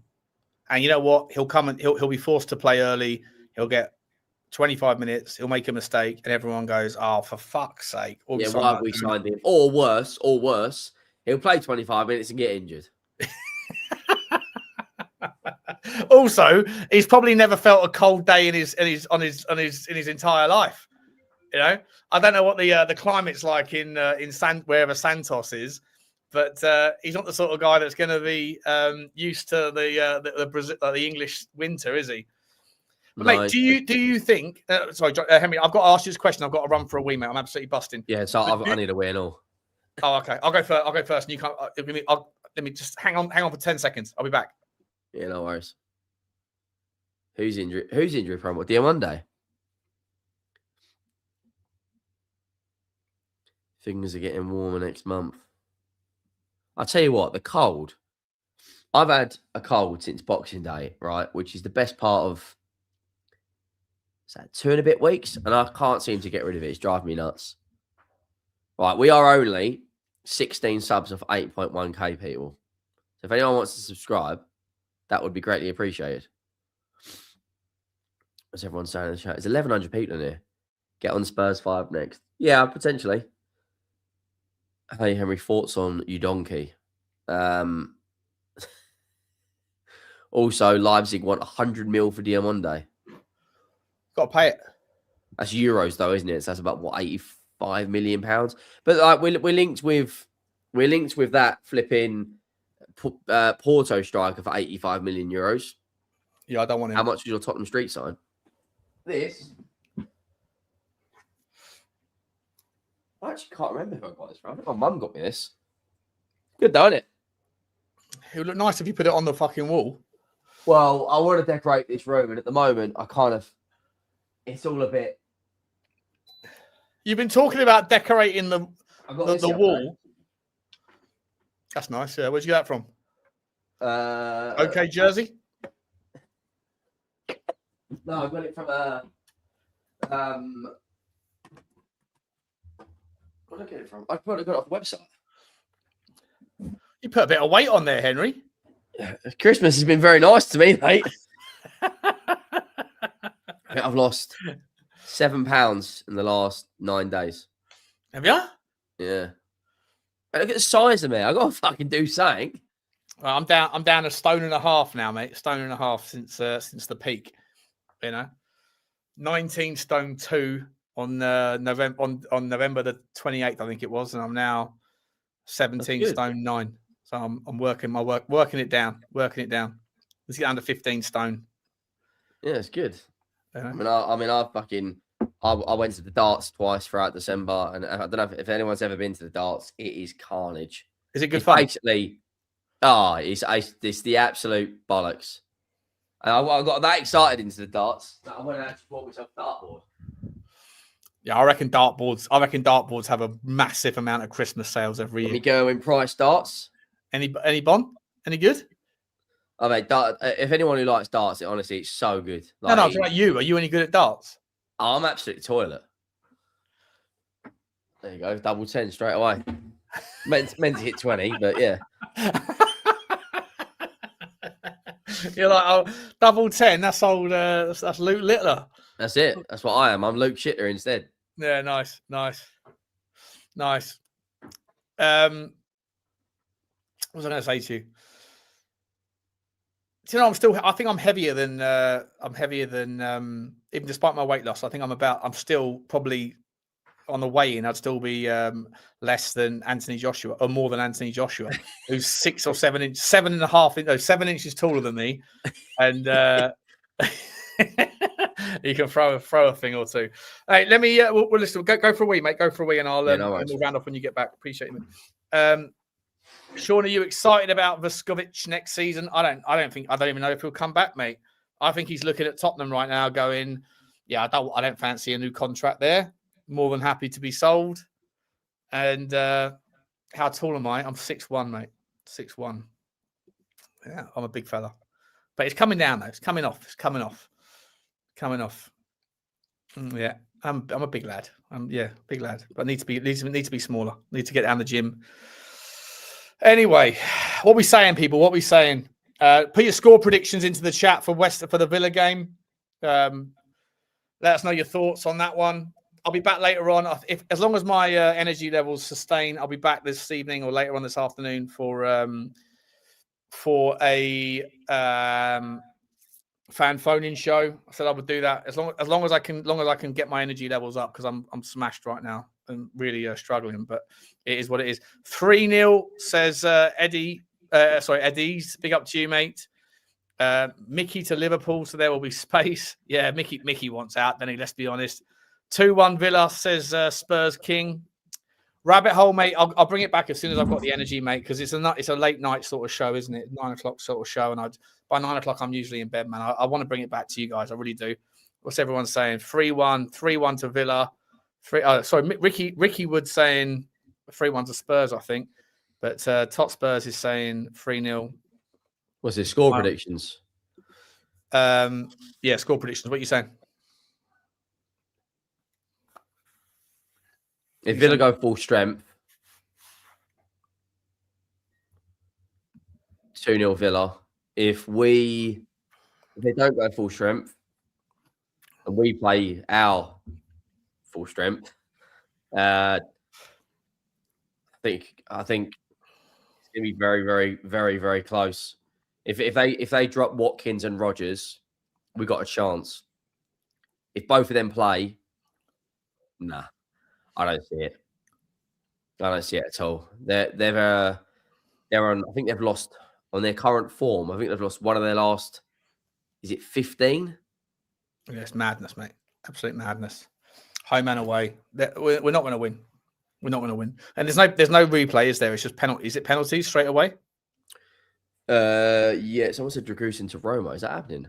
Speaker 1: And you know what? He'll come and he'll be forced to play early. He'll get 25 minutes. He'll make a mistake, and everyone goes, "Oh, for fuck's sake!"
Speaker 2: Yeah, why have we signed him? Or worse, he'll play 25 minutes and get injured.
Speaker 1: Also, he's probably never felt a cold day in his entire life. You know, I don't know what the climate's like in wherever Santos is, but he's not the sort of guy that's going to be used to the English winter, is he? But no. Mate, do you think? Sorry, Henry, I've got to ask you this question. I've got to run for a wee, mate. I'm absolutely busting.
Speaker 2: Yeah, so I need a win all.
Speaker 1: Oh, okay. I'll go first. And you can't. Let me just hang on for 10 seconds. I'll be back.
Speaker 2: Yeah, no worries. Who's injury prone? What, Diamande? Things are getting warmer next month. I'll tell you what, the cold. I've had a cold since Boxing Day, right? Which is the best part of 2 and a bit weeks, and I can't seem to get rid of it. It's driving me nuts. Right, we are only 16 subs of 8.1k people. So if anyone wants to subscribe, that would be greatly appreciated. What's everyone saying in the chat? There's 1,100 people in here. Get on Spurs 5 next. Yeah, potentially. Hey, Henry, thoughts on Udogie? Also, Leipzig want 100 mil for Diamande.
Speaker 1: Got to pay it.
Speaker 2: That's euros, though, isn't it? So that's about what, 85 million pounds. But like we're linked with that flipping Porto striker for 85 million euros.
Speaker 1: Yeah, I don't want him.
Speaker 2: How much is your Tottenham Street sign? This. I actually can't remember who I got this from. I think my mum got me this. Good, though, isn't it?
Speaker 1: It would look nice if you put it on the fucking wall.
Speaker 2: Well, I want to decorate this room, and at the moment, it's all a bit.
Speaker 1: You've been talking about decorating the wall. That's nice. Yeah, where'd you get that from? Okay, Jersey.
Speaker 2: No, I got it from where did I get it from? I probably got it off the website.
Speaker 1: You put a bit of weight on there, Henry.
Speaker 2: Christmas has been very nice to me, mate. I've lost 7 pounds in the last 9 days.
Speaker 1: Have you?
Speaker 2: Yeah. Look at the size of me. I gotta fucking do something.
Speaker 1: Well, I'm down 1.5 stone now, mate. 1.5 stone since the peak. You know, 19 stone 2 on November the 28th, I think it was, and I'm now 17 stone 9. So I'm working it down. Let's get under 15 stone.
Speaker 2: Yeah, it's good. Yeah. I went to the darts twice throughout December, and I don't know if anyone's ever been to the darts. It is carnage.
Speaker 1: Is it good fun?
Speaker 2: Basically, it's the absolute bollocks. And I got that excited into the darts that I went and actually bought myself a dartboard.
Speaker 1: Yeah, I reckon dartboards have a massive amount of Christmas sales every year.
Speaker 2: Any go in price darts?
Speaker 1: Any bond? Any good?
Speaker 2: Oh, mate, if anyone who likes darts, it's so good.
Speaker 1: Like, no, it's like you. Are you any good at darts?
Speaker 2: I'm absolutely toilet. There you go, double 10 straight away. meant to hit 20, but yeah.
Speaker 1: You're like, oh, double 10. That's old. That's Luke Littler.
Speaker 2: That's it. That's what I am. I'm Luke Shitter instead.
Speaker 1: Yeah, nice. What was I going to say to you? Do you know, I think I'm heavier than even despite my weight loss. I think I'm still probably on the weigh-in. I'd still be less than Anthony Joshua, or more than Anthony Joshua, who's 6 or 7 inches, 7 inches taller than me, and you can throw a thing or two. Hey, let me. We'll listen. Go for a wee, mate. Go for a wee, and I'll we'll round up when you get back. Appreciate it. Sean, are you excited about Vuskovic next season? I don't even know if he'll come back, mate. I think he's looking at Tottenham right now, going, "Yeah, I don't fancy a new contract there. More than happy to be sold." And how tall am I? I'm 6'1", mate. 6'1". Yeah, I'm a big fella, but it's coming down though. It's coming off. Yeah, I'm a big lad. Big lad, but need to be smaller. Need to get down the gym. Anyway, what we saying, people? What we saying? Put your score predictions into the chat for the Villa game. Let us know your thoughts on that one. I'll be back later on. As long as my energy levels sustain, I'll be back this evening or later on this afternoon for a fan phone-in show. I said I would do that as long as I can get my energy levels up, because I'm smashed right now and really struggling. But it is what it is. 3-0 says Eddie. Eddie's. Big up to you, mate. Micky to Liverpool, so there will be space. Yeah, Micky wants out, then let's be honest. 2-1 Villa, says Spurs King. Rabbit hole, mate. I'll bring it back as soon as I've got the energy, mate, because it's a late night sort of show, isn't it? 9 o'clock sort of show, and by 9 o'clock I'm usually in bed, man. I want to bring it back to you guys. I really do. What's everyone saying? 3-1 to Villa. Ricky Wood saying 3-1 to Spurs, I think. But Tot Spurs is saying 3-0.
Speaker 2: What's his score predictions?
Speaker 1: Yeah, score predictions. What are you saying?
Speaker 2: If Villa go full strength, 2-0 Villa. If they don't go full strength and we play our full strength, I think it's gonna be very, very, very, very close. If they drop Watkins and Rodgers, we got a chance. If both of them play, nah, I don't see it. I don't see it at all. They're on. I think they've lost on their current form. I think they've lost one of their last. Is it 15?
Speaker 1: Yeah, it's madness, mate. Absolute madness. Home and away. We're not going to win. We're not going to win. And there's no replay, is there? It's just penalty. Is it penalties straight away?
Speaker 2: Yeah. Someone said Dragoon to Roma. Is that happening?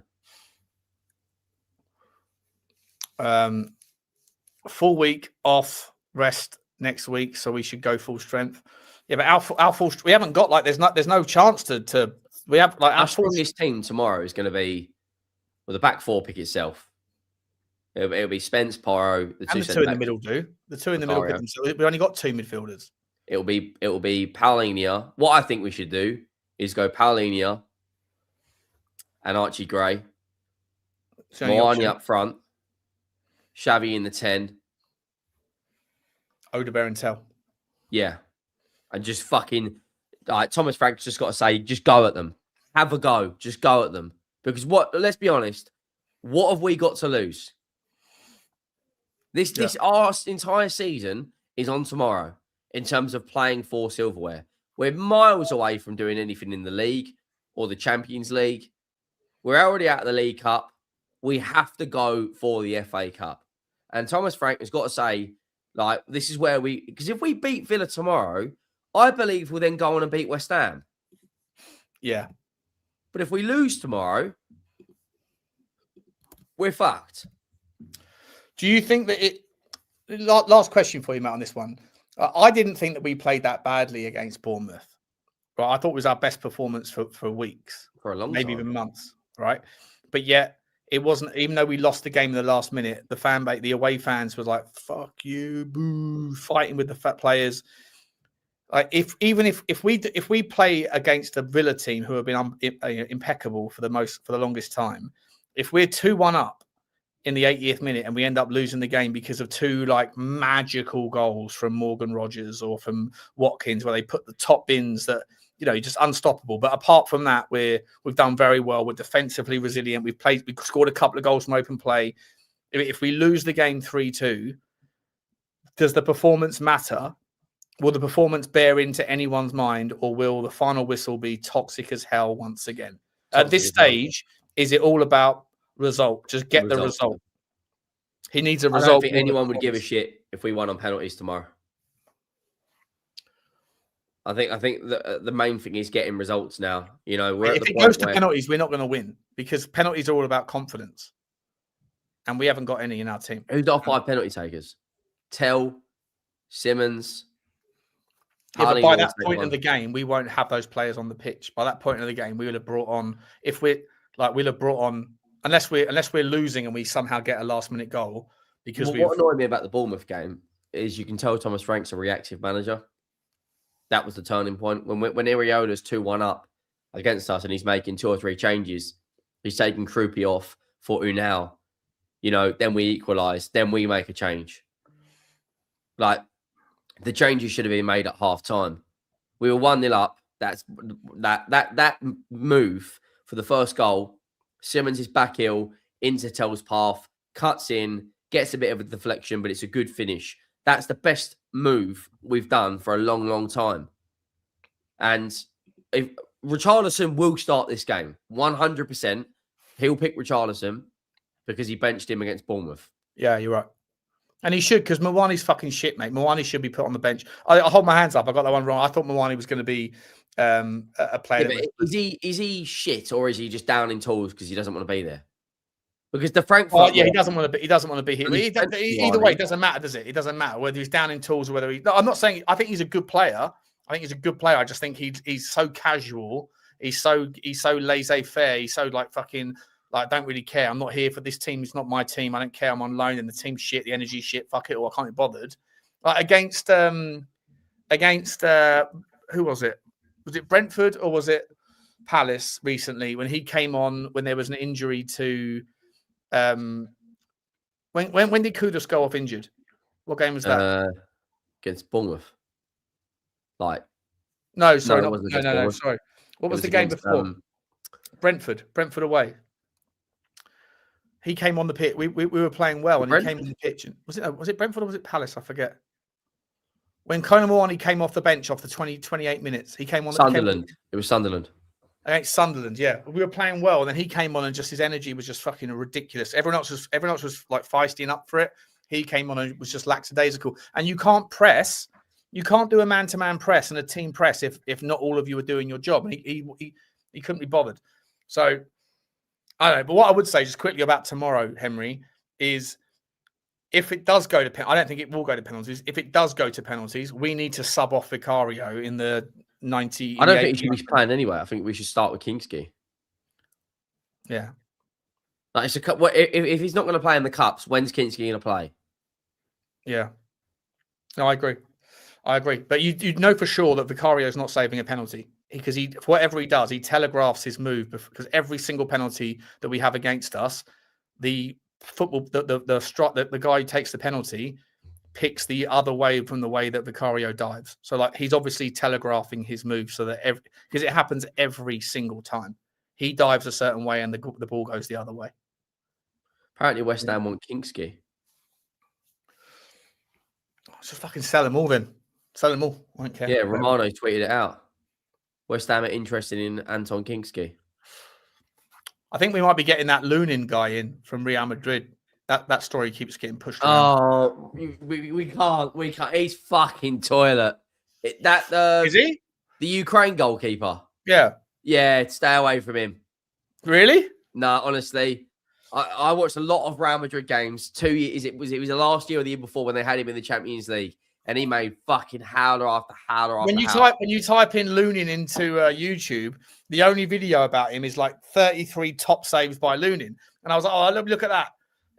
Speaker 1: Full week off, rest next week, so we should go full strength. Yeah, but our full we haven't got there's no chance to we have
Speaker 2: our strongest team tomorrow is going to be the back four pick itself. It'll be Spence, Porro, the two
Speaker 1: in the middle do. The two in the middle pick themselves. We've only got two midfielders.
Speaker 2: It'll be Palhinha. What I think we should do is go Palhinha and Archie Gray. Moani up front. Xavi in the 10.
Speaker 1: Odegaard and Tel.
Speaker 2: Yeah. And just fucking Thomas Frank's just got to say, just go at them. Have a go. Just go at them. Because let's be honest, what have we got to lose? Our entire season is on tomorrow in terms of playing for silverware. We're miles away from doing anything in the league or the Champions League. We're already out of the League Cup. We have to go for the FA Cup. And Thomas Frank has got to say, this is where because if we beat Villa tomorrow, I believe we'll then go on and beat West Ham.
Speaker 1: Yeah.
Speaker 2: But if we lose tomorrow, we're fucked.
Speaker 1: Do you think that last question for you, Matt, on this one. I didn't think that we played that badly against Bournemouth. Right? I thought it was our best performance for weeks.
Speaker 2: For a long time.
Speaker 1: Maybe even months, right? But yet, it wasn't, even though we lost the game in the last minute, the fan base, the away fans was like, fuck you, boo, fighting with the fat players. If we play against a Villa team who have been impeccable for the longest time, if we're 2-1 up in the 80th minute and we end up losing the game because of two magical goals from Morgan Rogers or from Watkins, where they put the top bins that, just unstoppable. But apart from that, we've done very well. We're defensively resilient. We scored a couple of goals from open play. If we lose the game 3-2, does the performance matter? Will the performance bear into anyone's mind, or will the final whistle be toxic as hell once again? At this stage, is it all about result? Just get the result. He needs a result.
Speaker 2: I don't think anyone would give a shit if we won on penalties tomorrow. I think the main thing is getting results now.
Speaker 1: If it goes to penalties, we're not going to win, because penalties are all about confidence, and we haven't got any in our team.
Speaker 2: Who's our 5 penalty takers? Tel, Simmons.
Speaker 1: Yeah, but by that point of the game, we won't have those players on the pitch. By that point of the game, we will have brought on. Unless we're losing and we somehow get a last minute goal. Because
Speaker 2: what annoyed me about the Bournemouth game is you can tell Thomas Frank's a reactive manager. That was the turning point when Iriola's 2-1 up. against us and he's making 2 or 3 changes. He's taking Krupi off for Unal. Then we equalise. Then we make a change. Like, the changes should have been made at half time. We were 1-0 up. That's that move for the first goal. Simmons is back heel into Tel's path, cuts in, gets a bit of a deflection, but it's a good finish. That's the best move we've done for a long, long time. And if Richalison will start this game, 100%. He'll pick Richalison because he benched him against Bournemouth.
Speaker 1: Yeah, you're right. And he should, because Mwani's fucking shit, mate. Mwani should be put on the bench. I hold my hands up. I got that one wrong. I thought Mwani was going to be a player.
Speaker 2: Yeah, is he shit, or is he just down in tools because he doesn't want to be there? Because the Frankfurt,
Speaker 1: he doesn't want to be. He doesn't want to be here. Either way, it doesn't matter, does it? It doesn't matter whether he's down in tools or whether he. No, I'm not saying. I think he's a good player. I just think he's so casual. He's so laissez-faire. He's so fucking. I don't really care. I'm not here for this team. It's not my team. I don't care. I'm on loan and the team's shit. The energy shit. Fuck it. Or I can't be bothered. Against who was it? Was it Brentford or was it Palace recently when he came on when there was an injury to when did Kudus go off injured? What game was that?
Speaker 2: Against Bournemouth.
Speaker 1: No, sorry,
Speaker 2: no,
Speaker 1: sorry. What was the game before? Brentford away. He came on the pitch. We were playing well, and he came on the pitch. And was it Brentford or was it Palace? I forget. When Conor Mwani came off the bench after 28 minutes, he came on.
Speaker 2: Sunderland. It was Sunderland.
Speaker 1: Against Sunderland, yeah. We were playing well, and then he came on, and just his energy was just fucking ridiculous. Everyone else was feisty and up for it. He came on and was just lackadaisical. And you can't press. You can't do a man-to-man press and a team press if not all of you are doing your job. And he couldn't be bothered. So. I don't know, but what I would say just quickly about tomorrow, Henry, is if it does go to penalties, I don't think it will go to penalties. If it does go to penalties, we need to sub off Vicario in the 90.
Speaker 2: I don't think he should be playing anyway. I think we should start with Kinsky.
Speaker 1: Yeah.
Speaker 2: If he's not going to play in the cups, when's Kinsky going to play?
Speaker 1: Yeah. No, I agree. But you know for sure that Vicario is not saving a penalty. Because whatever he does, he telegraphs his move. Because every single penalty that we have against us, the guy who takes the penalty picks the other way from the way that Vicario dives. So he's obviously telegraphing his move so that because it happens every single time. He dives a certain way and the ball goes the other way.
Speaker 2: Apparently, West Ham want Kinsky.
Speaker 1: Just fucking sell them all then. Sell them all. I don't care.
Speaker 2: Yeah, Romero tweeted it out. West Ham are interested in Anton Kinsky.
Speaker 1: I think we might be getting that Lunin guy in from Real Madrid. That story keeps getting pushed around.
Speaker 2: Oh, we can't. He's fucking toilet.
Speaker 1: Is he?
Speaker 2: The Ukraine goalkeeper.
Speaker 1: Yeah.
Speaker 2: Yeah, stay away from him.
Speaker 1: Really?
Speaker 2: No, honestly. I watched a lot of Real Madrid games. 2 years. It was the last year or the year before when they had him in the Champions League. And he made fucking howler after howler after howler.
Speaker 1: When you type in Lunin into YouTube, the only video about him is 33 top saves by Lunin. And I was like, oh, let me look at that.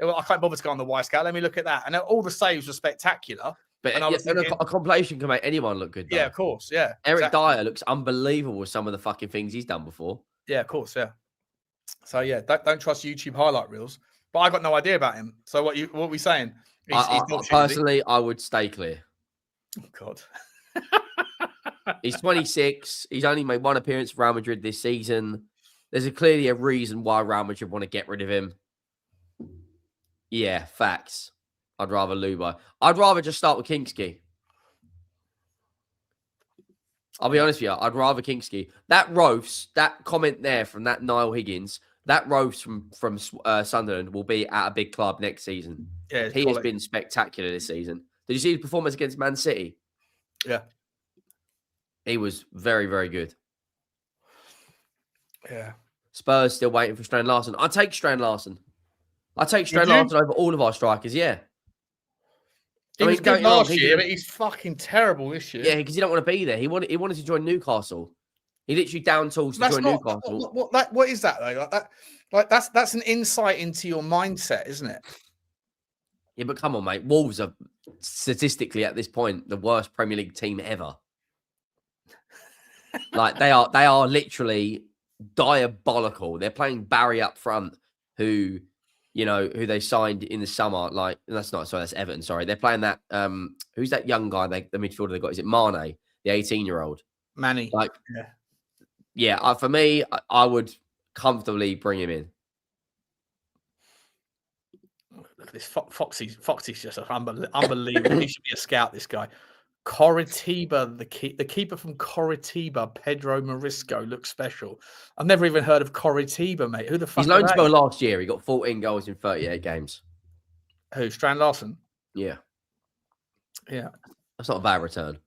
Speaker 1: I can't bother to go on the Y Scout. Let me look at that. And all the saves were spectacular.
Speaker 2: But a compilation can make anyone look good, though.
Speaker 1: Yeah, of course. Yeah.
Speaker 2: Eric Dyer looks unbelievable with some of the fucking things he's done before.
Speaker 1: Yeah, of course. Yeah. So, yeah, don't trust YouTube highlight reels. But I got no idea about him. So what are we saying?
Speaker 2: Personally, I would stay clear.
Speaker 1: Oh, God.
Speaker 2: He's 26. He's only made one appearance for Real Madrid this season. There's clearly a reason why Real Madrid want to get rid of him. Yeah, facts. I'd rather Lubai. I'd rather just start with Kinsky. I'll be honest with you. I'd rather Kinsky. That comment there from that Niall Higgins, that roast from Sunderland will be at a big club next season.
Speaker 1: Yeah,
Speaker 2: he has been spectacular this season. Did you see his performance against Man City?
Speaker 1: Yeah.
Speaker 2: He was very, very good.
Speaker 1: Yeah.
Speaker 2: Spurs still waiting for Strand Larsen. I'd take Strand Larsen. I'd take Strand Larsen over all of our strikers, yeah.
Speaker 1: He was good last year, but he's fucking terrible this year.
Speaker 2: Yeah, because he don't want to be there. He wanted to join Newcastle. He literally down tools to join Newcastle.
Speaker 1: What is that though? That's an insight into your mindset, isn't it?
Speaker 2: Yeah, but come on, mate. Wolves are statistically at this point the worst Premier League team ever. Like they are literally diabolical. They're playing Barry up front, who they signed in the summer. Like that's Everton. Sorry, they're playing that. Who's that young guy? The midfielder they got, is it Mane, the 18-year-old?
Speaker 1: Manny.
Speaker 2: Like, yeah. For me, I would comfortably bring him in.
Speaker 1: Look at this Foxy's just unbelievable. He should be a scout. This guy. Coritiba, the keeper from Coritiba, Pedro Morisco, looks special. I've never even heard of Coritiba, mate. Who the fuck?
Speaker 2: He's loaned to go last year. He got 14 goals in 38 games.
Speaker 1: Who? Strand Larsen?
Speaker 2: Yeah.
Speaker 1: Yeah.
Speaker 2: That's not a bad return.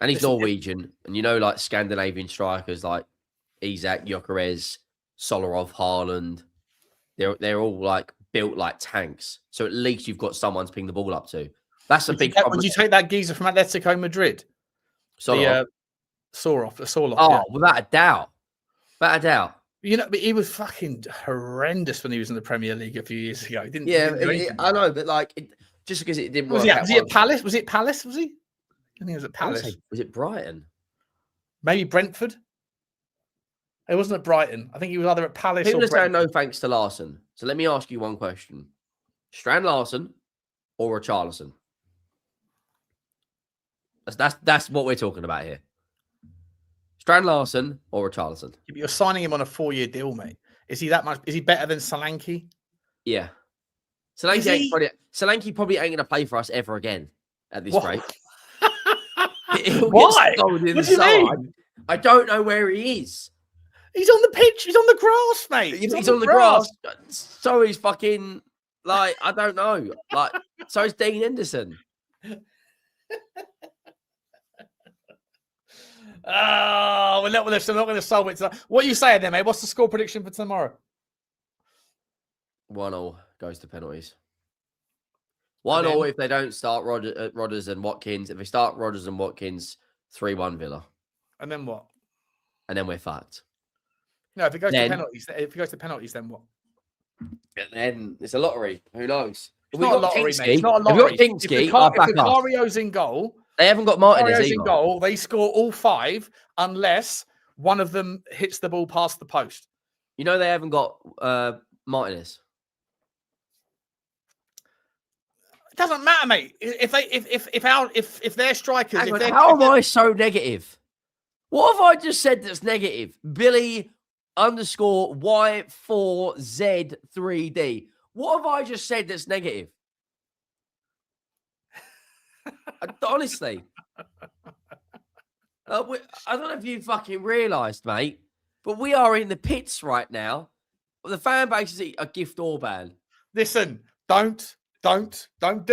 Speaker 2: And he's Norwegian. And like Scandinavian strikers like Isak, Gyökeres, Solarov, Haaland. They're all like built like tanks. So at least you've got someone to ping the ball up to. That's a big problem.
Speaker 1: Would you take that geezer from Atletico Madrid?
Speaker 2: Solarov?
Speaker 1: Sorloff.
Speaker 2: Oh,
Speaker 1: yeah.
Speaker 2: without a doubt. Without a doubt.
Speaker 1: But he was fucking horrendous when he was in the Premier League a few years ago. He didn't.
Speaker 2: I know, but like, just because it didn't work
Speaker 1: was
Speaker 2: out.
Speaker 1: Was he at Palace? Was it Palace? Was he? I think he was at Palace.
Speaker 2: Was it Brighton?
Speaker 1: Maybe Brentford. It wasn't at Brighton. I think he was either at Palace
Speaker 2: People
Speaker 1: or
Speaker 2: are saying no thanks to Larson. So let me ask you one question: Strand Larsen or Richalison? That's what we're talking about here. Strand Larsen or Richalison?
Speaker 1: You're signing him on a 4-year deal, mate. Is he that much? Is he better than Solanke?
Speaker 2: Yeah. Solanke probably ain't going to play for us ever again at this rate.
Speaker 1: Why? What do you mean?
Speaker 2: I don't know where he is.
Speaker 1: He's on the pitch. He's on the grass, mate.
Speaker 2: He's on the grass. So he's fucking, like, I don't know. Like, so is Dean Henderson.
Speaker 1: Oh, we're not going to solve it tonight. What are you saying then, mate? What's the score prediction for tomorrow?
Speaker 2: 1-0 goes to penalties. 1-0 if they don't start Rodgers and Watkins. If they start Rodgers and Watkins, 3-1 Villa.
Speaker 1: And then what?
Speaker 2: And then we're fucked.
Speaker 1: No, if it goes to penalties, then what?
Speaker 2: Then it's a lottery. Who knows?
Speaker 1: It's not a lottery, mate. It's not a lottery.
Speaker 2: If
Speaker 1: Vicario's in goal,
Speaker 2: they haven't got Martinez
Speaker 1: in goal. They score all 5 unless one of them hits the ball past the post.
Speaker 2: They haven't got Martinez.
Speaker 1: It doesn't matter, mate. If they're strikers,
Speaker 2: how am I so negative? What have I just said that's negative? Billy _Y4Z3D. What have I just said that's negative? Honestly. I don't know if you fucking realised, mate, but we are in the pits right now. The fan base is a gift Orban.
Speaker 1: Listen, don't do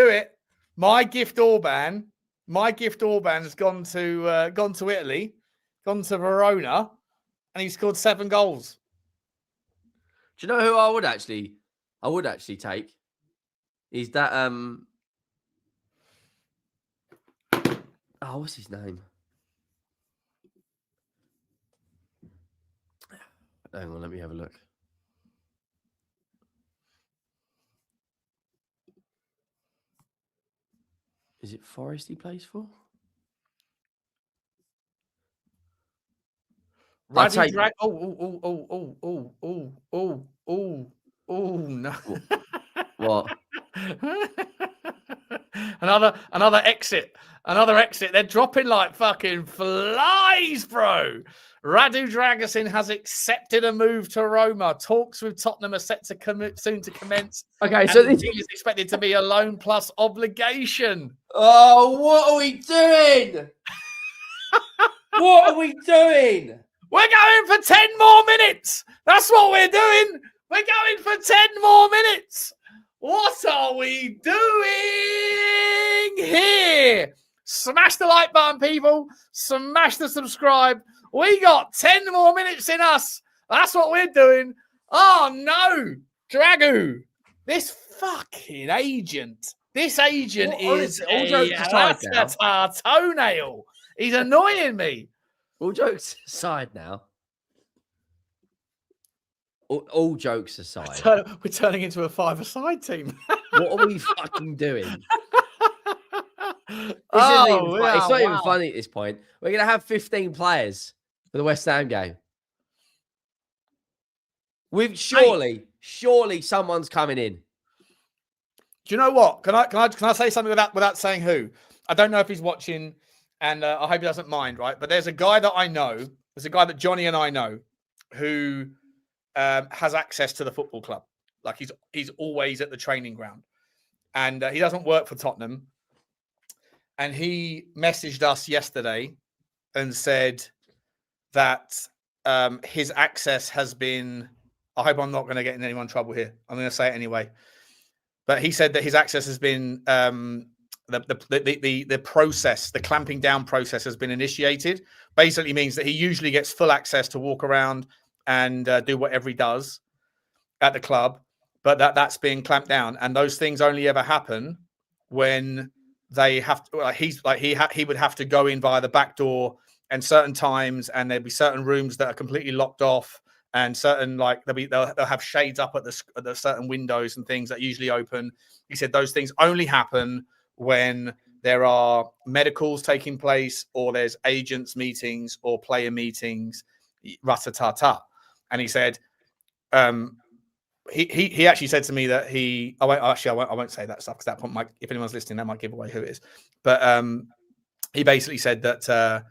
Speaker 1: it. My gift Orban has gone to Italy, gone to Verona, and he scored 7 goals.
Speaker 2: Do you know who I would actually take? Is that what's his name? Hang on, let me have a look. Is it Forest he plays for?
Speaker 1: No.
Speaker 2: What?
Speaker 1: Another exit. They're dropping like fucking flies, bro. Radu Dragusin has accepted a move to Roma. Talks with Tottenham are set to soon to commence.
Speaker 2: Okay, so this
Speaker 1: is expected to be a loan plus obligation.
Speaker 2: Oh, what are we doing? What are we doing?
Speaker 1: We're going for 10 more minutes. That's what we're doing. We're going for 10 more minutes. What are we doing here? Smash the like button, people. Smash the subscribe. We got 10 more minutes in us. That's what we're doing. Oh, no. Dragu. This fucking agent. This agent is a toenail. He's annoying me.
Speaker 2: All jokes aside now. All jokes aside.
Speaker 1: We're turning into a 5-a-side team.
Speaker 2: What are we fucking doing?
Speaker 1: Oh, yeah,
Speaker 2: It's not even
Speaker 1: wow.
Speaker 2: funny at this point. We're going to have 15 players for the West Ham game. With surely someone's coming in.
Speaker 1: Do you know what? Can I say something without saying who? I don't know if he's watching, and I hope he doesn't mind, right? But there's a guy that I know. There's a guy that Johnny and I know who has access to the football club. Like he's always at the training ground, and he doesn't work for Tottenham. And he messaged us yesterday and said that his access has been. I hope I'm not going to get in anyone's trouble here. I'm going to say it anyway. But he said that his access has been the process, the clamping down process has been initiated. Basically means that he usually gets full access to walk around and do whatever he does at the club, but that's being clamped down. And those things only ever happen when they have to. He would have to go in via the back door and certain times, and there'd be certain rooms that are completely locked off. And certain they'll have shades up at the certain windows and things that usually open. He said those things only happen when there are medicals taking place or there's agents meetings or player meetings, ratatata. And he said he actually said to me that I won't say that stuff because that point if anyone's listening that might give away who it is. But he basically said that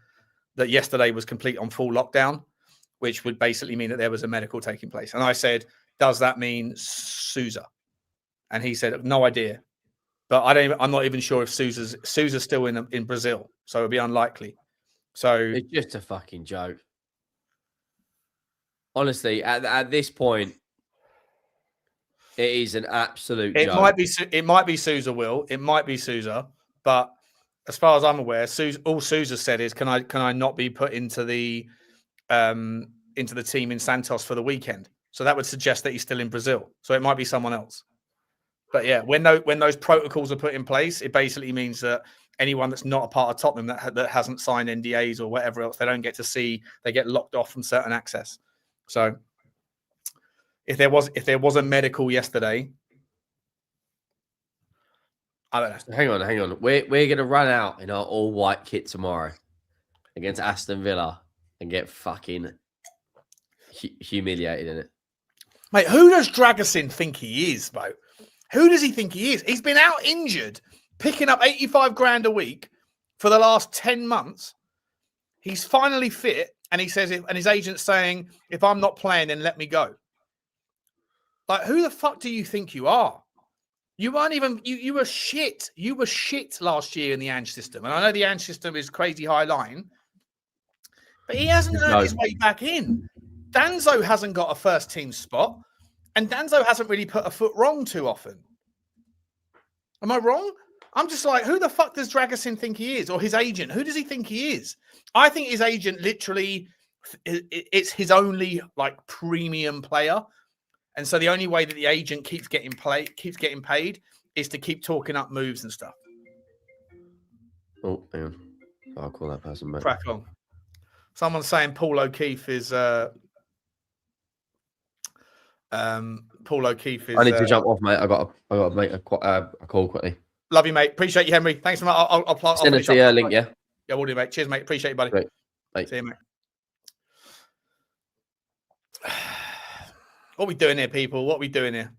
Speaker 1: yesterday was complete on full lockdown, which would basically mean that there was a medical taking place. And I said, does that mean Souza? And he said, no idea. But I'm not even sure if Souza's still in Brazil. So it'd be unlikely. So
Speaker 2: it's just a fucking joke. Honestly, at this point, it is an absolute joke.
Speaker 1: It might be Souza, Will. It might be Souza. But as far as I'm aware, all Souza said is, can I not be put into the team in Santos for the weekend? So that would suggest that he's still in Brazil. So it might be someone else. But yeah, when those protocols are put in place, it basically means that anyone that's not a part of Tottenham that hasn't signed NDAs or whatever else, they don't get to see. They get locked off from certain access. So if there was a medical yesterday, I don't know.
Speaker 2: Hang on. We're going to run out in our all white kit tomorrow against Aston Villa and get fucking humiliated in it.
Speaker 1: Mate, who does Dragusin think he is, bro? Who does he think he is? He's been out injured, picking up 85 grand a week for the last 10 months. He's finally fit, and he says, and his agent's saying, if I'm not playing, then let me go. Like, who the fuck do you think you are? You weren't even, you were shit. You were shit last year in the Ange system. And I know the Ange system is crazy high line, but he hasn't earned his way back in. Danzo hasn't got a first team spot. And Danzo hasn't really put a foot wrong too often. Am I wrong? I'm just like, who the fuck does Dragusin think he is? Or his agent? Who does he think he is? I think his agent literally, it's his only like premium player. And so the only way that the agent keeps getting paid is to keep talking up moves and stuff.
Speaker 2: Oh, hang on. I'll call that person, mate.
Speaker 1: Crack on. Someone's saying Paul O'Keefe is... Paul O'Keefe is...
Speaker 2: I need to jump off, mate. I got to make a call quickly.
Speaker 1: Love you, mate. Appreciate you, Henry. Thanks so much. I'll
Speaker 2: send it to your link, yeah?
Speaker 1: Yeah, we'll do, mate. Cheers, mate. Appreciate you, buddy.
Speaker 2: Great. Bye.
Speaker 1: See you, mate. What are we doing here, people? What are we doing here?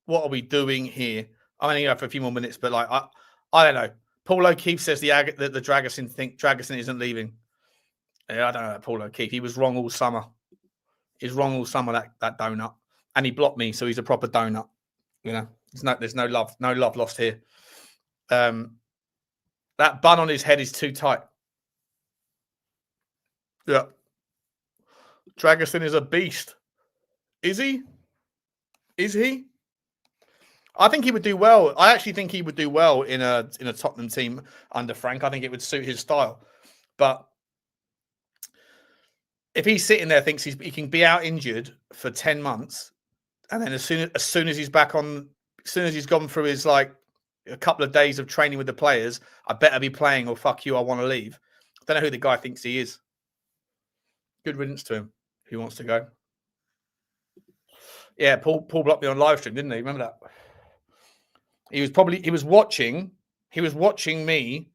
Speaker 1: What are we doing here? I'm only here for a few more minutes, but like, I don't know. Paul O'Keefe says the Dragusin isn't leaving. Yeah, I don't know that Paul O'Keefe. He was wrong all summer. He's wrong all summer, that donut. And he blocked me, so he's a proper donut. You know, there's no love lost here. That bun on his head is too tight. Yeah. Dragusin is a beast. Is he? Is he? I think he would do well. I actually think he would do well in a Tottenham team under Frank. I think it would suit his style. But if he's sitting there, thinks he can be out injured for 10 months, and then as soon as he's back on, as soon as he's gone through his like a couple of days of training with the players, I better be playing or fuck you, I want to leave. I don't know who the guy thinks he is. Good riddance to him. Who wants to go? Yeah, Paul blocked me on live stream, didn't he? Remember that? He was watching he was watching me.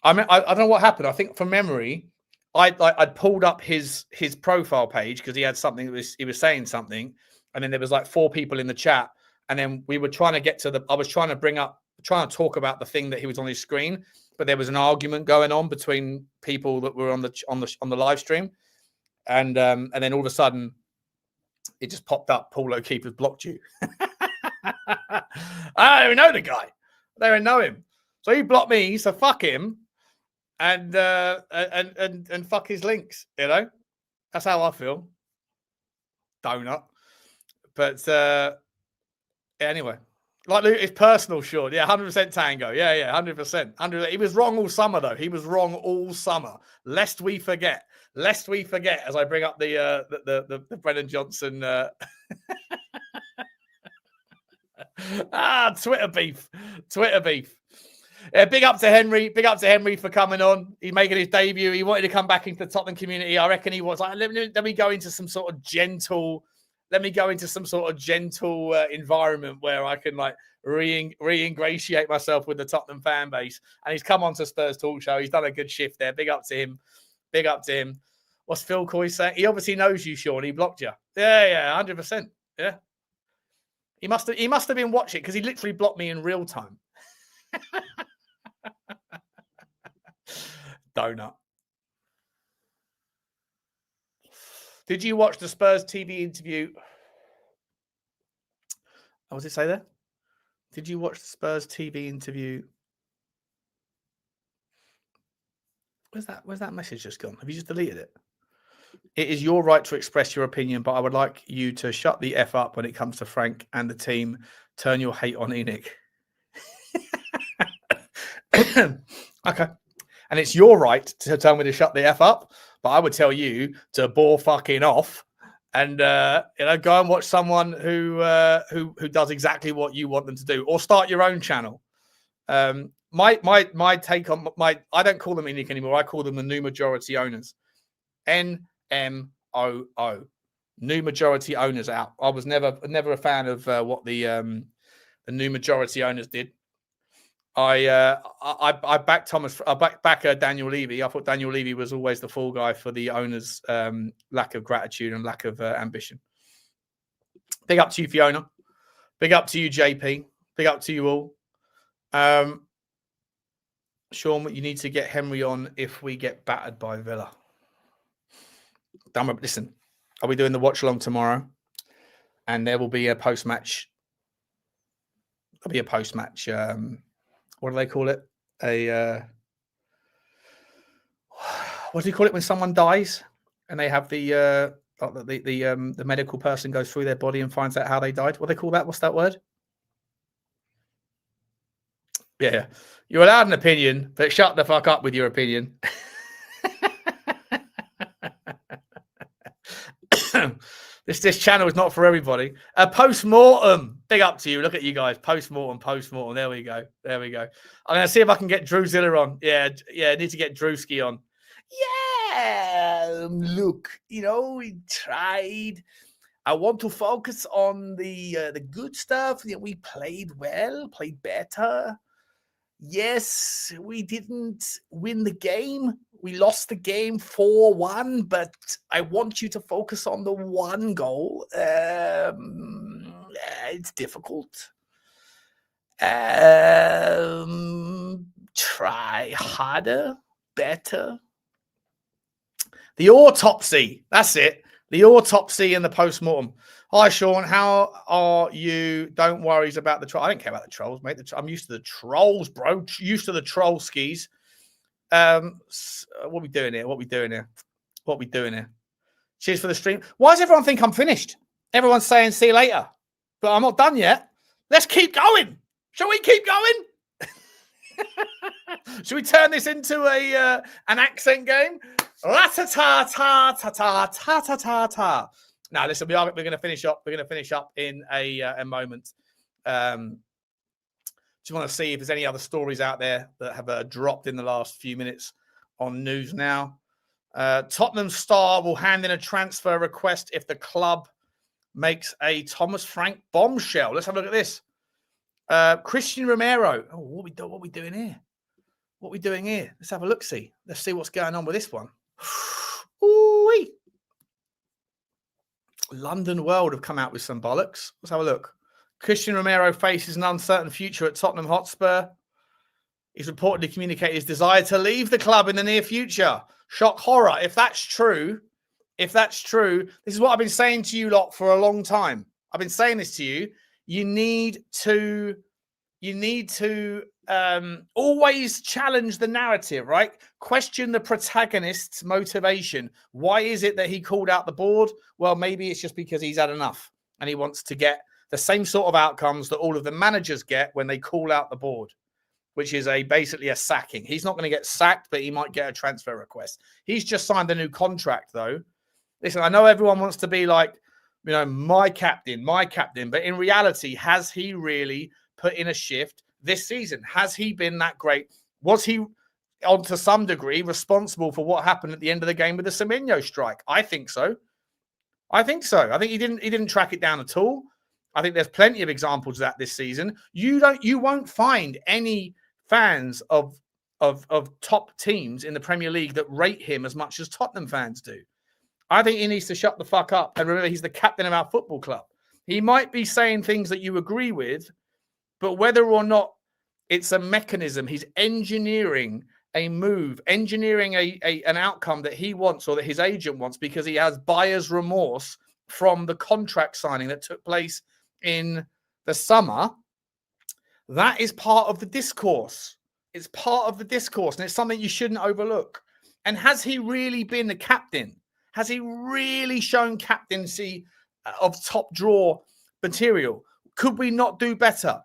Speaker 1: I mean, I don't know what happened. I think from memory, I'd pulled up his profile page because he had something. He was saying something, and then there was like 4 people in the chat, and then we were trying to get to I was trying to talk about the thing that he was on his screen, but there was an argument going on between people that were on the live stream, and then all of a sudden, it just popped up. Paul O'Keefe blocked you. I don't even know the guy. I don't even know him. So he blocked me. So fuck him, and fuck his links. You know, that's how I feel. Donut. But anyway, like it's personal, Sean. Yeah, 100% Tango. Yeah, 100%. 100%. He was wrong all summer, though. He was wrong all summer. Lest we forget. As I bring up the Brennan Johnson. Twitter beef. Big up to Henry for coming on. He's making his debut. He wanted to come back into the Tottenham community. I reckon he was like, let me go into some sort of gentle environment where I can like re-ingratiate myself with the Tottenham fan base. And he's come on to Spurs Talk Show. He's done a good shift there. Big up to him. What's Phil Coy saying? He obviously knows you, Sean. He blocked you. Yeah, 100%. Yeah. He must have been watching because he literally blocked me in real time. Donut. Did you watch the Spurs TV interview? What does it say there? Did you watch the Spurs TV interview? Where's that message just gone? Have you just deleted it? It is your right to express your opinion, but I would like you to shut the F up when it comes to Frank and the team. Turn your hate on ENIC. Okay. And it's your right to tell me to shut the F up, but I would tell you to bore fucking off and go and watch someone who does exactly what you want them to do, or start your own channel. My take on I don't call them ENIC anymore. I call them the new majority owners. NMOO. New majority owners out. I was never a fan of what the new majority owners did. I backed Thomas. I back Daniel Levy. I thought Daniel Levy was always the fall guy for the owners' lack of gratitude and lack of ambition. Big up to you, Fiona. Big up to you, JP. Big up to you all. Sean, you need to get Henry on if we get battered by Villa. Listen, I'll be doing the watch along tomorrow, and there will be a post match. There'll be a post match. What do they call it? What do you call it when someone dies and they have the medical person goes through their body and finds out how they died? What do they call that? What's that word? Yeah. You're allowed an opinion, but shut the fuck up with your opinion. This channel is not for everybody. Post-mortem. Big up to you. Look at you guys. Post-mortem. There we go. I'm going to see if I can get Drewzilla on. Yeah. I need to get Drewski on. Yeah. Look, we tried. I want to focus on the good stuff. We played well, played better. Yes, we didn't win the game. We lost the game 4-1, but I want you to focus on the one goal. It's difficult. Try harder, better. The autopsy. That's it. The autopsy and the post-mortem. Hi, Sean. How are you? Don't worry about the troll. I don't care about the trolls, mate. I'm used to the trolls, bro. Used to the troll skis. What are we doing here? Cheers for the stream. Why does everyone think I'm finished? Everyone's saying see you later. But I'm not done yet. Let's keep going. Shall we keep going? Should we turn this into an accent game? La-ta-ta-ta-ta-ta-ta-ta-ta-ta. Now, listen, we're going to finish up. We're going to finish up in a moment. Just want to see if there's any other stories out there that have dropped in the last few minutes on news now. Tottenham star will hand in a transfer request if the club makes a Thomas Frank bombshell. Let's have a look at this. Christian Romero. Oh, what we doing here? What we doing here? Let's have a look. Let's see what's going on with this one. Ooh-wee. London World have come out with some bollocks. Let's have a look. Christian Romero faces an uncertain future at Tottenham Hotspur. He's reportedly communicated his desire to leave the club in the near future. Shock horror. If that's true, this is what I've been saying to you lot for a long time. I've been saying this to you. You need to always challenge the narrative, right? Question the protagonist's motivation. Why is it that he called out the board? Well, maybe it's just because he's had enough and he wants to get the same sort of outcomes that all of the managers get when they call out the board, which is basically a sacking. He's not going to get sacked, but he might get a transfer request. He's just signed a new contract, though. Listen, I know everyone wants to be like, my captain, but in reality, has he really put in a shift this season? Has he been that great? Was he, to some degree, responsible for what happened at the end of the game with the Semenyo strike? I think so. I think he didn't track it down at all. I think there's plenty of examples of that this season. You won't find any fans of top teams in the Premier League that rate him as much as Tottenham fans do. I think he needs to shut the fuck up. And remember, he's the captain of our football club. He might be saying things that you agree with, but whether or not it's a mechanism, he's engineering a move, engineering an outcome that he wants or that his agent wants because he has buyer's remorse from the contract signing that took place in the summer. That is part of the discourse. It's part of the discourse, and it's something you shouldn't overlook. And has he really been the captain? Has he really shown captaincy of top draw material? Could we not do better?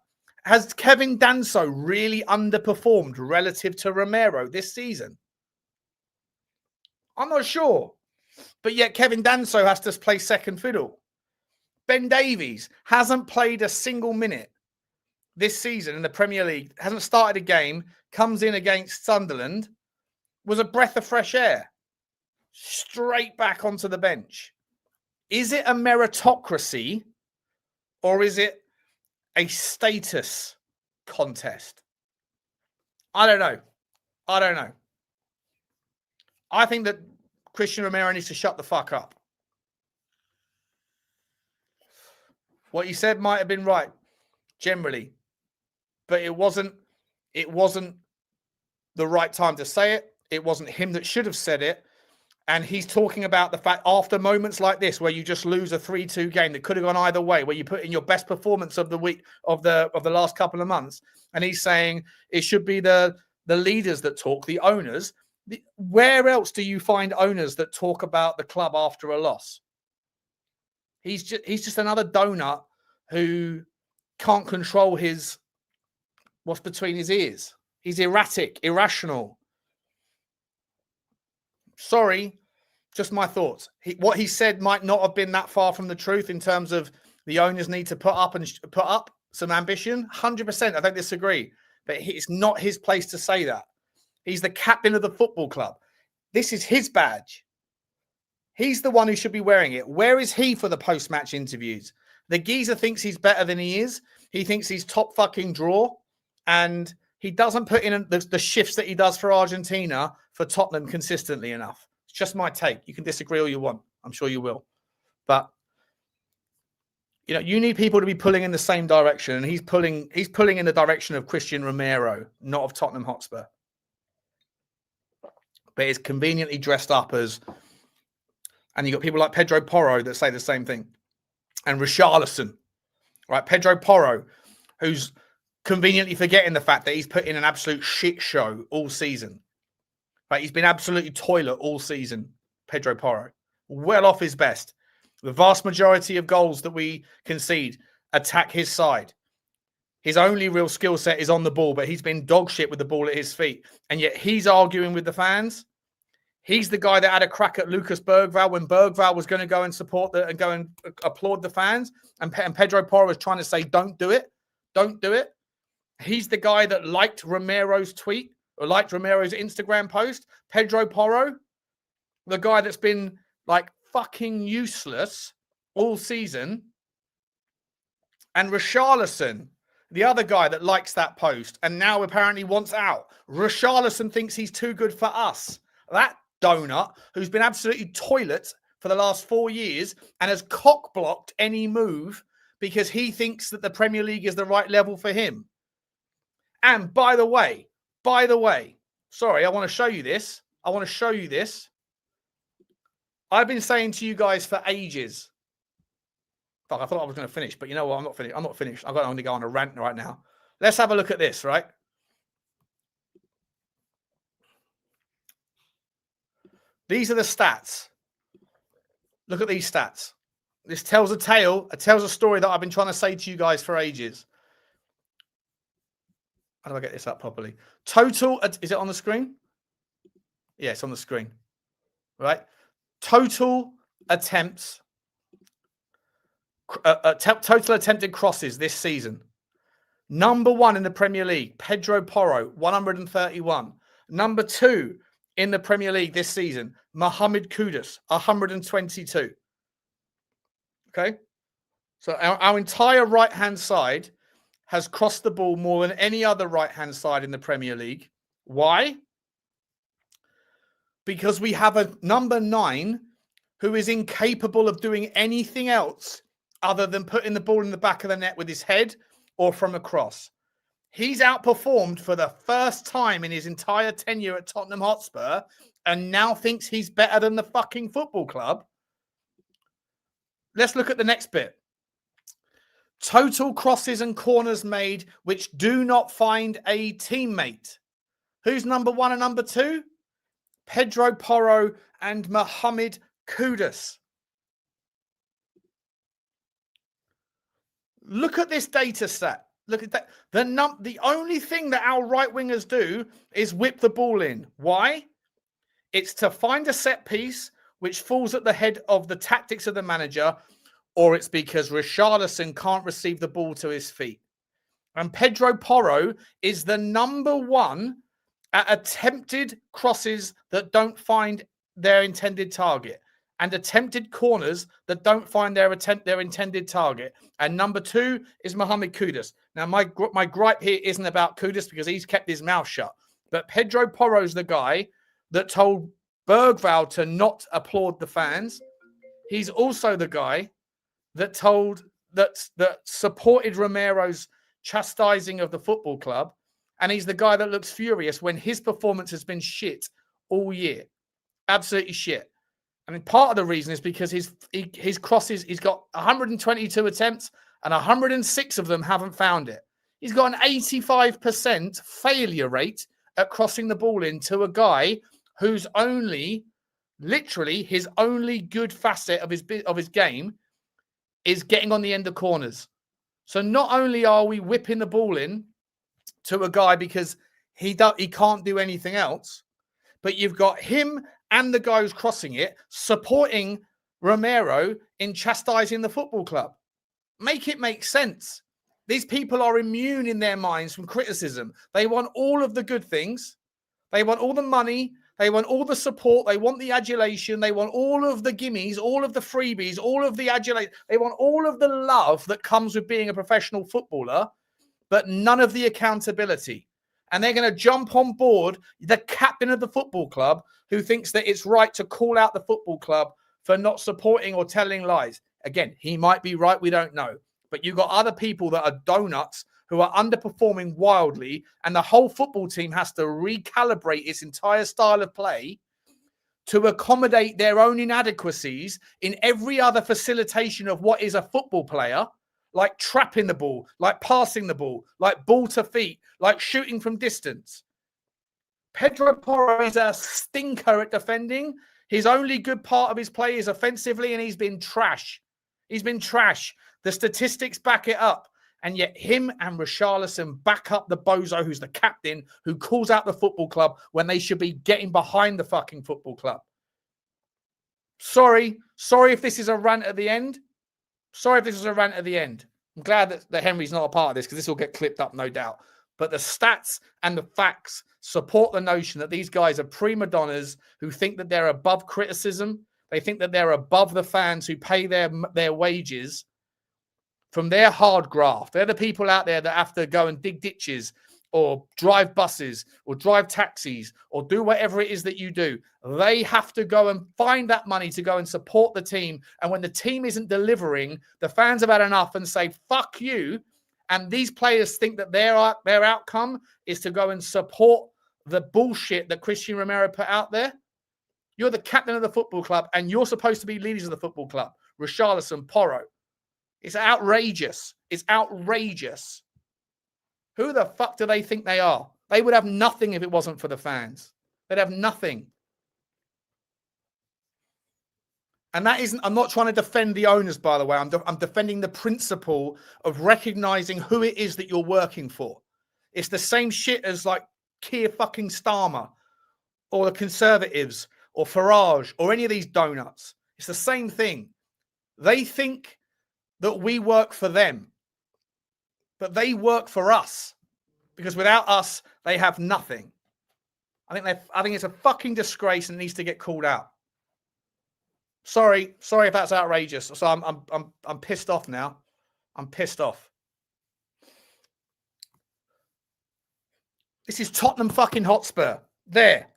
Speaker 1: Has Kevin Danso really underperformed relative to Romero this season? I'm not sure. But yet Kevin Danso has to play second fiddle. Ben Davies hasn't played a single minute this season in the Premier League, hasn't started a game, comes in against Sunderland, was a breath of fresh air. Straight back onto the bench. Is it a meritocracy or is it a status contest? I don't know. I think that Christian Romero needs to shut the fuck up. What he said might have been right, generally, but it wasn't the right time to say it. It wasn't him that should have said it. And he's talking about the fact after moments like this, where you just lose a 3-2 game that could have gone either way, where you put in your best performance of the week of the last couple of months. And he's saying it should be the leaders that talk, the owners. Where else do you find owners that talk about the club after a loss? He's just another donut who can't control what's between his ears. He's erratic, irrational. Sorry, just my thoughts. What he said might not have been that far from the truth in terms of the owners need to put up some ambition. 100%, I don't disagree. But it's not his place to say that. He's the captain of the football club. This is his badge. He's the one who should be wearing it. Where is he for the post-match interviews? The geezer thinks he's better than he is. He thinks he's top fucking draw. And he doesn't put in the shifts that he does for Argentina for Tottenham consistently enough. It's just my take. You can disagree all you want. I'm sure you will. But, you need people to be pulling in the same direction. And he's pulling in the direction of Christian Romero, not of Tottenham Hotspur. But it's conveniently dressed up as... And you've got people like Pedro Porro that say the same thing. And Richalison. Right? Pedro Porro, who's conveniently forgetting the fact that he's put in an absolute shit show all season. Right? He's been absolutely toilet all season, Pedro Porro. Well off his best. The vast majority of goals that we concede attack his side. His only real skill set is on the ball, but he's been dog shit with the ball at his feet. And yet he's arguing with the fans. He's the guy that had a crack at Lucas Berghvall when Berghvall was going to go and support and go and applaud the fans. And Pedro Porro was trying to say, don't do it. Don't do it. He's the guy that liked Romero's tweet or liked Romero's Instagram post. Pedro Porro, the guy that's been like fucking useless all season. And Richalison, the other guy that likes that post and now apparently wants out. Richalison thinks he's too good for us. That donut, who's been absolutely toilet for the last 4 years and has cock-blocked any move because he thinks that the Premier League is the right level for him. And by the way, sorry, I want to show you this. I've been saying to you guys for ages. Fuck, I thought I was going to finish, but you know what? I'm not finished. I've got to only go on a rant right now. Let's have a look at this, right? These are the stats. Look at these stats. This tells a tale. It tells a story that I've been trying to say to you guys for ages. How do I get this up properly? Total, is it on the screen? Yeah, it's on the screen. Right? Total attempts, total attempted crosses this season. Number 1 in the Premier League, Pedro Porro, 131. Number 2 in the Premier League this season, Mohamed Kudus, 122. Okay? So our entire right-hand side has crossed the ball more than any other right-hand side in the Premier League. Why? Because we have a number 9 who is incapable of doing anything else other than putting the ball in the back of the net with his head or from a cross. He's outperformed for the first time in his entire tenure at Tottenham Hotspur and now thinks he's better than the fucking football club. Let's look at the next bit. Total crosses and corners made which do not find a teammate. Who's number 1 and number 2? Pedro Porro and Mohamed Kudus. Look at this data set. Look at that. The only thing that our right wingers do is whip the ball in. Why? It's to find a set piece which falls at the head of the tactics of the manager, or it's because Richalison can't receive the ball to his feet. And Pedro Porro is the number 1 at attempted crosses that don't find their intended target and attempted corners that don't find their intended target. And number 2 is Mohamed Kudus. Now, my gripe here isn't about Kudus because he's kept his mouth shut. But Pedro Porro's the guy that told Berghvall to not applaud the fans. He's also the guy that supported Romero's chastising of the football club. And he's the guy that looks furious when his performance has been shit all year. Absolutely shit. I mean, part of the reason is because his crosses, he's got 122 attempts and 106 of them haven't found it. He's got an 85% failure rate at crossing the ball into a guy whose literally his only good facet of his game is getting on the end of corners. So not only are we whipping the ball in to a guy because he can't do anything else, but you've got him and the guy who's crossing it supporting Romero in chastising the football club. Make it make sense. These people are immune in their minds from criticism. They want all of the good things. They want all the money. They want all the support. They want the adulation. They want all of the gimmies, all of the freebies, all of the adulation. They want all of the love that comes with being a professional footballer, but none of the accountability. And they're going to jump on board the captain of the football club who thinks that it's right to call out the football club for not supporting or telling lies. Again, he might be right. We don't know. But you've got other people that are donuts who are underperforming wildly, and the whole football team has to recalibrate its entire style of play to accommodate their own inadequacies in every other facilitation of what is a football player, like trapping the ball, like passing the ball, like ball to feet, like shooting from distance. Pedro Porro is a stinker at defending. His only good part of his play is offensively, and he's been trash. He's been trash. The statistics back it up. And yet him and Richarlison back up the bozo who's the captain, who calls out the football club when they should be getting behind the fucking football club. Sorry if this is a rant at the end. I'm glad that Henry's not a part of this because this will get clipped up, no doubt. But the stats and the facts support the notion that these guys are prima donnas who think that they're above criticism. They think that they're above the fans who pay their wages from their hard graft. They're the people out there that have to go and dig ditches or drive buses or drive taxis or do whatever it is that you do. They have to go and find that money to go and support the team. And when the team isn't delivering, the fans have had enough and say, fuck you. And these players think that their outcome is to go and support the bullshit that Christian Romero put out there. You're the captain of the football club and you're supposed to be leaders of the football club. Richalison, Porro. It's outrageous. It's outrageous. Who the fuck do they think they are? They would have nothing if it wasn't for the fans. They'd have nothing. And that isn't, I'm not trying to defend the owners, by the way. I'm defending the principle of recognizing who it is that you're working for. It's the same shit as like Keir fucking Starmer or the Conservatives or Farage or any of these donuts. It's the same thing. They think that we work for them, but they work for us because without us, they have nothing. I think it's a fucking disgrace and needs to get called out. Sorry if that's outrageous. So I'm pissed off now. I'm pissed off. This is Tottenham fucking Hotspur. There.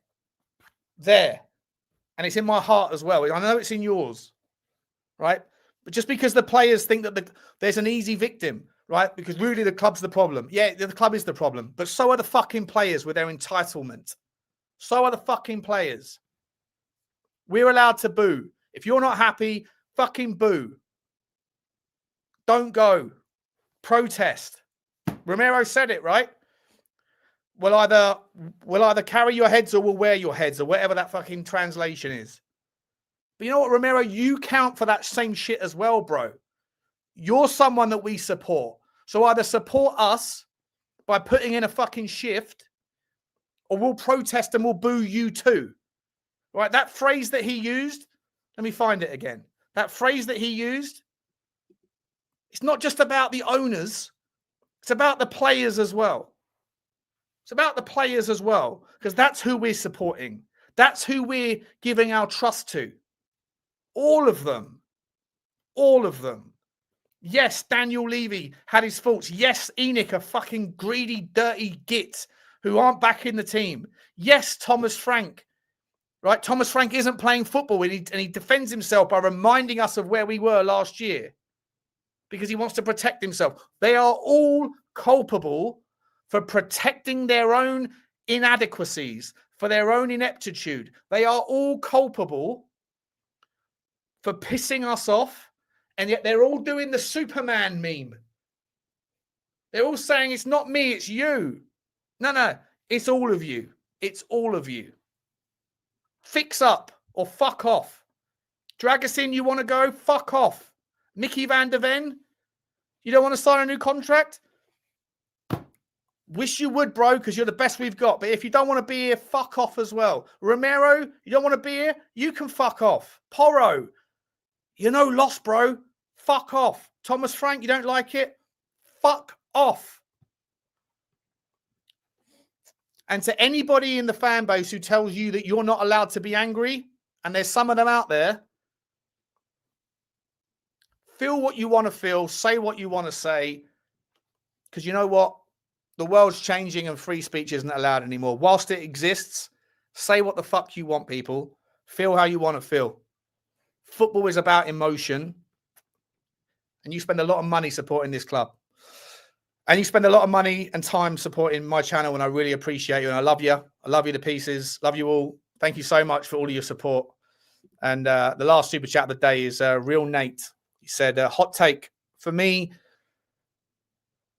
Speaker 1: And it's in my heart as well. I know it's in yours, right? But just because the players think that there's an easy victim, right? Because really the club's the problem. Yeah, the club is the problem. But so are the fucking players with their entitlement. So are the fucking players. We're allowed to boo. If you're not happy, fucking boo. Don't go. Protest. Romero said it, right? We'll either carry your heads or we'll wear your heads or whatever that fucking translation is. But you know what, Romero? You count for that same shit as well, bro. You're someone that we support. So either support us by putting in a fucking shift or we'll protest and we'll boo you too. Right? That phrase that he used, let me find it again. That phrase that he used, it's not just about the owners. It's about the players as well. It's about the players as well, because that's who we're supporting. That's who we're giving our trust to. All of them. All of them. Yes, Daniel Levy had his faults. Yes, ENIC, a fucking greedy, dirty git who aren't back in the team. Yes, Thomas Frank. Right? Thomas Frank isn't playing football and he defends himself by reminding us of where we were last year because he wants to protect himself. They are all culpable for protecting their own inadequacies, for their own ineptitude. They are all culpable for pissing us off, and yet they're all doing the Superman meme. They're all saying, it's not me, it's you. No, it's all of you. It's all of you. Fix up or fuck off. Drag us in, you want to go? Fuck off. Micky van der Ven, you don't want to sign a new contract? Wish you would, bro, because you're the best we've got. But if you don't want to be here, fuck off as well. Romero, you don't want to be here? You can fuck off. Porro, you're no loss, bro. Fuck off. Thomas Frank, you don't like it? Fuck off. And to anybody in the fan base who tells you that you're not allowed to be angry, and there's some of them out there, feel what you want to feel, say what you want to say, because you know what? The world's changing and free speech isn't allowed anymore. Whilst it exists, say what the fuck you want, people. Feel how you want to feel. Football is about emotion. And you spend a lot of money supporting this club. And you spend a lot of money and time supporting my channel, and I really appreciate you. And I love you. I love you to pieces. Love you all. Thank you so much for all of your support. And the last super chat of the day is Real Nate. He said, hot take. For me,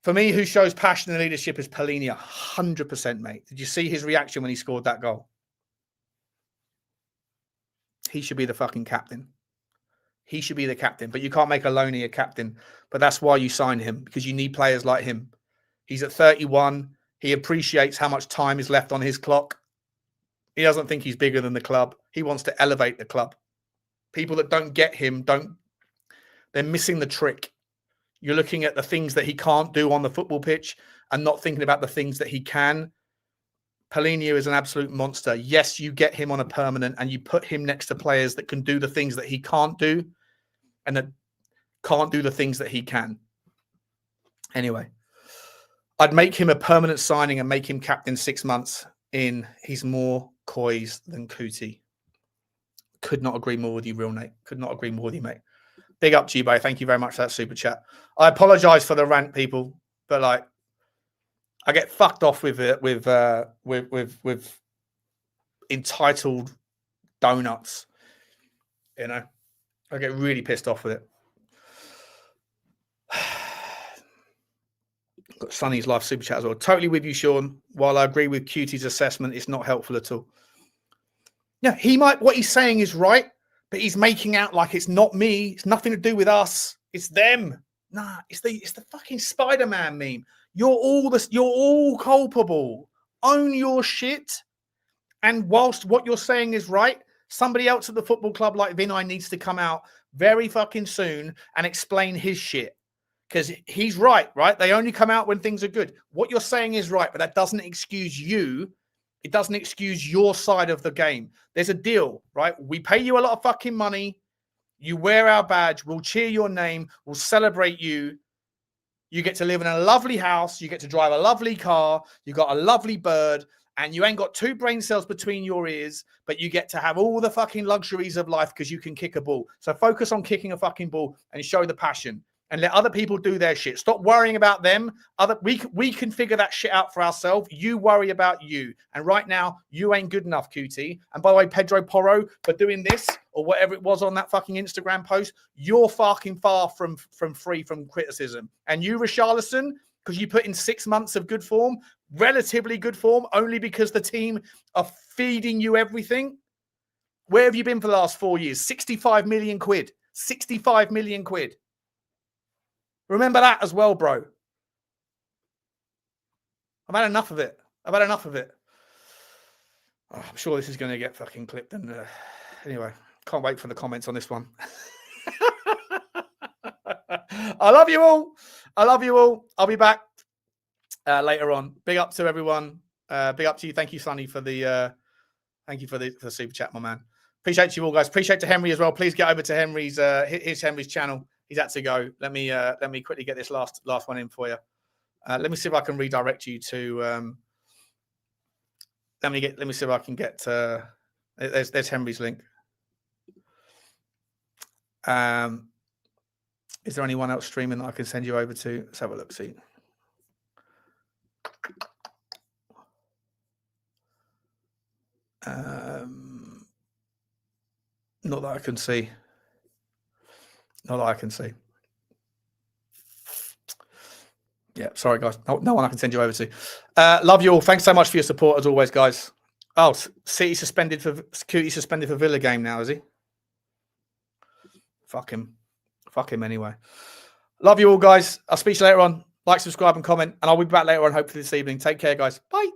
Speaker 1: who shows passion and leadership is Palhinha. 100%, mate. Did you see his reaction when he scored that goal? He should be the fucking captain. He should be the captain. But you can't make Aloni a captain. But that's why you signed him, because you need players like him. He's at 31. He appreciates how much time is left on his clock. He doesn't think he's bigger than the club. He wants to elevate the club. People that don't get him, they're missing the trick. You're looking at the things that he can't do on the football pitch and not thinking about the things that he can. Palhinha is an absolute monster. Yes, you get him on a permanent and you put him next to players that can do the things that he can't do and that can't do the things that he can. Anyway, I'd make him a permanent signing and make him captain 6 months in. He's more coys than Cootie. Could not agree more with you, real Nate. Could not agree more with you, mate. Big up to you, bro. Thank you very much for that super chat. I apologize for the rant, people, but like, I get fucked off with it with entitled donuts. You know, I get really pissed off with it. Got Sonny's live super chat as well. Totally with you, Sean. While I agree with Cutie's assessment, it's not helpful at all. Yeah, he might. What he's saying is right, but he's making out like it's not me. It's nothing to do with us. It's them. Nah, it's the fucking Spider-Man meme. You're all culpable. Own your shit. And whilst what you're saying is right, somebody else at the football club like Vinay needs to come out very fucking soon and explain his shit. Because he's right? They only come out when things are good. What you're saying is right, but that doesn't excuse you. It doesn't excuse your side of the game. There's a deal, right? We pay you a lot of fucking money. You wear our badge. We'll cheer your name. We'll celebrate you. You get to live in a lovely house. You get to drive a lovely car. You got a lovely bird. And you ain't got 2 brain cells between your ears, but you get to have all the fucking luxuries of life because you can kick a ball. So focus on kicking a fucking ball and show the passion. And let other people do their shit. Stop worrying about them. We can figure that shit out for ourselves. You worry about you. And right now, you ain't good enough, Cutie. And by the way, Pedro Porro, for doing this or whatever it was on that fucking Instagram post, you're fucking far from free from criticism. And you, Richalison, because you put in 6 months of good form, relatively good form, only because the team are feeding you everything. Where have you been for the last 4 years? 65 million quid. 65 million quid. Remember that as well, bro. I've had enough of it. Oh, I'm sure this is going to get fucking clipped. And anyway, can't wait for the comments on this one. I love you all. I'll be back later on. Big up to everyone. Big up to you. Thank you, Sonny, for the super chat, my man. Appreciate you all, guys. Appreciate to Henry as well. Please get over to Henry's Henry's channel. He's had to go. Let me quickly get this last one in for you. Let me see if I can redirect you to. Let me see if I can get. There's Henry's link. Is there anyone else streaming that I can send you over to? Let's have a look. See. Not that I can see. Yeah, sorry, guys. No one I can send you over to. Love you all. Thanks so much for your support, as always, guys. Oh, Cutie suspended for Villa game now, is he? Fuck him anyway. Love you all, guys. I'll speak to you later on. Like, subscribe, and comment. And I'll be back later on, hopefully this evening. Take care, guys. Bye.